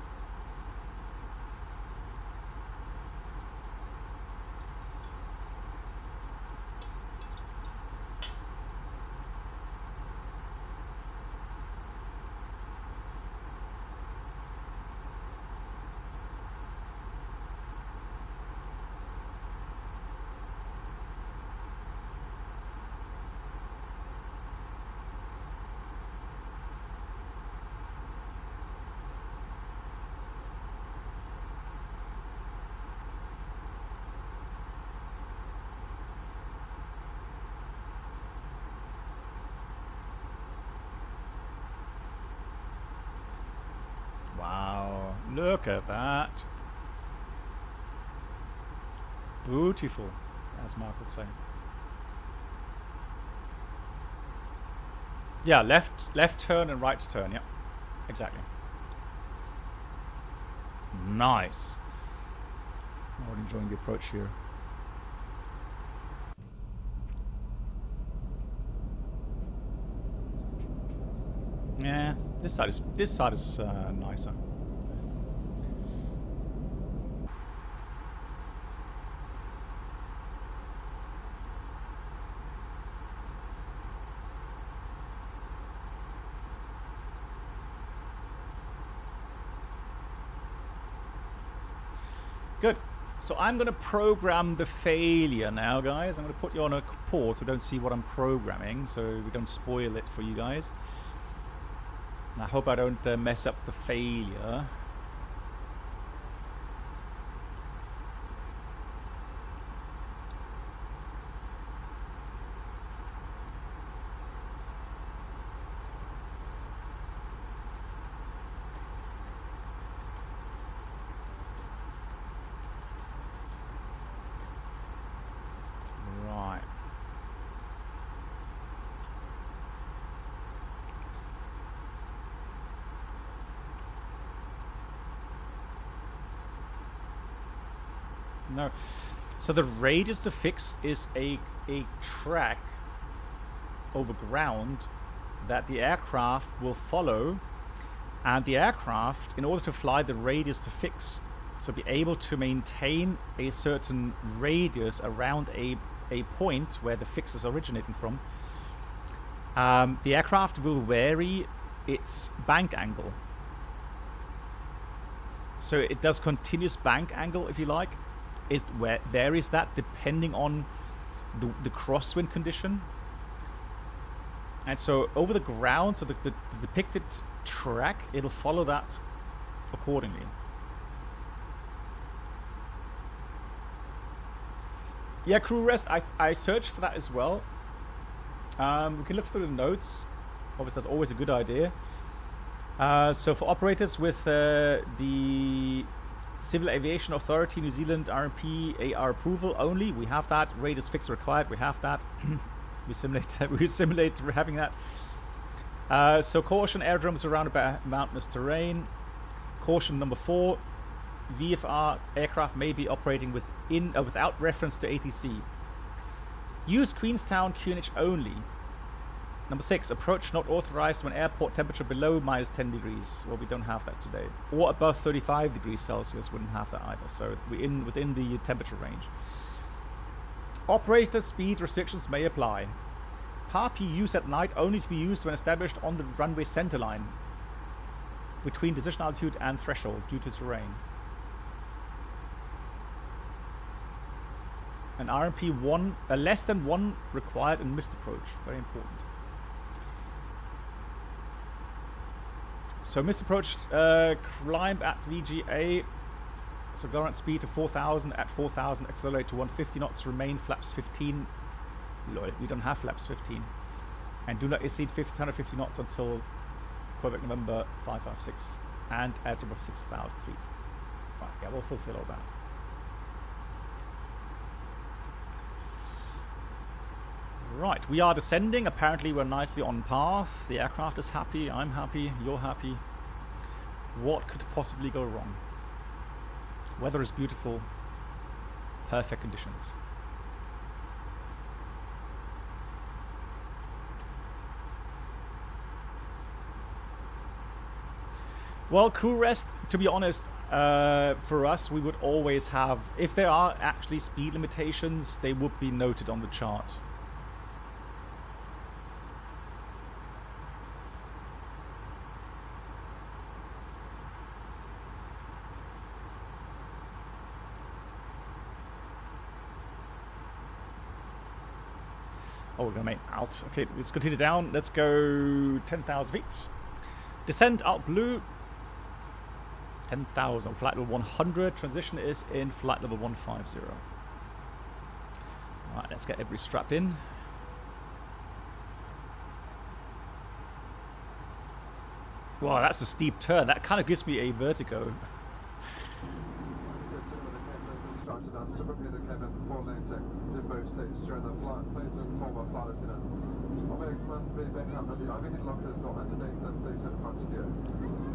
Wow, look at that. Beautiful, as Mark would say. Yeah, left turn and right turn, yeah. Exactly. Nice. I'm already enjoying the approach here. Yeah, this side is nicer. Good. So I'm going to program the failure now, guys. I'm going to put you on a pause so you don't see what I'm programming, so we don't spoil it for you guys. And I hope I don't mess up the failure. Right. No. So the radius to fix is a track over ground that the aircraft will follow, and the aircraft, in order to fly the radius to fix, so be able to maintain a certain radius around a point where the fix is originating from, the aircraft will vary its bank angle. So it does continuous bank angle, if you like. It varies that depending on the crosswind condition. And so over the ground, so the depicted track, it'll follow that accordingly. Yeah, crew rest, I searched for that as well. We can look through the notes. Obviously, that's always a good idea. So for operators with the Civil Aviation Authority New Zealand RMP AR approval only, we have that. Radius fix required, we have that. we simulate having that. So caution, aerodromes around about mountainous terrain. Caution number 4, VFR aircraft may be operating without reference to ATC. Use Queenstown QNH only. Number 6, approach not authorized when airport temperature below -10 degrees. Well, we don't have that today. Or above 35 degrees Celsius, wouldn't have that either. So we're within the temperature range. Operator speed restrictions may apply. PARP use at night only to be used when established on the runway center line between decision altitude and threshold due to terrain. An RMP 1, less than 1 required in missed approach. Very important. So missed approach, climb at VGA. So current speed to 4,000. At 4,000, accelerate to 150 knots. Remain flaps 15. Lol, we don't have flaps 15. And do not exceed 150 knots until Quebec November 556. And at above 6,000 feet. Right, yeah, we'll fulfill all that. Right, we are descending. Apparently we're nicely on path. The aircraft is happy, I'm happy, you're happy. What could possibly go wrong? Weather is beautiful. Perfect conditions. Well, crew rest, to be honest, for us, we would always have, if there are actually speed limitations, they would be noted on the chart. Oh, we're going to make out. Okay, let's continue down. Let's go 10,000 feet. Descent out blue. 10,000. Flight level 100. Transition is in flight level 150. Alright, let's get everybody strapped in. Wow, that's a steep turn. That kind of gives me a vertigo.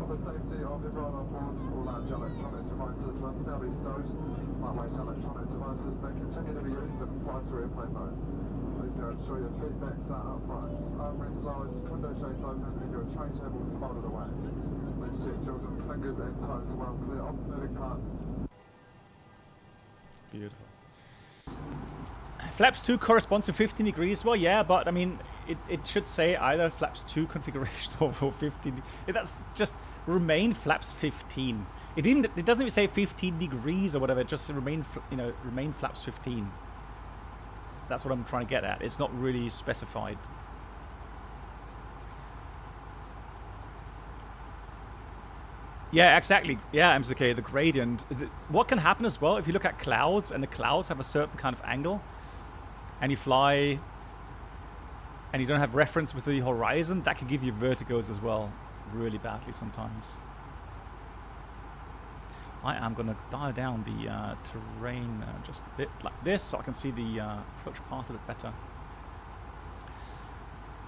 For safety of everyone on board, all large electronic devices must now be stowed. Lightweight electronic devices may continue to be used in flight or airplane mode. Please ensure your seat backs are upright, armrests lowered, window shades open, and your tray table folded away. Please check children's fingers and toes are well clear of moving parts. Beautiful. Flaps 2 corresponds to 15 degrees. Well, yeah, but I mean, it should say either flaps 2 configuration or 15. That's just remain flaps 15. It doesn't even say 15 degrees or whatever. It just remain flaps 15. That's what I'm trying to get at. It's not really specified. Yeah, exactly. Yeah, MZK, the gradient. What can happen as well, if you look at clouds, and the clouds have a certain kind of angle, and you fly, and you don't have reference with the horizon, that can give you vertigos as well, really badly sometimes. I am going to dial down the terrain just a bit like this, so I can see the approach path a bit better.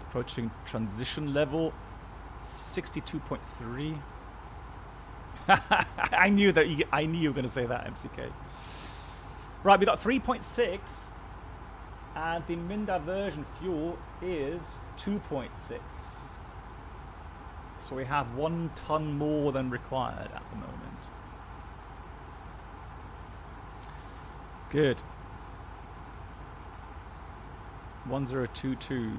Approaching transition level, 62.3. I knew that I knew you were going to say that, MCK. Right, we got 3.6, and the min diversion fuel is 2.6. So we have 1 ton more than required at the moment. Good. 1022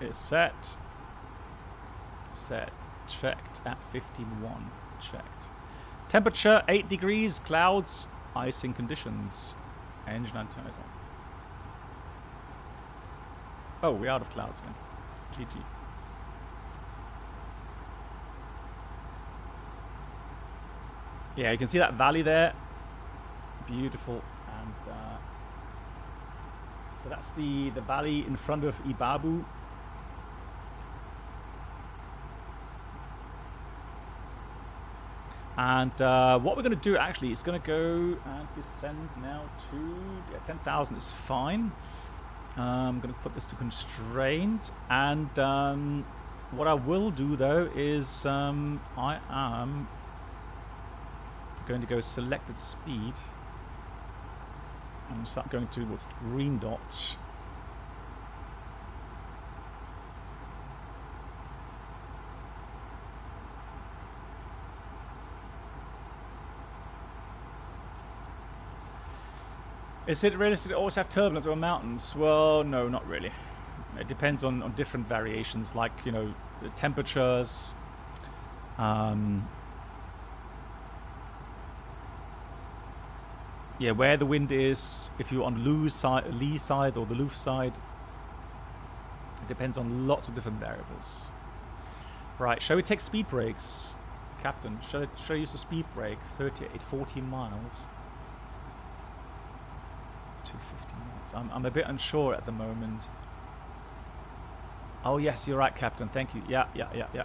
is set. Set. Checked at 51. Checked. Temperature 8 degrees. Clouds. Icing conditions. Engine antennas on. Oh, we're out of clouds again. GG. Yeah, you can see that valley there. Beautiful. And so that's the valley in front of Ibabu. And what we're going to do actually is going to go and descend now to 10,000 is fine. I'm going to put this to constraint. And what I will do though is I am going to go selected speed. I'm start going towards green dot. Is it realistic to always have turbulence over mountains? Well, no, not really. It depends on different variations, like, you know, the temperatures. Yeah, where the wind is, if you're on lee side or the Luft side. It depends on lots of different variables. Right, shall we take speed brakes? Captain, shall I use a speed brake? 14 miles. 250 minutes. I'm a bit unsure at the moment. Oh yes, you're right, Captain. Thank you. Yeah.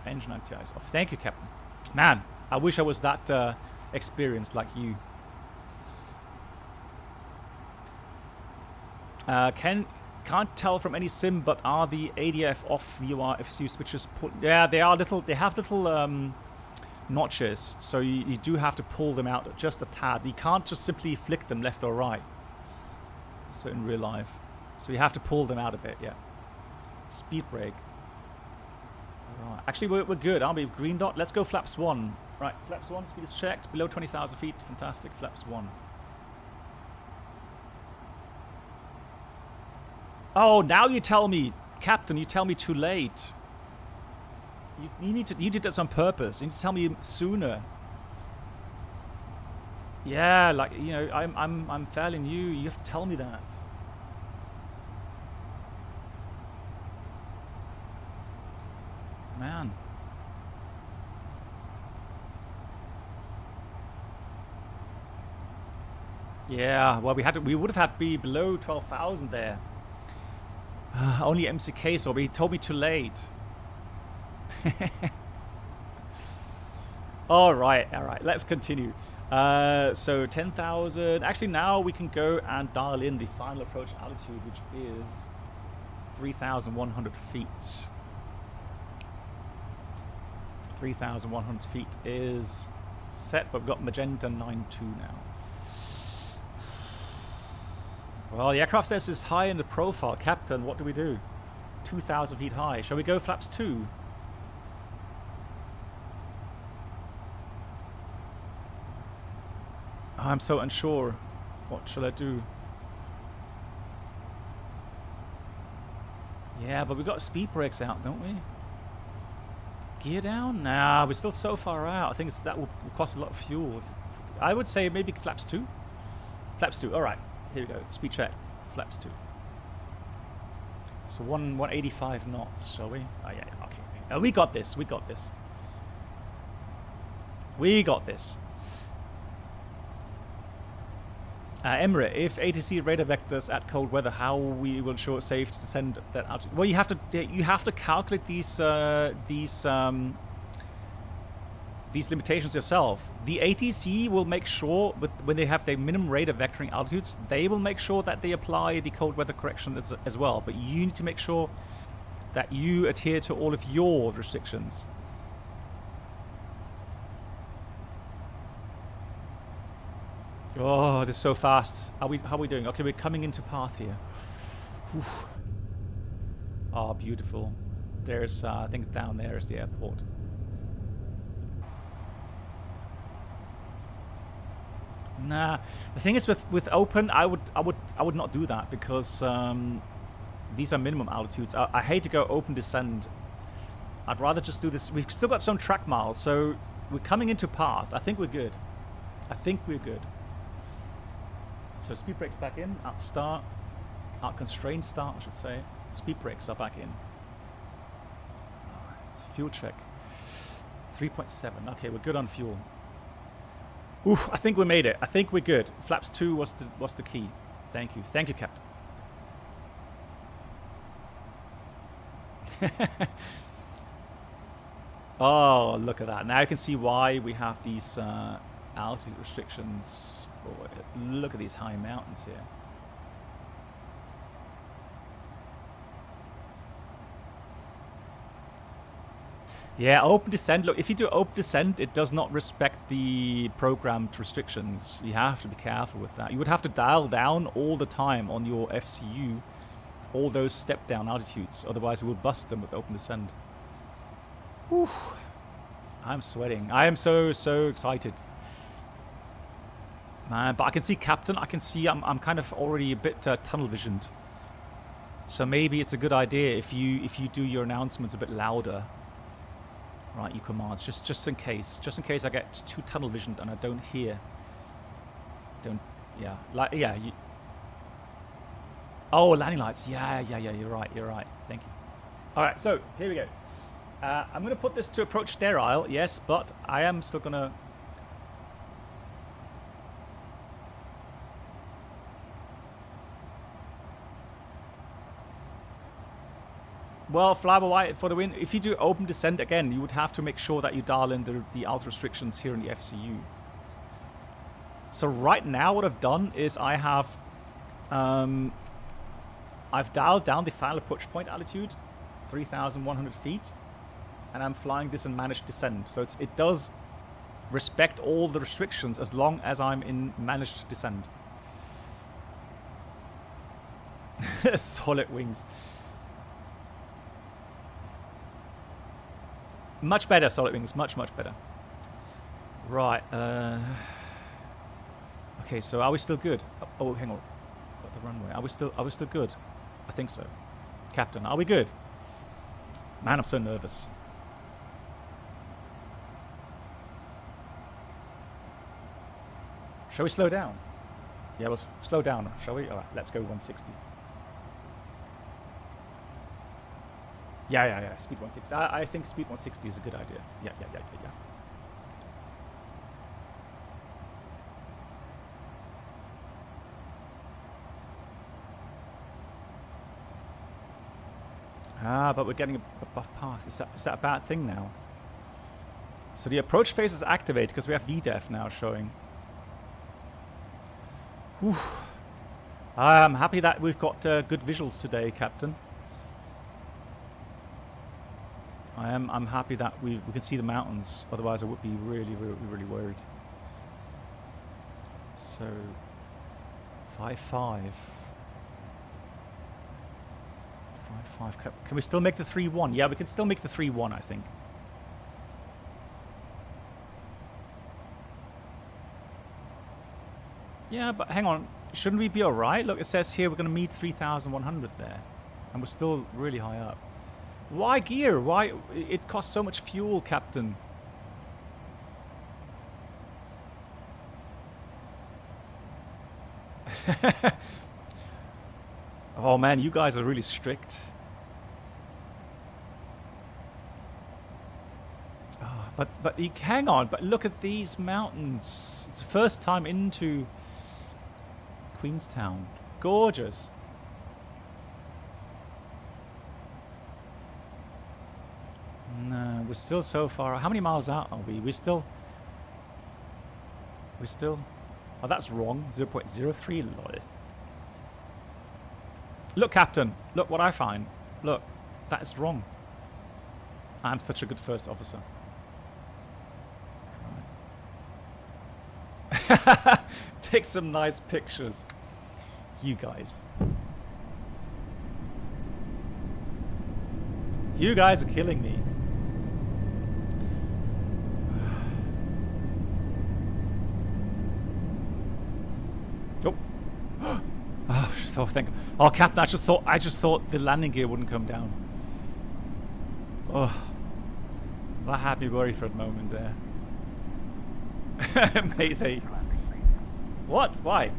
Engine anti is off. Thank you, Captain. Man, I wish I was that experienced like you. Can't tell from any sim, but are the ADF off VOR FCU switches pulled? Yeah, they are little. They have little notches, so you do have to pull them out just a tad. You can't just simply flick them left or right. So in real life, so you have to pull them out a bit. Yeah. Speed brake. Right. Actually, we're good, aren't we? Green dot. Let's go flaps 1. Right, flaps 1. Speed is checked. Below 20,000 feet. Fantastic. Flaps 1. Oh, now you tell me, Captain. You tell me too late. You did this on purpose. You need to tell me sooner. Yeah, like, you know, I'm failing you. You have to tell me that. Man. Yeah, well, we would have had to be below 12,000 there. Only MCK, so he told me too late. all right, let's continue. So 10,000. Actually, now we can go and dial in the final approach altitude, which is 3,100 feet. 3,100 feet is set, but we've got magenta 92 now. Well, the aircraft says it's high in the profile. Captain, what do we do? 2,000 feet high. Shall we go flaps 2? I'm so unsure. What shall I do? Yeah, but we've got speed brakes out, don't we? Gear down? Nah, we're still so far out. I think that will cost a lot of fuel. I would say maybe flaps 2. Flaps 2. All right. Here we go. Speed check. Flaps 2. So 185 knots, shall we? Oh, yeah. Okay. We got this. We got this. We got this. Emre, if ATC radar vectors at cold weather, how we will ensure safe to send that out? Well, you have to calculate these limitations yourself. The ATC will make sure, when they have their minimum radar vectoring altitudes, they will make sure that they apply the cold weather correction as well. But you need to make sure that you adhere to all of your restrictions. Oh, this is so fast. How are we doing? Okay, we're coming into path here. Whew. Oh, beautiful. There's, I think down there is the airport. Nah, the thing is with open, I would not do that because these are minimum altitudes. I hate to go open descend. I'd rather just do this. We've still got some track miles, so we're coming into path. I think we're good. I think we're good. So speed brakes back in, out start, out constrained start, I should say. Speed brakes are back in. Fuel check. 3.7. Okay, we're good on fuel. Oof, I think we made it. I think we're good. Flaps 2 was the key. Thank you. Thank you, Captain. Oh, look at that. Now you can see why we have these altitude restrictions. Boy, look at these high mountains here. Yeah, open descent. Look, if you do open descent, it does not respect the programmed restrictions. You have to be careful with that. You would have to dial down all the time on your FCU, all those step down altitudes. Otherwise, it will bust them with open descent. Whew. I'm sweating. I am so excited. Man, but I can see Captain. I can see I'm kind of already a bit tunnel visioned. So maybe it's a good idea if you do your announcements a bit louder. Right, you commands, just in case I get too tunnel visioned and I don't hear. Oh, landing lights. Yeah. You're right. Thank you. All right, so here we go. I'm going to put this to approach sterile, yes, but I am still going to. Well, fly wide for the win. If you do open descent again, you would have to make sure that you dial in the alt restrictions here in the FCU. So right now what I've done is I have I've dialed down the final approach point altitude, 3,100 feet, and I'm flying this in managed descent. So it does respect all the restrictions as long as I'm in managed descent. Solid wings. Much better, solid wings. Much, much better. Right. Okay, so are we still good? Oh, hang on. Got the runway. Are we still good? I think so. Captain, are we good? Man, I'm so nervous. Shall we slow down? Yeah, we'll slow down, shall we? All right, let's go 160. Yeah. Speed 160. I think speed 160 is a good idea. Yeah. But we're getting a buff path. Is that a bad thing now? So the approach phase is activated because we have VDEF now showing. Whew. I'm happy that we've got good visuals today, Captain. I'm happy that we can see the mountains. Otherwise, I would be really worried. So 5.5. Can we still make the 3.1? Yeah, we can still make the 3.1, I think. Yeah, but hang on. Shouldn't we be all right? Look, it says here we're going to meet 3,100 there. And we're still really high up. Why gear? Why? It costs so much fuel, Captain. Oh man, you guys are really strict. Oh, but hang on, but look at these mountains. It's the first time into Queenstown. Gorgeous. No, we're still so far. How many miles out are we? We're still. Oh, that's wrong. 0.03 lol. Look, Captain. Look what I find. Look, that is wrong. I'm such a good first officer. Right. Take some nice pictures. You guys. You guys are killing me. Oh, thank. Oh, Captain, I just thought the landing gear wouldn't come down. Oh, that had me worried for a moment there. Mayday. What? Why?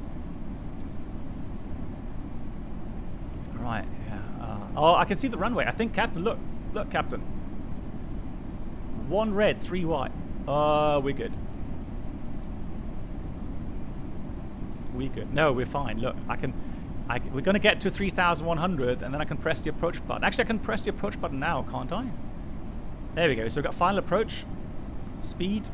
Right. Yeah. Oh, I can see the runway. I think, Captain. Look, Captain. 1 red, 3 white. Oh, we're good. We're good. No, we're fine. Look, we're going to get to 3,100 and then I can press the approach button. Actually, I can press the approach button now, can't I? There we go. So we've got final approach. Speed.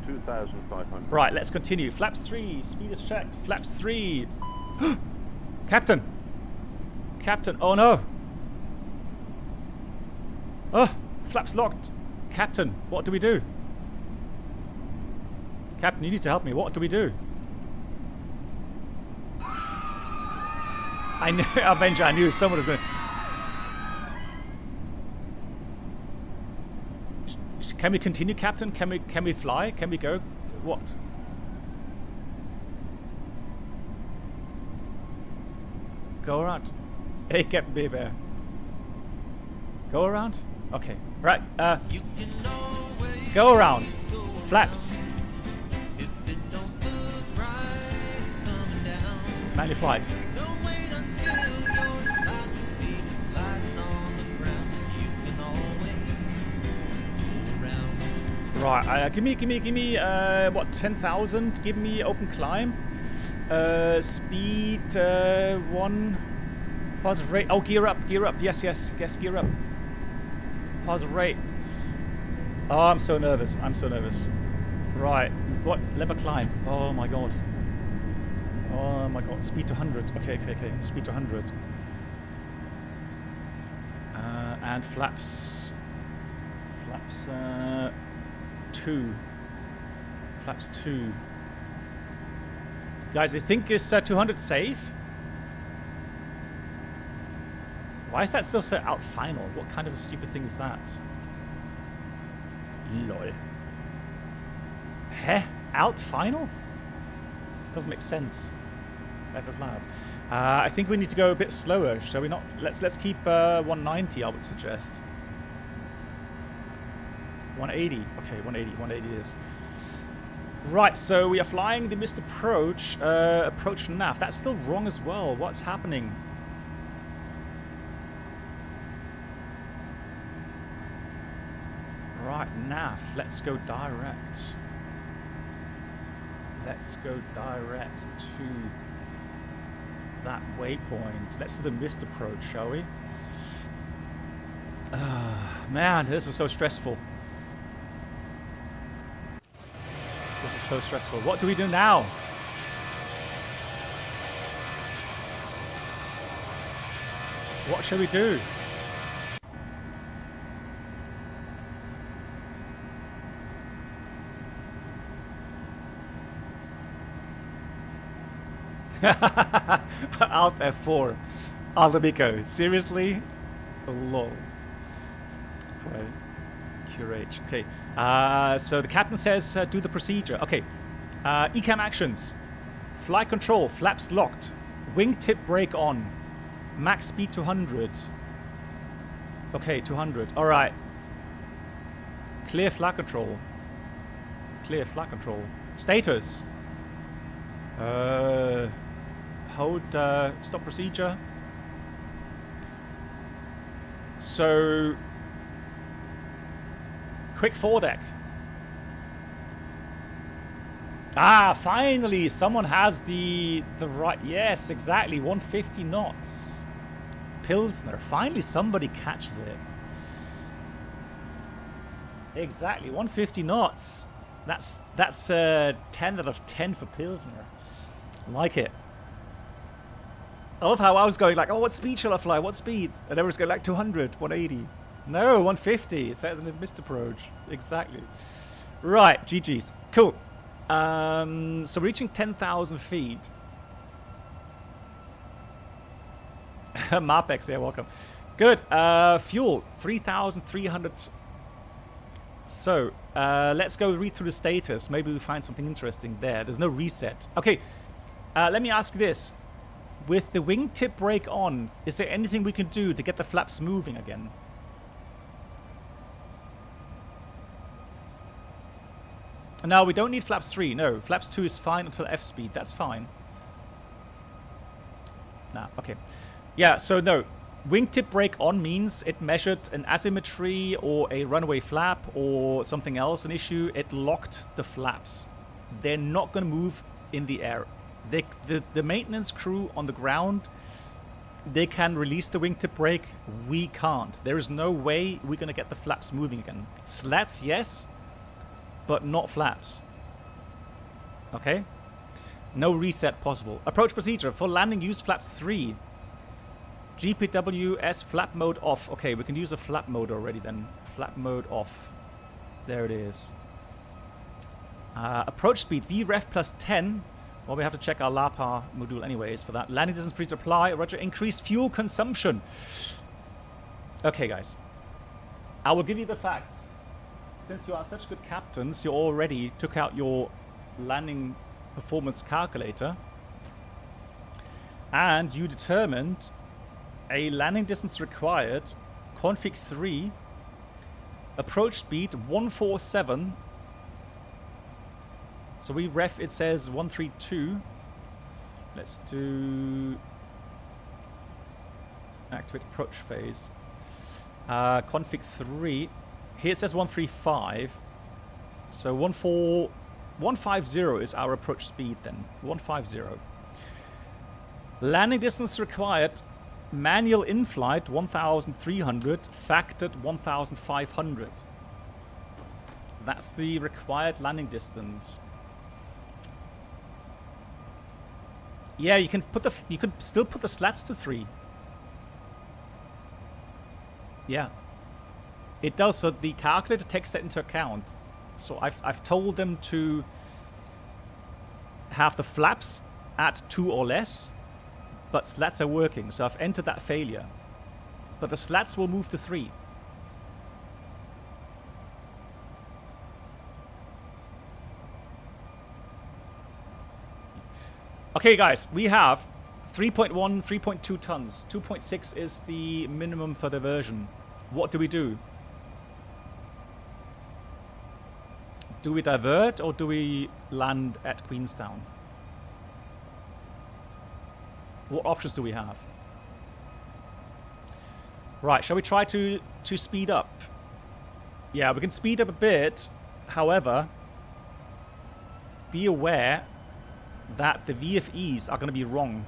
2,500. Right, let's continue. Flaps 3. Speed is checked. Flaps 3. Captain. Captain. Oh, no. Oh, flaps locked. Captain, what do we do? Captain, you need to help me. What do we do? I knew, Avenger, I knew someone was going to... Can we continue, Captain? Can we fly? Can we go? What? Go around. Hey, Captain Bear. Go around? Okay. Right. Go around. Flaps. Manual flight. Right, give me, what, 10,000? Give me open climb. Speed, 1. Positive rate. Oh, gear up. Yes, gear up. Positive rate. Oh, I'm so nervous. Right, what, lever climb. Oh my god. Oh Oh my god, speed to 100. Okay, speed to 100. And flaps 2. Flaps 2. Guys, I think is 200 safe? Why is that still set out final? What kind of a stupid thing is that? Lol. Heh? Out final? Doesn't make sense. FSLabs. I think we need to go a bit slower, shall we not? Let's keep 190, I would suggest. 180. Okay, 180 it is. Right, so we are flying the missed approach. Approach nav. That's still wrong as well. What's happening? Right, nav. Let's go direct. Let's go direct to that waypoint. Let's do the missed approach, shall we? Man, this is so stressful. This is so stressful. What do we do now? What shall we do? Alt F4. Aldemico. Seriously? Lol. Right. QH. Okay. So the captain says do the procedure. Okay. ECAM actions. Flight control. Flaps locked. Wingtip brake on. Max speed 200. Okay, 200. Alright. Clear flight control. Clear flight control. Status. Hold stop procedure. So quick foredeck. Ah, finally someone has the right. Yes, exactly. 150 knots. Pilsner. Finally somebody catches it. Exactly, 150 knots. That's 10 out of 10 for Pilsner. Like it. I love how I was going like, oh, what speed shall I fly? What speed? And everyone's going like 200, 180. No, 150. It says in the missed approach. Exactly. Right, GG's. Cool. So reaching 10,000 feet. Marpex, yeah, welcome. Good. Fuel, 3,300. So, let's go read through the status. Maybe we find something interesting there. There's no reset. Okay, let me ask this. With the wingtip brake on, is there anything we can do to get the flaps moving again? No, we don't need flaps 3. No, flaps 2 is fine until F speed. That's fine. Nah, okay. Yeah, so no. Wingtip brake on means it measured an asymmetry or a runaway flap or something else, an issue. It locked the flaps. They're not going to move in the air. The maintenance crew on the ground, they can release the wingtip brake. We can't. There is no way we're going to get the flaps moving again. Slats, yes, but not flaps. Okay? No reset possible. Approach procedure. For landing, use flaps 3. GPWS flap mode off. Okay, we can use a flap mode already then. Flap mode off. There it is. Approach speed, VREF plus 10. Well, we have to check our LAPA module anyways for that. Landing distance, please apply. Roger, increase fuel consumption. Okay, guys. I will give you the facts. Since you are such good captains, you already took out your landing performance calculator. And you determined a landing distance required, config 3, approach speed 147. So we ref, it says 132. Let's do activate approach phase. Config 3. Here it says 135. So 150 is our approach speed then. 150. Landing distance required. Manual in-flight 1,300, factored 1,500. That's the required landing distance. Yeah, you can put you could still put the slats to 3. Yeah. It does, so the calculator takes that into account. So I've told them to have the flaps at 2 or less, but slats are working, so I've entered that failure. But the slats will move to 3. Okay, guys, we have 3.1, 3.2 tons. 2.6 is the minimum for the version. What do we do? Do we divert or do we land at Queenstown? What options do we have? Right, shall we try to speed up? Yeah, we can speed up a bit. However, be aware that the VFEs are going to be wrong,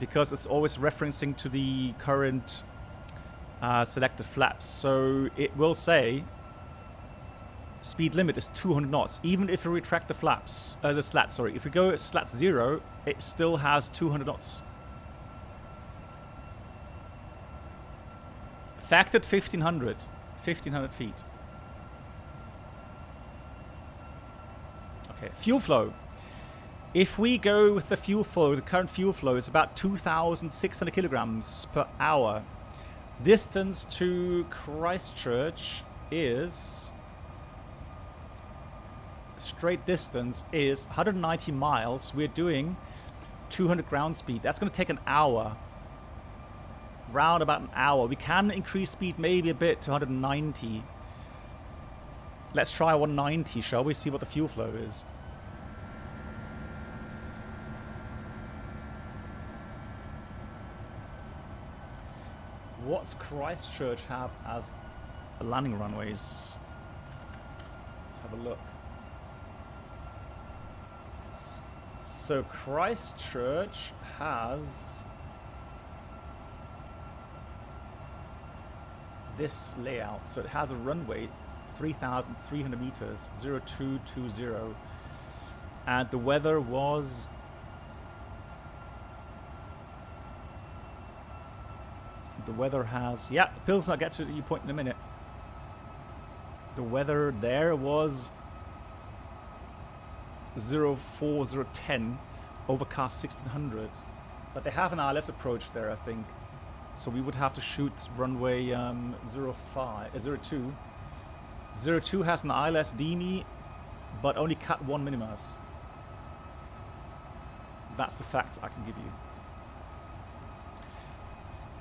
because it's always referencing to the current selected flaps. So it will say speed limit is 200 knots, even if we retract the flaps, the slats, sorry. If we go slats 0, it still has 200 knots. Factored 1500 feet. Okay, fuel flow. If we go with the fuel flow, the current fuel flow is about 2,600 kilograms per hour. Distance to Christchurch is, straight distance is 190 miles. We're doing 200 ground speed. That's going to take an hour. Round about an hour. We can increase speed maybe a bit to 190. Let's try 190, shall we? See what the fuel flow is. What's Christchurch have as landing runways? Let's have a look. So Christchurch has this layout. So it has a runway 3,300 meters, 0220, and the weather was has, yeah, Pill's, I'll get to your point in a minute. The weather there was 04010, overcast 1600, but they have an ILS approach there, I think. So we would have to shoot runway 02. 02 has an ILS DME, but only cut 1 minimus. That's the facts I can give you.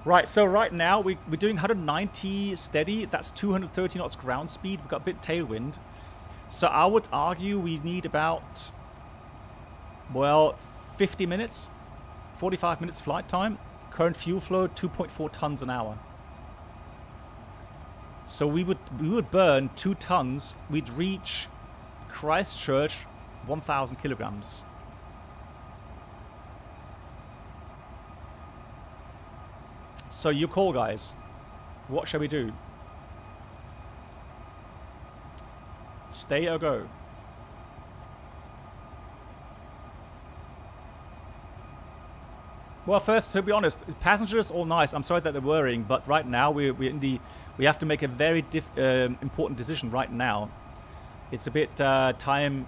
Right, so right now we're doing 190 steady. That's 230 knots ground speed. We've got a bit tailwind. So I would argue we need about, well, 50 minutes, 45 minutes flight time. Current fuel flow, 2.4 tons an hour. So we would burn 2 tons. We'd reach Christchurch 1,000 kilograms. So you call, guys. What shall we do? Stay or go? Well, first, to be honest, passengers all nice. I'm sorry that they're worrying, but right now we have to make a very important decision right now. It's a bit time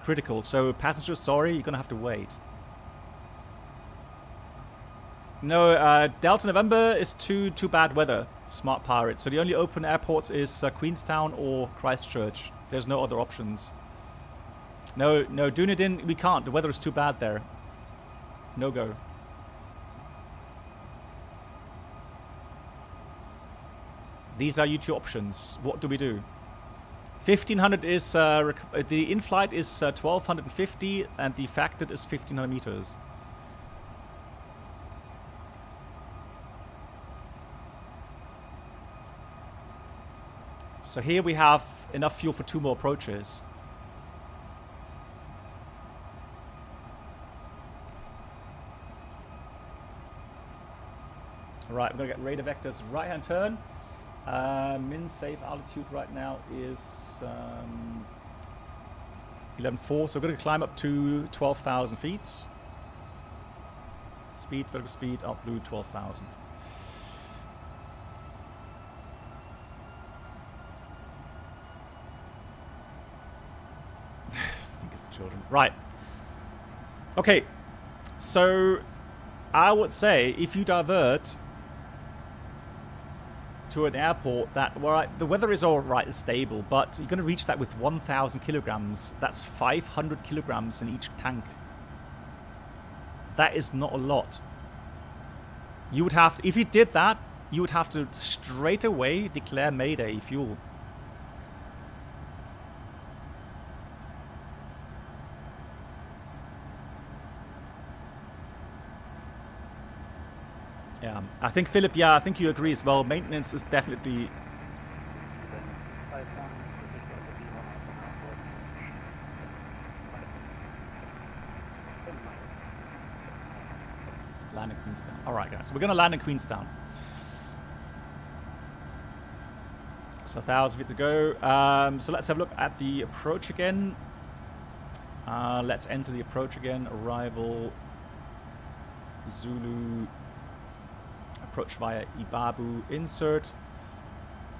critical. So passengers, sorry, you're gonna have to wait. No, Delta November is too bad weather, Smart Pirate. So the only open airports is Queenstown or Christchurch. There's no other options. No, Dunedin, we can't. The weather is too bad there. No go. These are your 2 options. What do we do? 1,500 is, the in-flight is 1,250 and the factored is 1,500 meters. So here we have enough fuel for 2 more approaches. Right, we're going to get radar vectors right-hand turn. Min safe altitude right now is 11.4. So we're going to climb up to 12,000 feet. Speed, vertical speed, out blue 12,000. Think of the children. Right. Okay. So I would say if you divert to an airport that, well, right, the weather is all right, it's stable, but you're going to reach that with 1,000 kilograms. That's 500 kilograms in each tank. That is not a lot. You would have to, if you did that, you would have to straight away declare Mayday fuel. Yeah, I think Philip, yeah, I think you agree as well. Maintenance is definitely... Land in Queenstown. Alright guys, so we're going to land in Queenstown. So 1,000 feet to go. So let's have a look at the approach again. Let's enter the approach again. Arrival Zulu. Approach via Ibabu insert.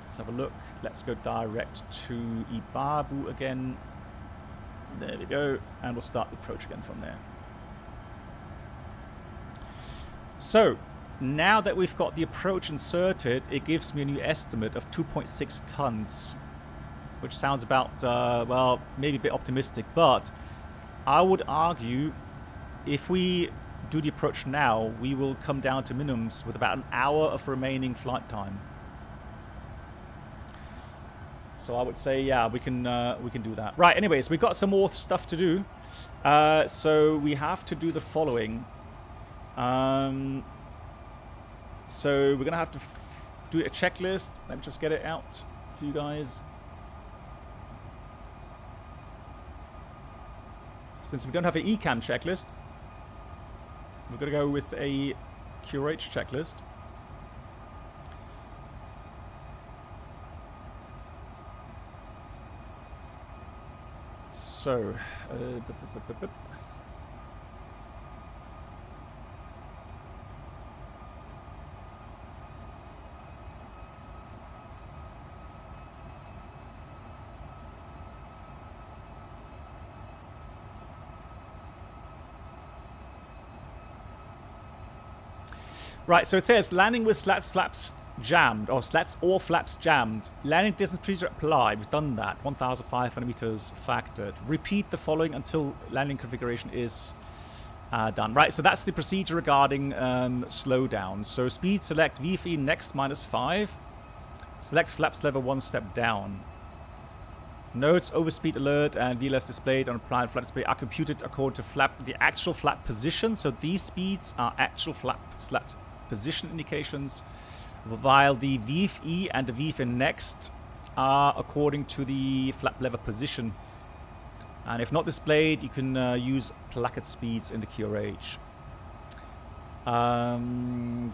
Let's have a look. Let's go direct to Ibabu again. There we go. And we'll start the approach again from there. So, now that we've got the approach inserted, it gives me a new estimate of 2.6 tons, which sounds about, well, maybe a bit optimistic, but I would argue if we do the approach now, we will come down to minimums with about an hour of remaining flight time. So I would say, yeah, we can do that. Right, anyways, we've got some more stuff to do. So we have to do the following. So we're gonna have to do a checklist. Let me just get it out for you guys. Since we don't have an ECAM checklist, we're gonna go with a QRH checklist. So, right, so it says landing with slats flaps jammed, or slats or flaps jammed. Landing distance procedure applied. We've done that. 1,500 meters factored. Repeat the following until landing configuration is done. Right, so that's the procedure regarding slowdown. So speed, select VFE next -5. Select flaps lever 1 step down. Notes, overspeed alert, and VLS displayed on applied flap display are computed according to the actual flap position. So these speeds are actual flap position indications, while the VFE and the VFN next are according to the flap lever position. And if not displayed, you can use placket speeds in the QRH.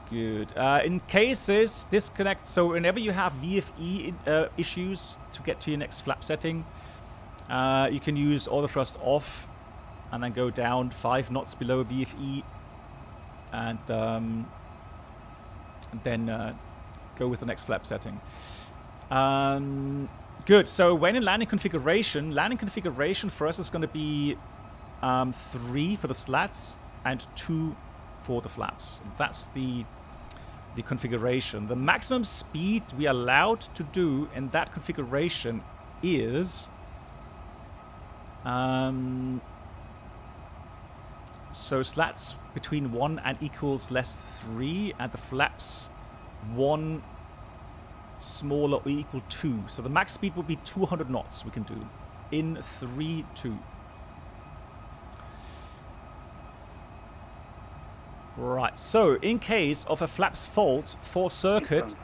Good. In cases, disconnect. So whenever you have VFE issues to get to your next flap setting, you can use auto thrust off and then go down 5 knots below VFE and then go with the next flap setting. Good. So when in landing configuration for us is going to be 3 for the slats and 2 for the flaps. That's the configuration. The maximum speed we are allowed to do in that configuration is so slats between 1 and equals less 3, and the flaps 1 smaller or equal 2. So the max speed will be 200 knots we can do in 3-2. Right, so in case of a flaps fault for circuit,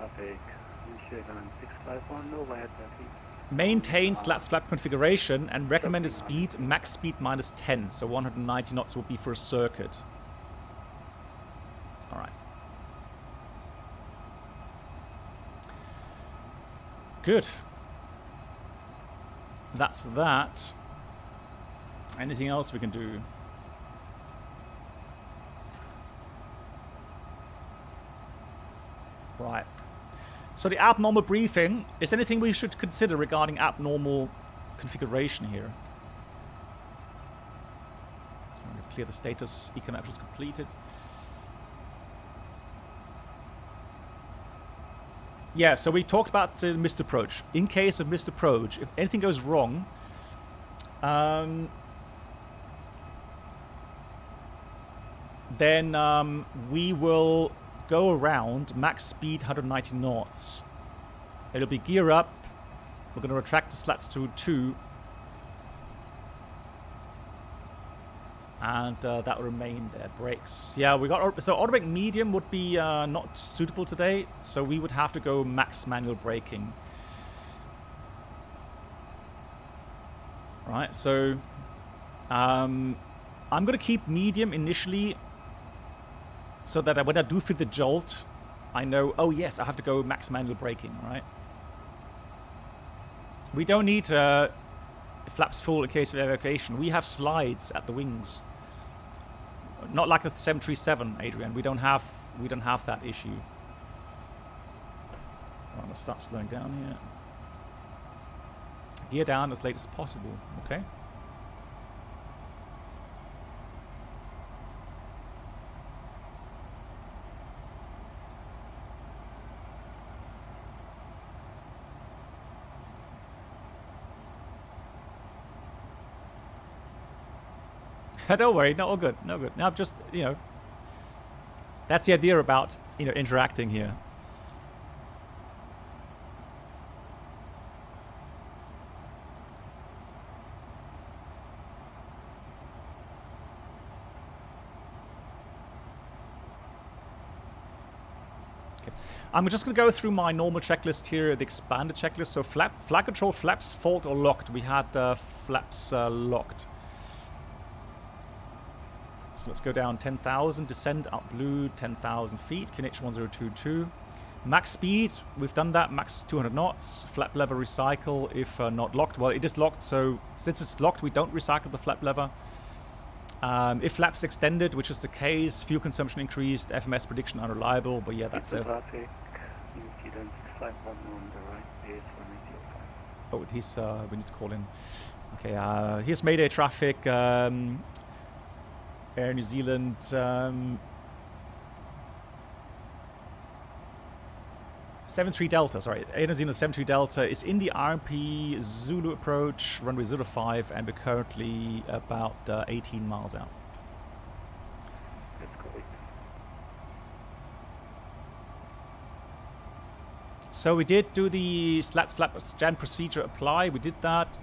maintain slats flap configuration and recommended speed, max speed -10, so 190 knots will be for a circuit. Alright. Good. That's that. Anything else we can do? Right. So the abnormal briefing, is anything we should consider regarding abnormal configuration here? I'm going to clear the status, eConnect is completed. Yeah, so we talked about missed approach. In case of missed approach, if anything goes wrong, then we will go around max speed 190 knots. It'll be gear up. We're going to retract the slats to 2. And that will remain there. Brakes. Yeah, we got... So automatic medium would be not suitable today. So we would have to go max manual braking. Right, so... I'm going to keep medium initially, so that when I do feel the jolt, I know, oh yes, I have to go max manual braking, right? We don't need flaps full in case of evacuation. We have slides at the wings. Not like the 737, Adrian. We don't have that issue. Right, let's start slowing down here. Gear down as late as possible, okay? Don't worry, no, all good, no good. Now, just, you know, that's the idea about, you know, interacting here. Okay, I'm just going to go through my normal checklist here, the expanded checklist. So flag control, flaps fault or locked. We had flaps locked. So let's go down 10,000, descend up blue, 10,000 feet, connection 1022. Max speed, we've done that, max 200 knots. Flap lever recycle if not locked. Well, it is locked, so since it's locked, we don't recycle the flap lever. If flaps extended, which is the case, fuel consumption increased, FMS prediction unreliable, but yeah, that's it. Oh, he's, we need to call in. Okay, here's Mayday traffic. Air New Zealand, 73 Delta, sorry, Air New Zealand 73 Delta is in the RMP Zulu approach, runway 05, and we're currently about 18 miles out. That's correct. So we did do the slats flap scan procedure apply, we did that.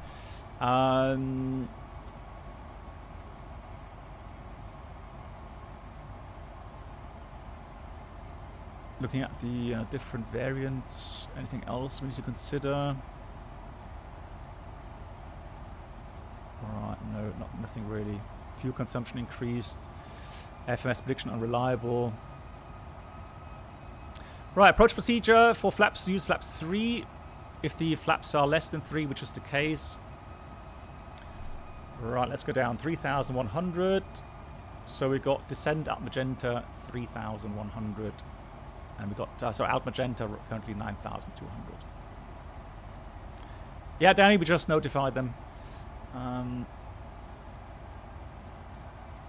Looking at the different variants, anything else we need to consider? Alright, no, nothing really. Fuel consumption increased. FMS prediction unreliable. Right, approach procedure for flaps, use flaps 3. If the flaps are less than 3, which is the case. Right, let's go down 3,100. So we got descend up magenta 3,100. And we got, so out magenta, currently 9,200. Yeah, Danny, we just notified them.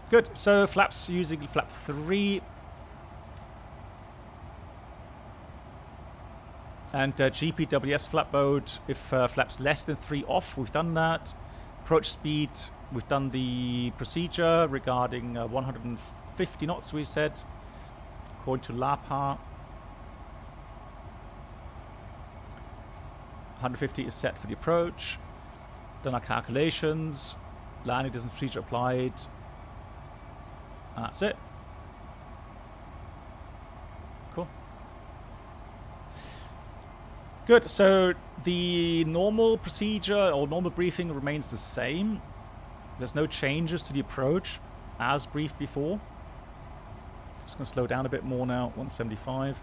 Good, so flaps using flap 3. And GPWS flap mode, if flaps less than 3 off, we've done that. Approach speed, we've done the procedure regarding 150 knots, we said, according to LAPA. 150 is set for the approach. Done our calculations. Landing distance procedure applied. And that's it. Cool. Good. So the normal procedure or normal briefing remains the same. There's no changes to the approach as briefed before. Just going to slow down a bit more now. 175.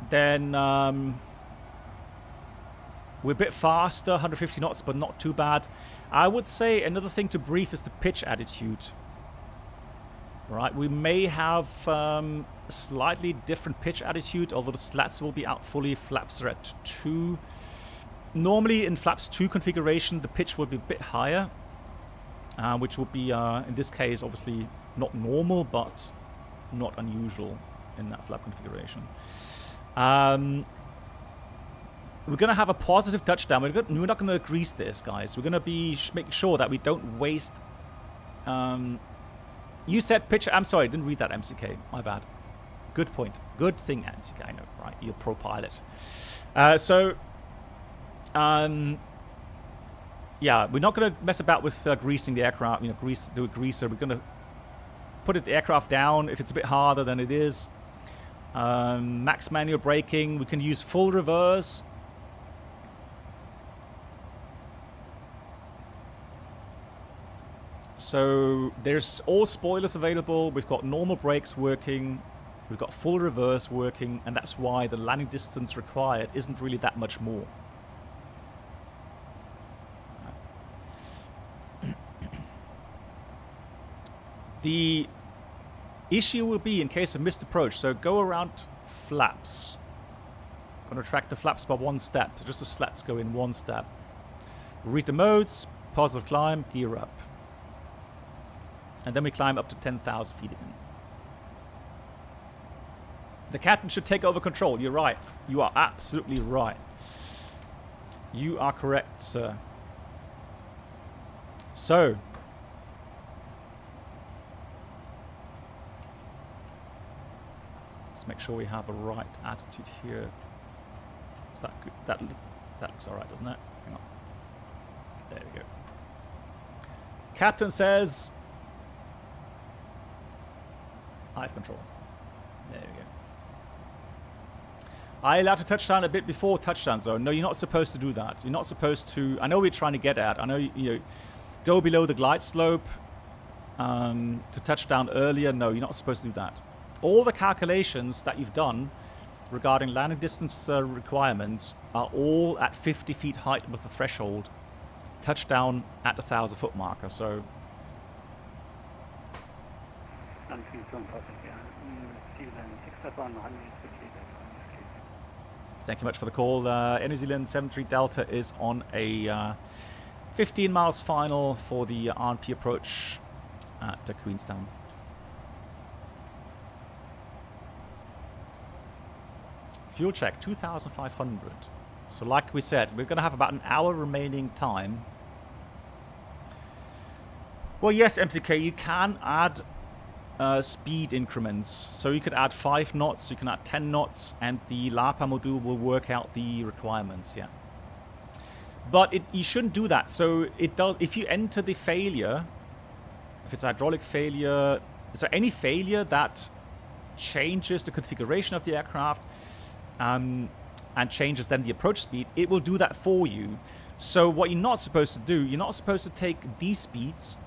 Then We're a bit faster, 150 knots, but not too bad. I would say another thing to brief is the pitch attitude. Right, we may have a slightly different pitch attitude, although the slats will be out fully. Flaps are at 2. Normally in flaps 2 configuration, the pitch will be a bit higher, which will be, in this case, obviously not normal, but not unusual in that flap configuration. We're going to have a positive touchdown. We're not going to grease this, guys. We're going to be making sure that we don't waste... you said pitch... I'm sorry, I didn't read that, MCK. My bad. Good point. Good thing, MCK. I know, right? You're pro pilot. Yeah, we're not going to mess about with greasing the aircraft. You know, do a greaser. We're going to put the aircraft down if it's a bit harder than it is. Max manual braking. We can use full reverse. So there's all spoilers available. We've got normal brakes working. We've got full reverse working. And that's why the landing distance required isn't really that much more. The issue will be in case of missed approach. So go around flaps. Going to track the flaps by 1 step. So just the slats go in 1 step. Read the modes. Positive climb. Gear up. And then we climb up to 10,000 feet again. The captain should take over control. You're right. You are absolutely right. You are correct, sir. So. Let's make sure we have a right attitude here. Is that good? That looks alright, doesn't it? Hang on. There we go. Captain says... I have control. There we go. I allowed to touchdown a bit before touchdown zone. No, you're not supposed to do that. You're not supposed to... I know we're trying to get at. I know you go below the glide slope to touchdown earlier. No, you're not supposed to do that. All the calculations that you've done regarding landing distance requirements are all at 50 feet height with the threshold. Touchdown at the 1,000-foot marker. So... Thank you much for the call. Air New Zealand 73 Delta is on a 15 miles final for the RNP approach at Queenstown. Fuel check 2,500. So like we said, we're going to have about an hour remaining time. Well, yes, MCK, you can add speed increments. So you could add 5 knots, you can add 10 knots, and the LAPA module will work out the requirements, yeah. But you shouldn't do that. So it does, if you enter the failure, if it's hydraulic failure, so any failure that changes the configuration of the aircraft and changes then the approach speed, it will do that for you. So what you're not supposed to do, you're not supposed to take these speeds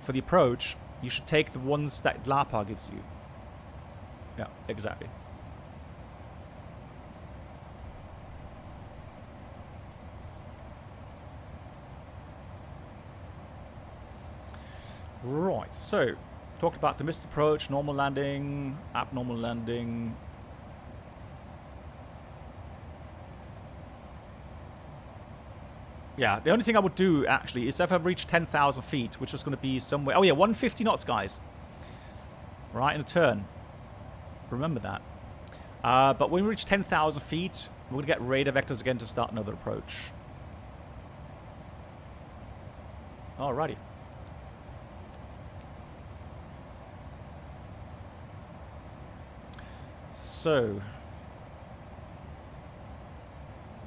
for the approach. You should take the ones that LAPA gives you. Yeah, exactly. Right, so talked about the missed approach, normal landing, abnormal landing. Yeah, the only thing I would do, actually, is if I've reached 10,000 feet, which is going to be somewhere... Oh, yeah, 150 knots, guys. Right, in a turn. Remember that. But when we reach 10,000 feet, we're going to get radar vectors again to start another approach. Alrighty. So...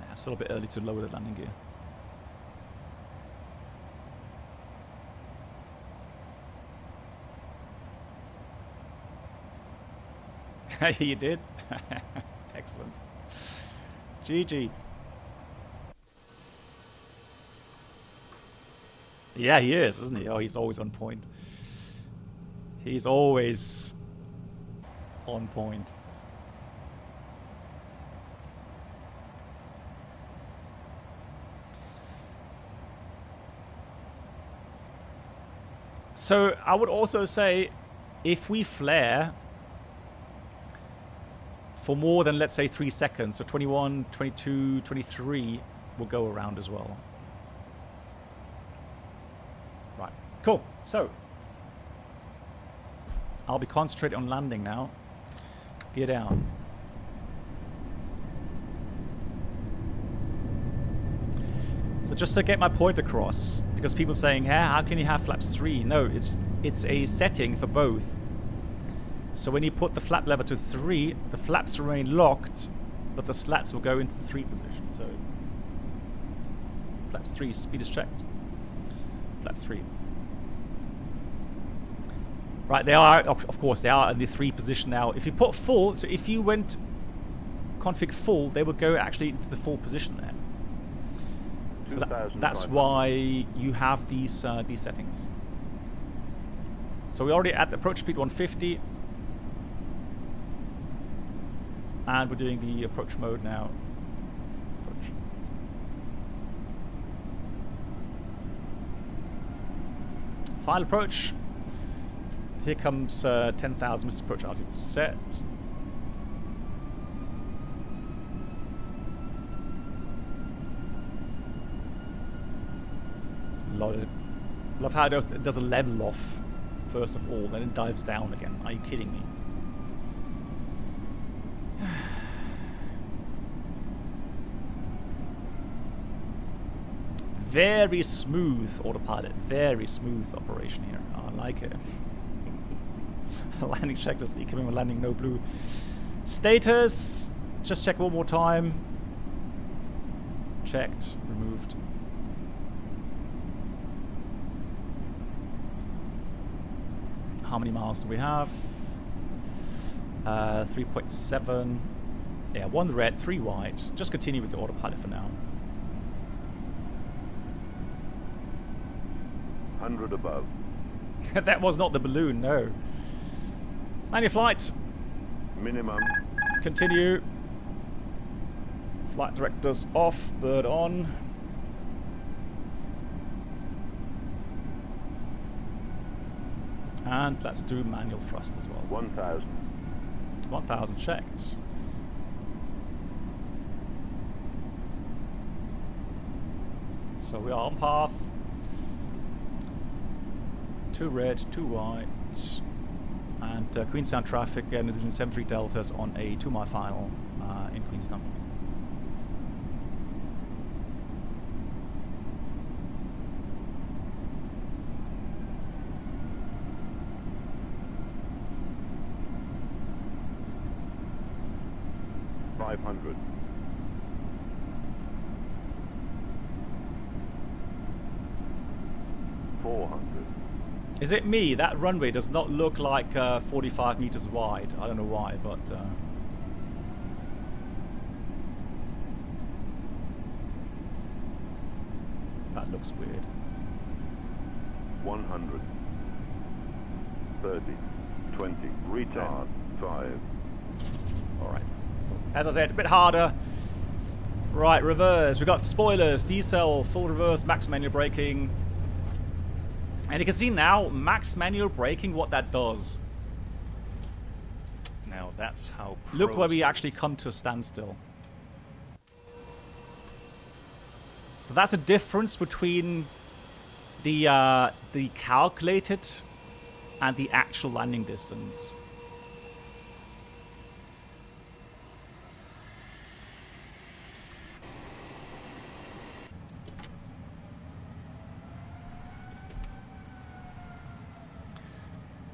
Yeah, still a bit early to lower the landing gear. You did? Excellent. GG. Yeah, he is, isn't he? Oh, he's always on point. He's always on point. So I would also say, if we flare for more than, let's say, 3 seconds, so 21, 22, 23 will go around as well. Right, cool. So I'll be concentrating on landing now. Gear down. So just to get my point across, because people saying, hey, how can you have flaps 3? No, it's a setting for both. So when you put the flap lever to 3, the flaps remain locked, but the slats will go into the 3 position. So flaps 3, speed is checked. Flaps 3. Right, they are, of course, they are in the 3 position now. If you put full, so if you went config full, they would go actually into the full position there. So that's why you have these settings. So we're already at the approach speed 150. And we're doing the approach mode now. Approach. Final approach. Here comes 10,000 meters approach altitude set. Love how it does a level off first of all, then it dives down again. Are you kidding me? Very smooth autopilot, very smooth operation here. I like it. Landing checklist, incoming landing, no blue. Status, just check one more time. Checked, removed. How many miles do we have? 3.7. Yeah, 1 red, 3 white. Just continue with the autopilot for now. 100 above. That was not the balloon, no. Manual flight. Minimum. Continue. Flight directors off, bird on. And let's do manual thrust as well. 1,000. 1,000 checked. So we are on path. 2 red, 2 white. And Queenstown traffic again is in 73 deltas on a 2-mile final in Queenstown. $500. $400. Is it me? That runway does not look like 45 meters wide. I don't know why, but that looks weird. 100. 30. 20. Retard. 5. Alright. As I said, a bit harder. Right, reverse. We've got spoilers, decel, full reverse, max manual braking. And you can see now, max manual braking, what that does. Now that's how Look where we actually come to a standstill. So that's a difference between the calculated and the actual landing distance.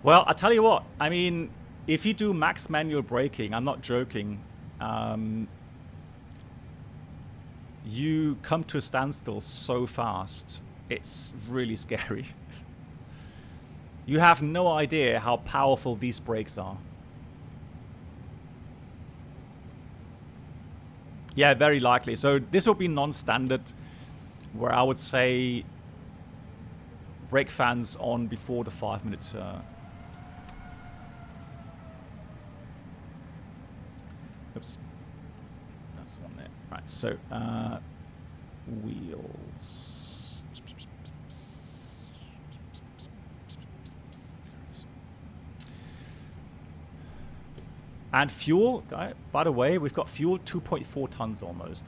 Well, I tell you what, I mean, if you do max manual braking, I'm not joking, you come to a standstill so fast, it's really scary. You have no idea how powerful these brakes are. Yeah, very likely. So this will be non-standard, where I would say brake fans on before the 5 minutes. Oops, that's the one there. Right, so wheels. And fuel, by the way, we've got fuel 2.4 tons almost.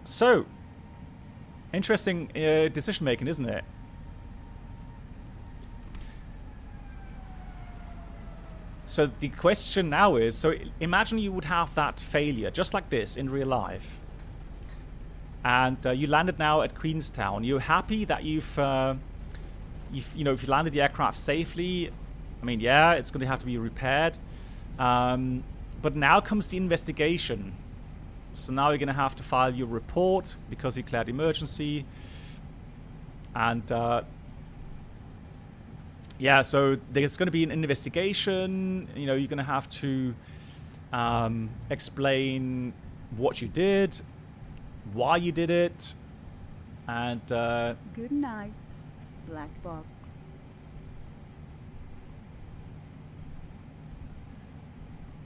So, interesting decision making, isn't it? So the question now is, so imagine you would have that failure, just like this, in real life. And you landed now at Queenstown. You're happy that you've you know, if you landed the aircraft safely. I mean, yeah, it's going to have to be repaired. But now comes the investigation. So now you're going to have to file your report because you declared emergency. And yeah, so there's going to be an investigation. You know, you're going to have to explain what you did, why you did it, and good night, black box.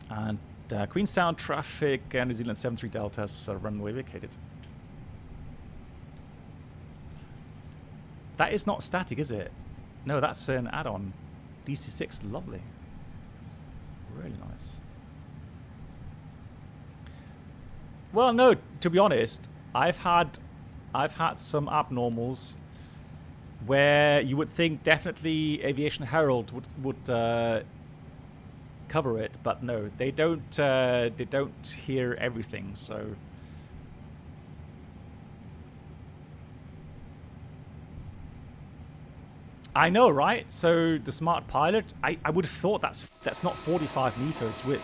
And Queenstown traffic, New Zealand 73 Delta has runway vacated. That is not static, is it? No, that's an add-on. DC6, lovely. Really nice. Well, no, to be honest, I've had some abnormals where you would think definitely Aviation Herald would cover it, but no, they don't hear everything. So I know, right? So the smart pilot, I would have thought that's not 45 meters width.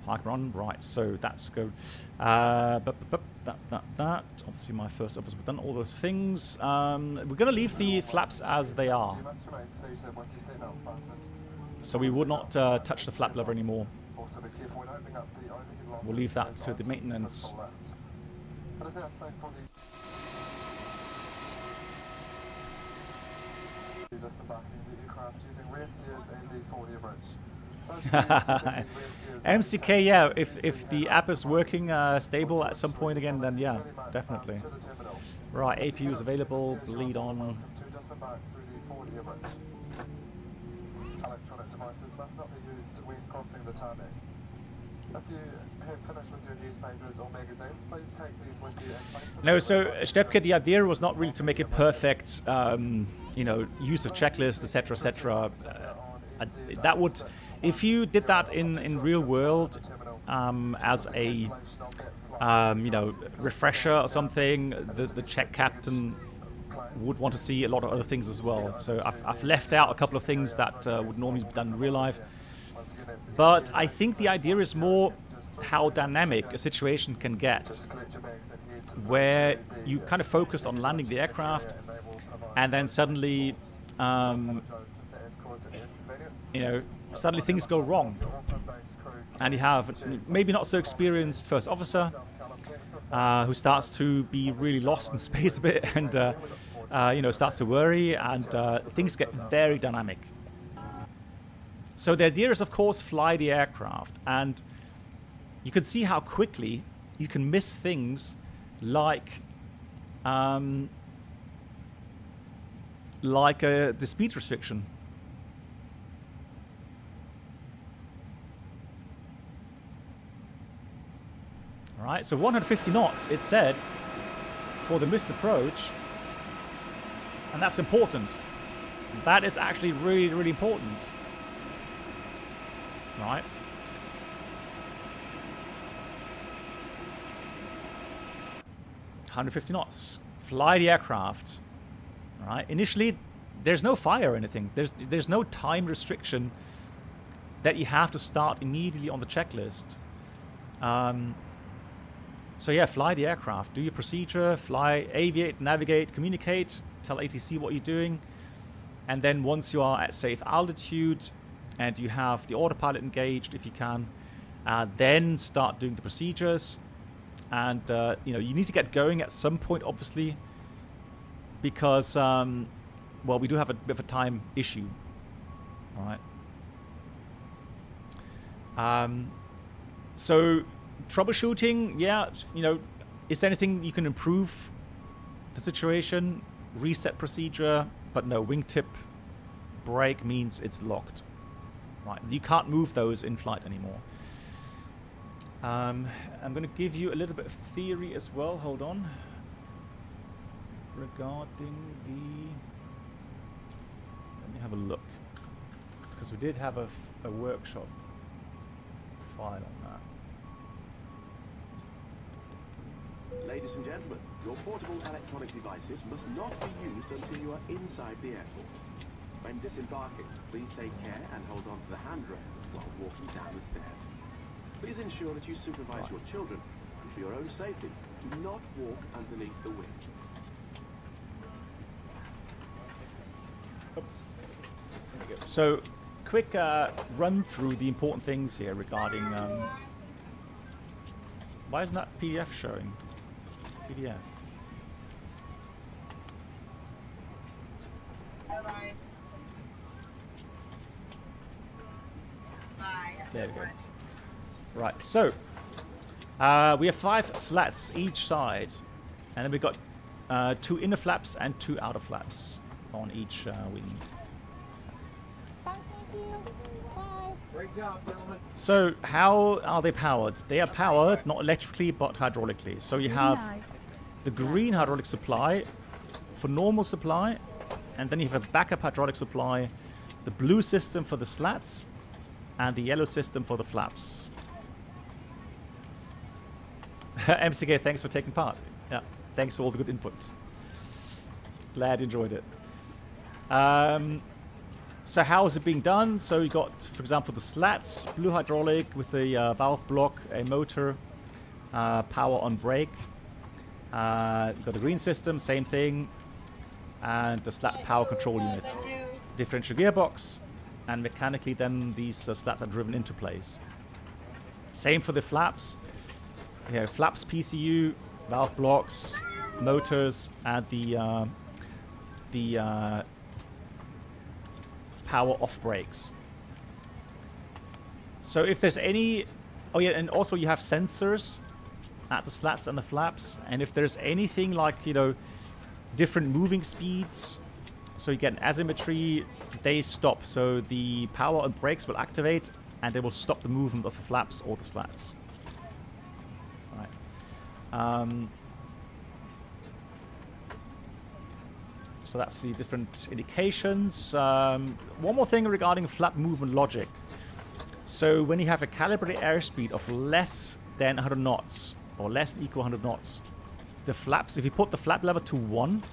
Park run, right, so that's good. That. Obviously my first officer, we've done all those things. We're gonna leave the flaps as they are. So we would not touch the flap lever anymore. We'll leave that to the maintenance. MCK, yeah, if the app is working stable at some point again, then yeah, definitely. Right, APU is available, lead on. Electronic devices must not be used when crossing the tarmac. If you have finished with your newspapers or magazines, please take these with you and place them. No, so Stepke, the idea was not really to make it perfect, you know, use of checklists, etc., etc. That would, if you did that in real world as a you know, refresher or something, the check captain would want to see a lot of other things as well. So I've left out a couple of things that would normally be done in real life. But I think the idea is more how dynamic a situation can get, where you kind of focused on landing the aircraft, and then suddenly, you know, suddenly things go wrong, and you have maybe not so experienced first officer who starts to be really lost in space a bit, and you know, starts to worry, and things get very dynamic. So the idea is, of course, fly the aircraft, and you can see how quickly you can miss things like the speed restriction. All right, so 150 knots, it said, for the missed approach, and that's important. That is actually really, really important. Right. $150 knots. Fly the aircraft. Right. Initially, there's no fire or anything. There's no time restriction that you have to start immediately on the checklist. So yeah, fly the aircraft. Do your procedure. Fly, aviate, navigate, communicate. Tell ATC what you're doing. And then once you are at safe altitude, and you have the autopilot engaged, if you can, then start doing the procedures. And you know, you need to get going at some point, obviously, because well, we do have a bit of a time issue. All right. So troubleshooting, yeah, you know, is there anything you can improve the situation? Reset procedure, but no, wingtip brake means it's locked. Right, you can't move those in flight anymore. I'm going to give you a little bit of theory as well. Hold on. Regarding the... Let me have a look. Because we did have a workshop file on that. Ladies and gentlemen, your portable electronic devices must not be used until you are inside the airport. When disembarking, please take care and hold on to the handrail while walking down the stairs. Please ensure that you supervise your children, and for your own safety, do not walk underneath the wing. So, quick run through the important things here regarding... why isn't that PDF showing? PDF. There we go. Right, so we have 5 slats each side, and then we've got 2 inner flaps and 2 outer flaps on each wing. So how are they powered? They are powered not electrically but hydraulically. So you have the green hydraulic supply for normal supply, and then you have a backup hydraulic supply, the blue system for the slats, and the yellow system for the flaps. MCK, thanks for taking part. Yeah, thanks for all the good inputs. Glad you enjoyed it. So how is it being done? So you got, for example, the slats, blue hydraulic with the valve block, a motor, power on brake. You've got the green system, same thing, and the slat power control unit. Differential gearbox, and mechanically then these slats are driven into place. Same for the flaps. You have flaps PCU, valve blocks, motors, and the power off brakes. So if there's any... Oh yeah, and also you have sensors at the slats and the flaps, and if there's anything like, you know, different moving speeds, so you get an asymmetry, they stop. So the power and brakes will activate, and they will stop the movement of the flaps or the slats. Right. So that's the different indications. One more thing regarding flap movement logic. So when you have a calibrated airspeed of less than 100 knots, or less than equal 100 knots, the flaps, if you put the flap lever to 1,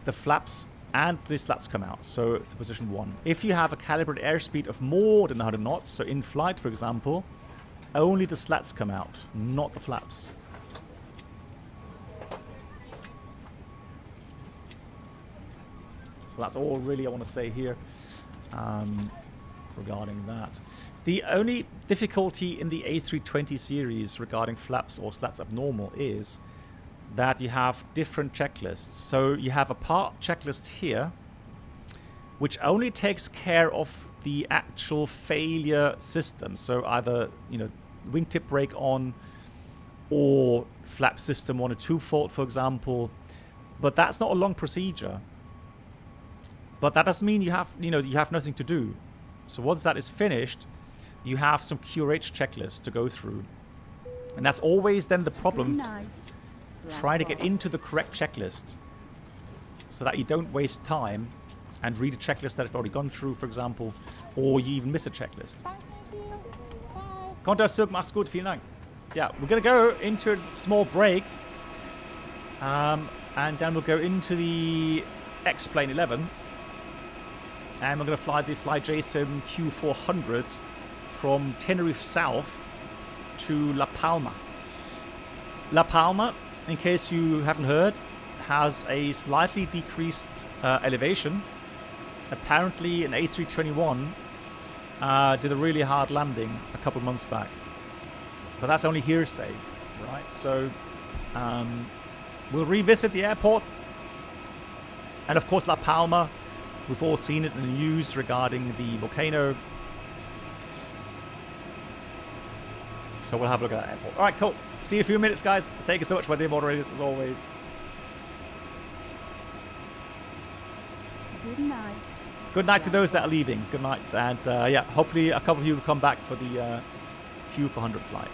the flaps and the slats come out, so to position 1. If you have a calibrated airspeed of more than 100 knots, so in flight, for example, only the slats come out, not the flaps. So that's all really I want to say here regarding that. The only difficulty in the A320 series regarding flaps or slats abnormal is that you have different checklists. So you have a part checklist here, which only takes care of the actual failure system. So either, you know, wingtip brake on, or flap system 1 or 2 fault, for example. But that's not a long procedure. But that doesn't mean you have, you know, you have nothing to do. So once that is finished, you have some QRH checklists to go through. And that's always then the problem, trying to get into the correct checklist so that you don't waste time and read a checklist that you've already gone through, for example, or you even miss a checklist. Konter Sirk, mach's gut, vielen Dank. Yeah, we're going to go into a small break, and then we'll go into the X-Plane 11, and we're going to fly the FlyJSim Q400 from Tenerife South to La Palma. La Palma, in case you haven't heard, has a slightly decreased elevation. Apparently an A321 did a really hard landing a couple months back. But that's only hearsay, right? So we'll revisit the airport. And of course La Palma, we've all seen it in the news regarding the volcano. So we'll have a look at that airport. All right, cool. See you in a few minutes, guys. Thank you so much, my dear moderators, as always. Good night. Good night to those that are leaving. Good night. And yeah, hopefully a couple of you will come back for the Q400 flight.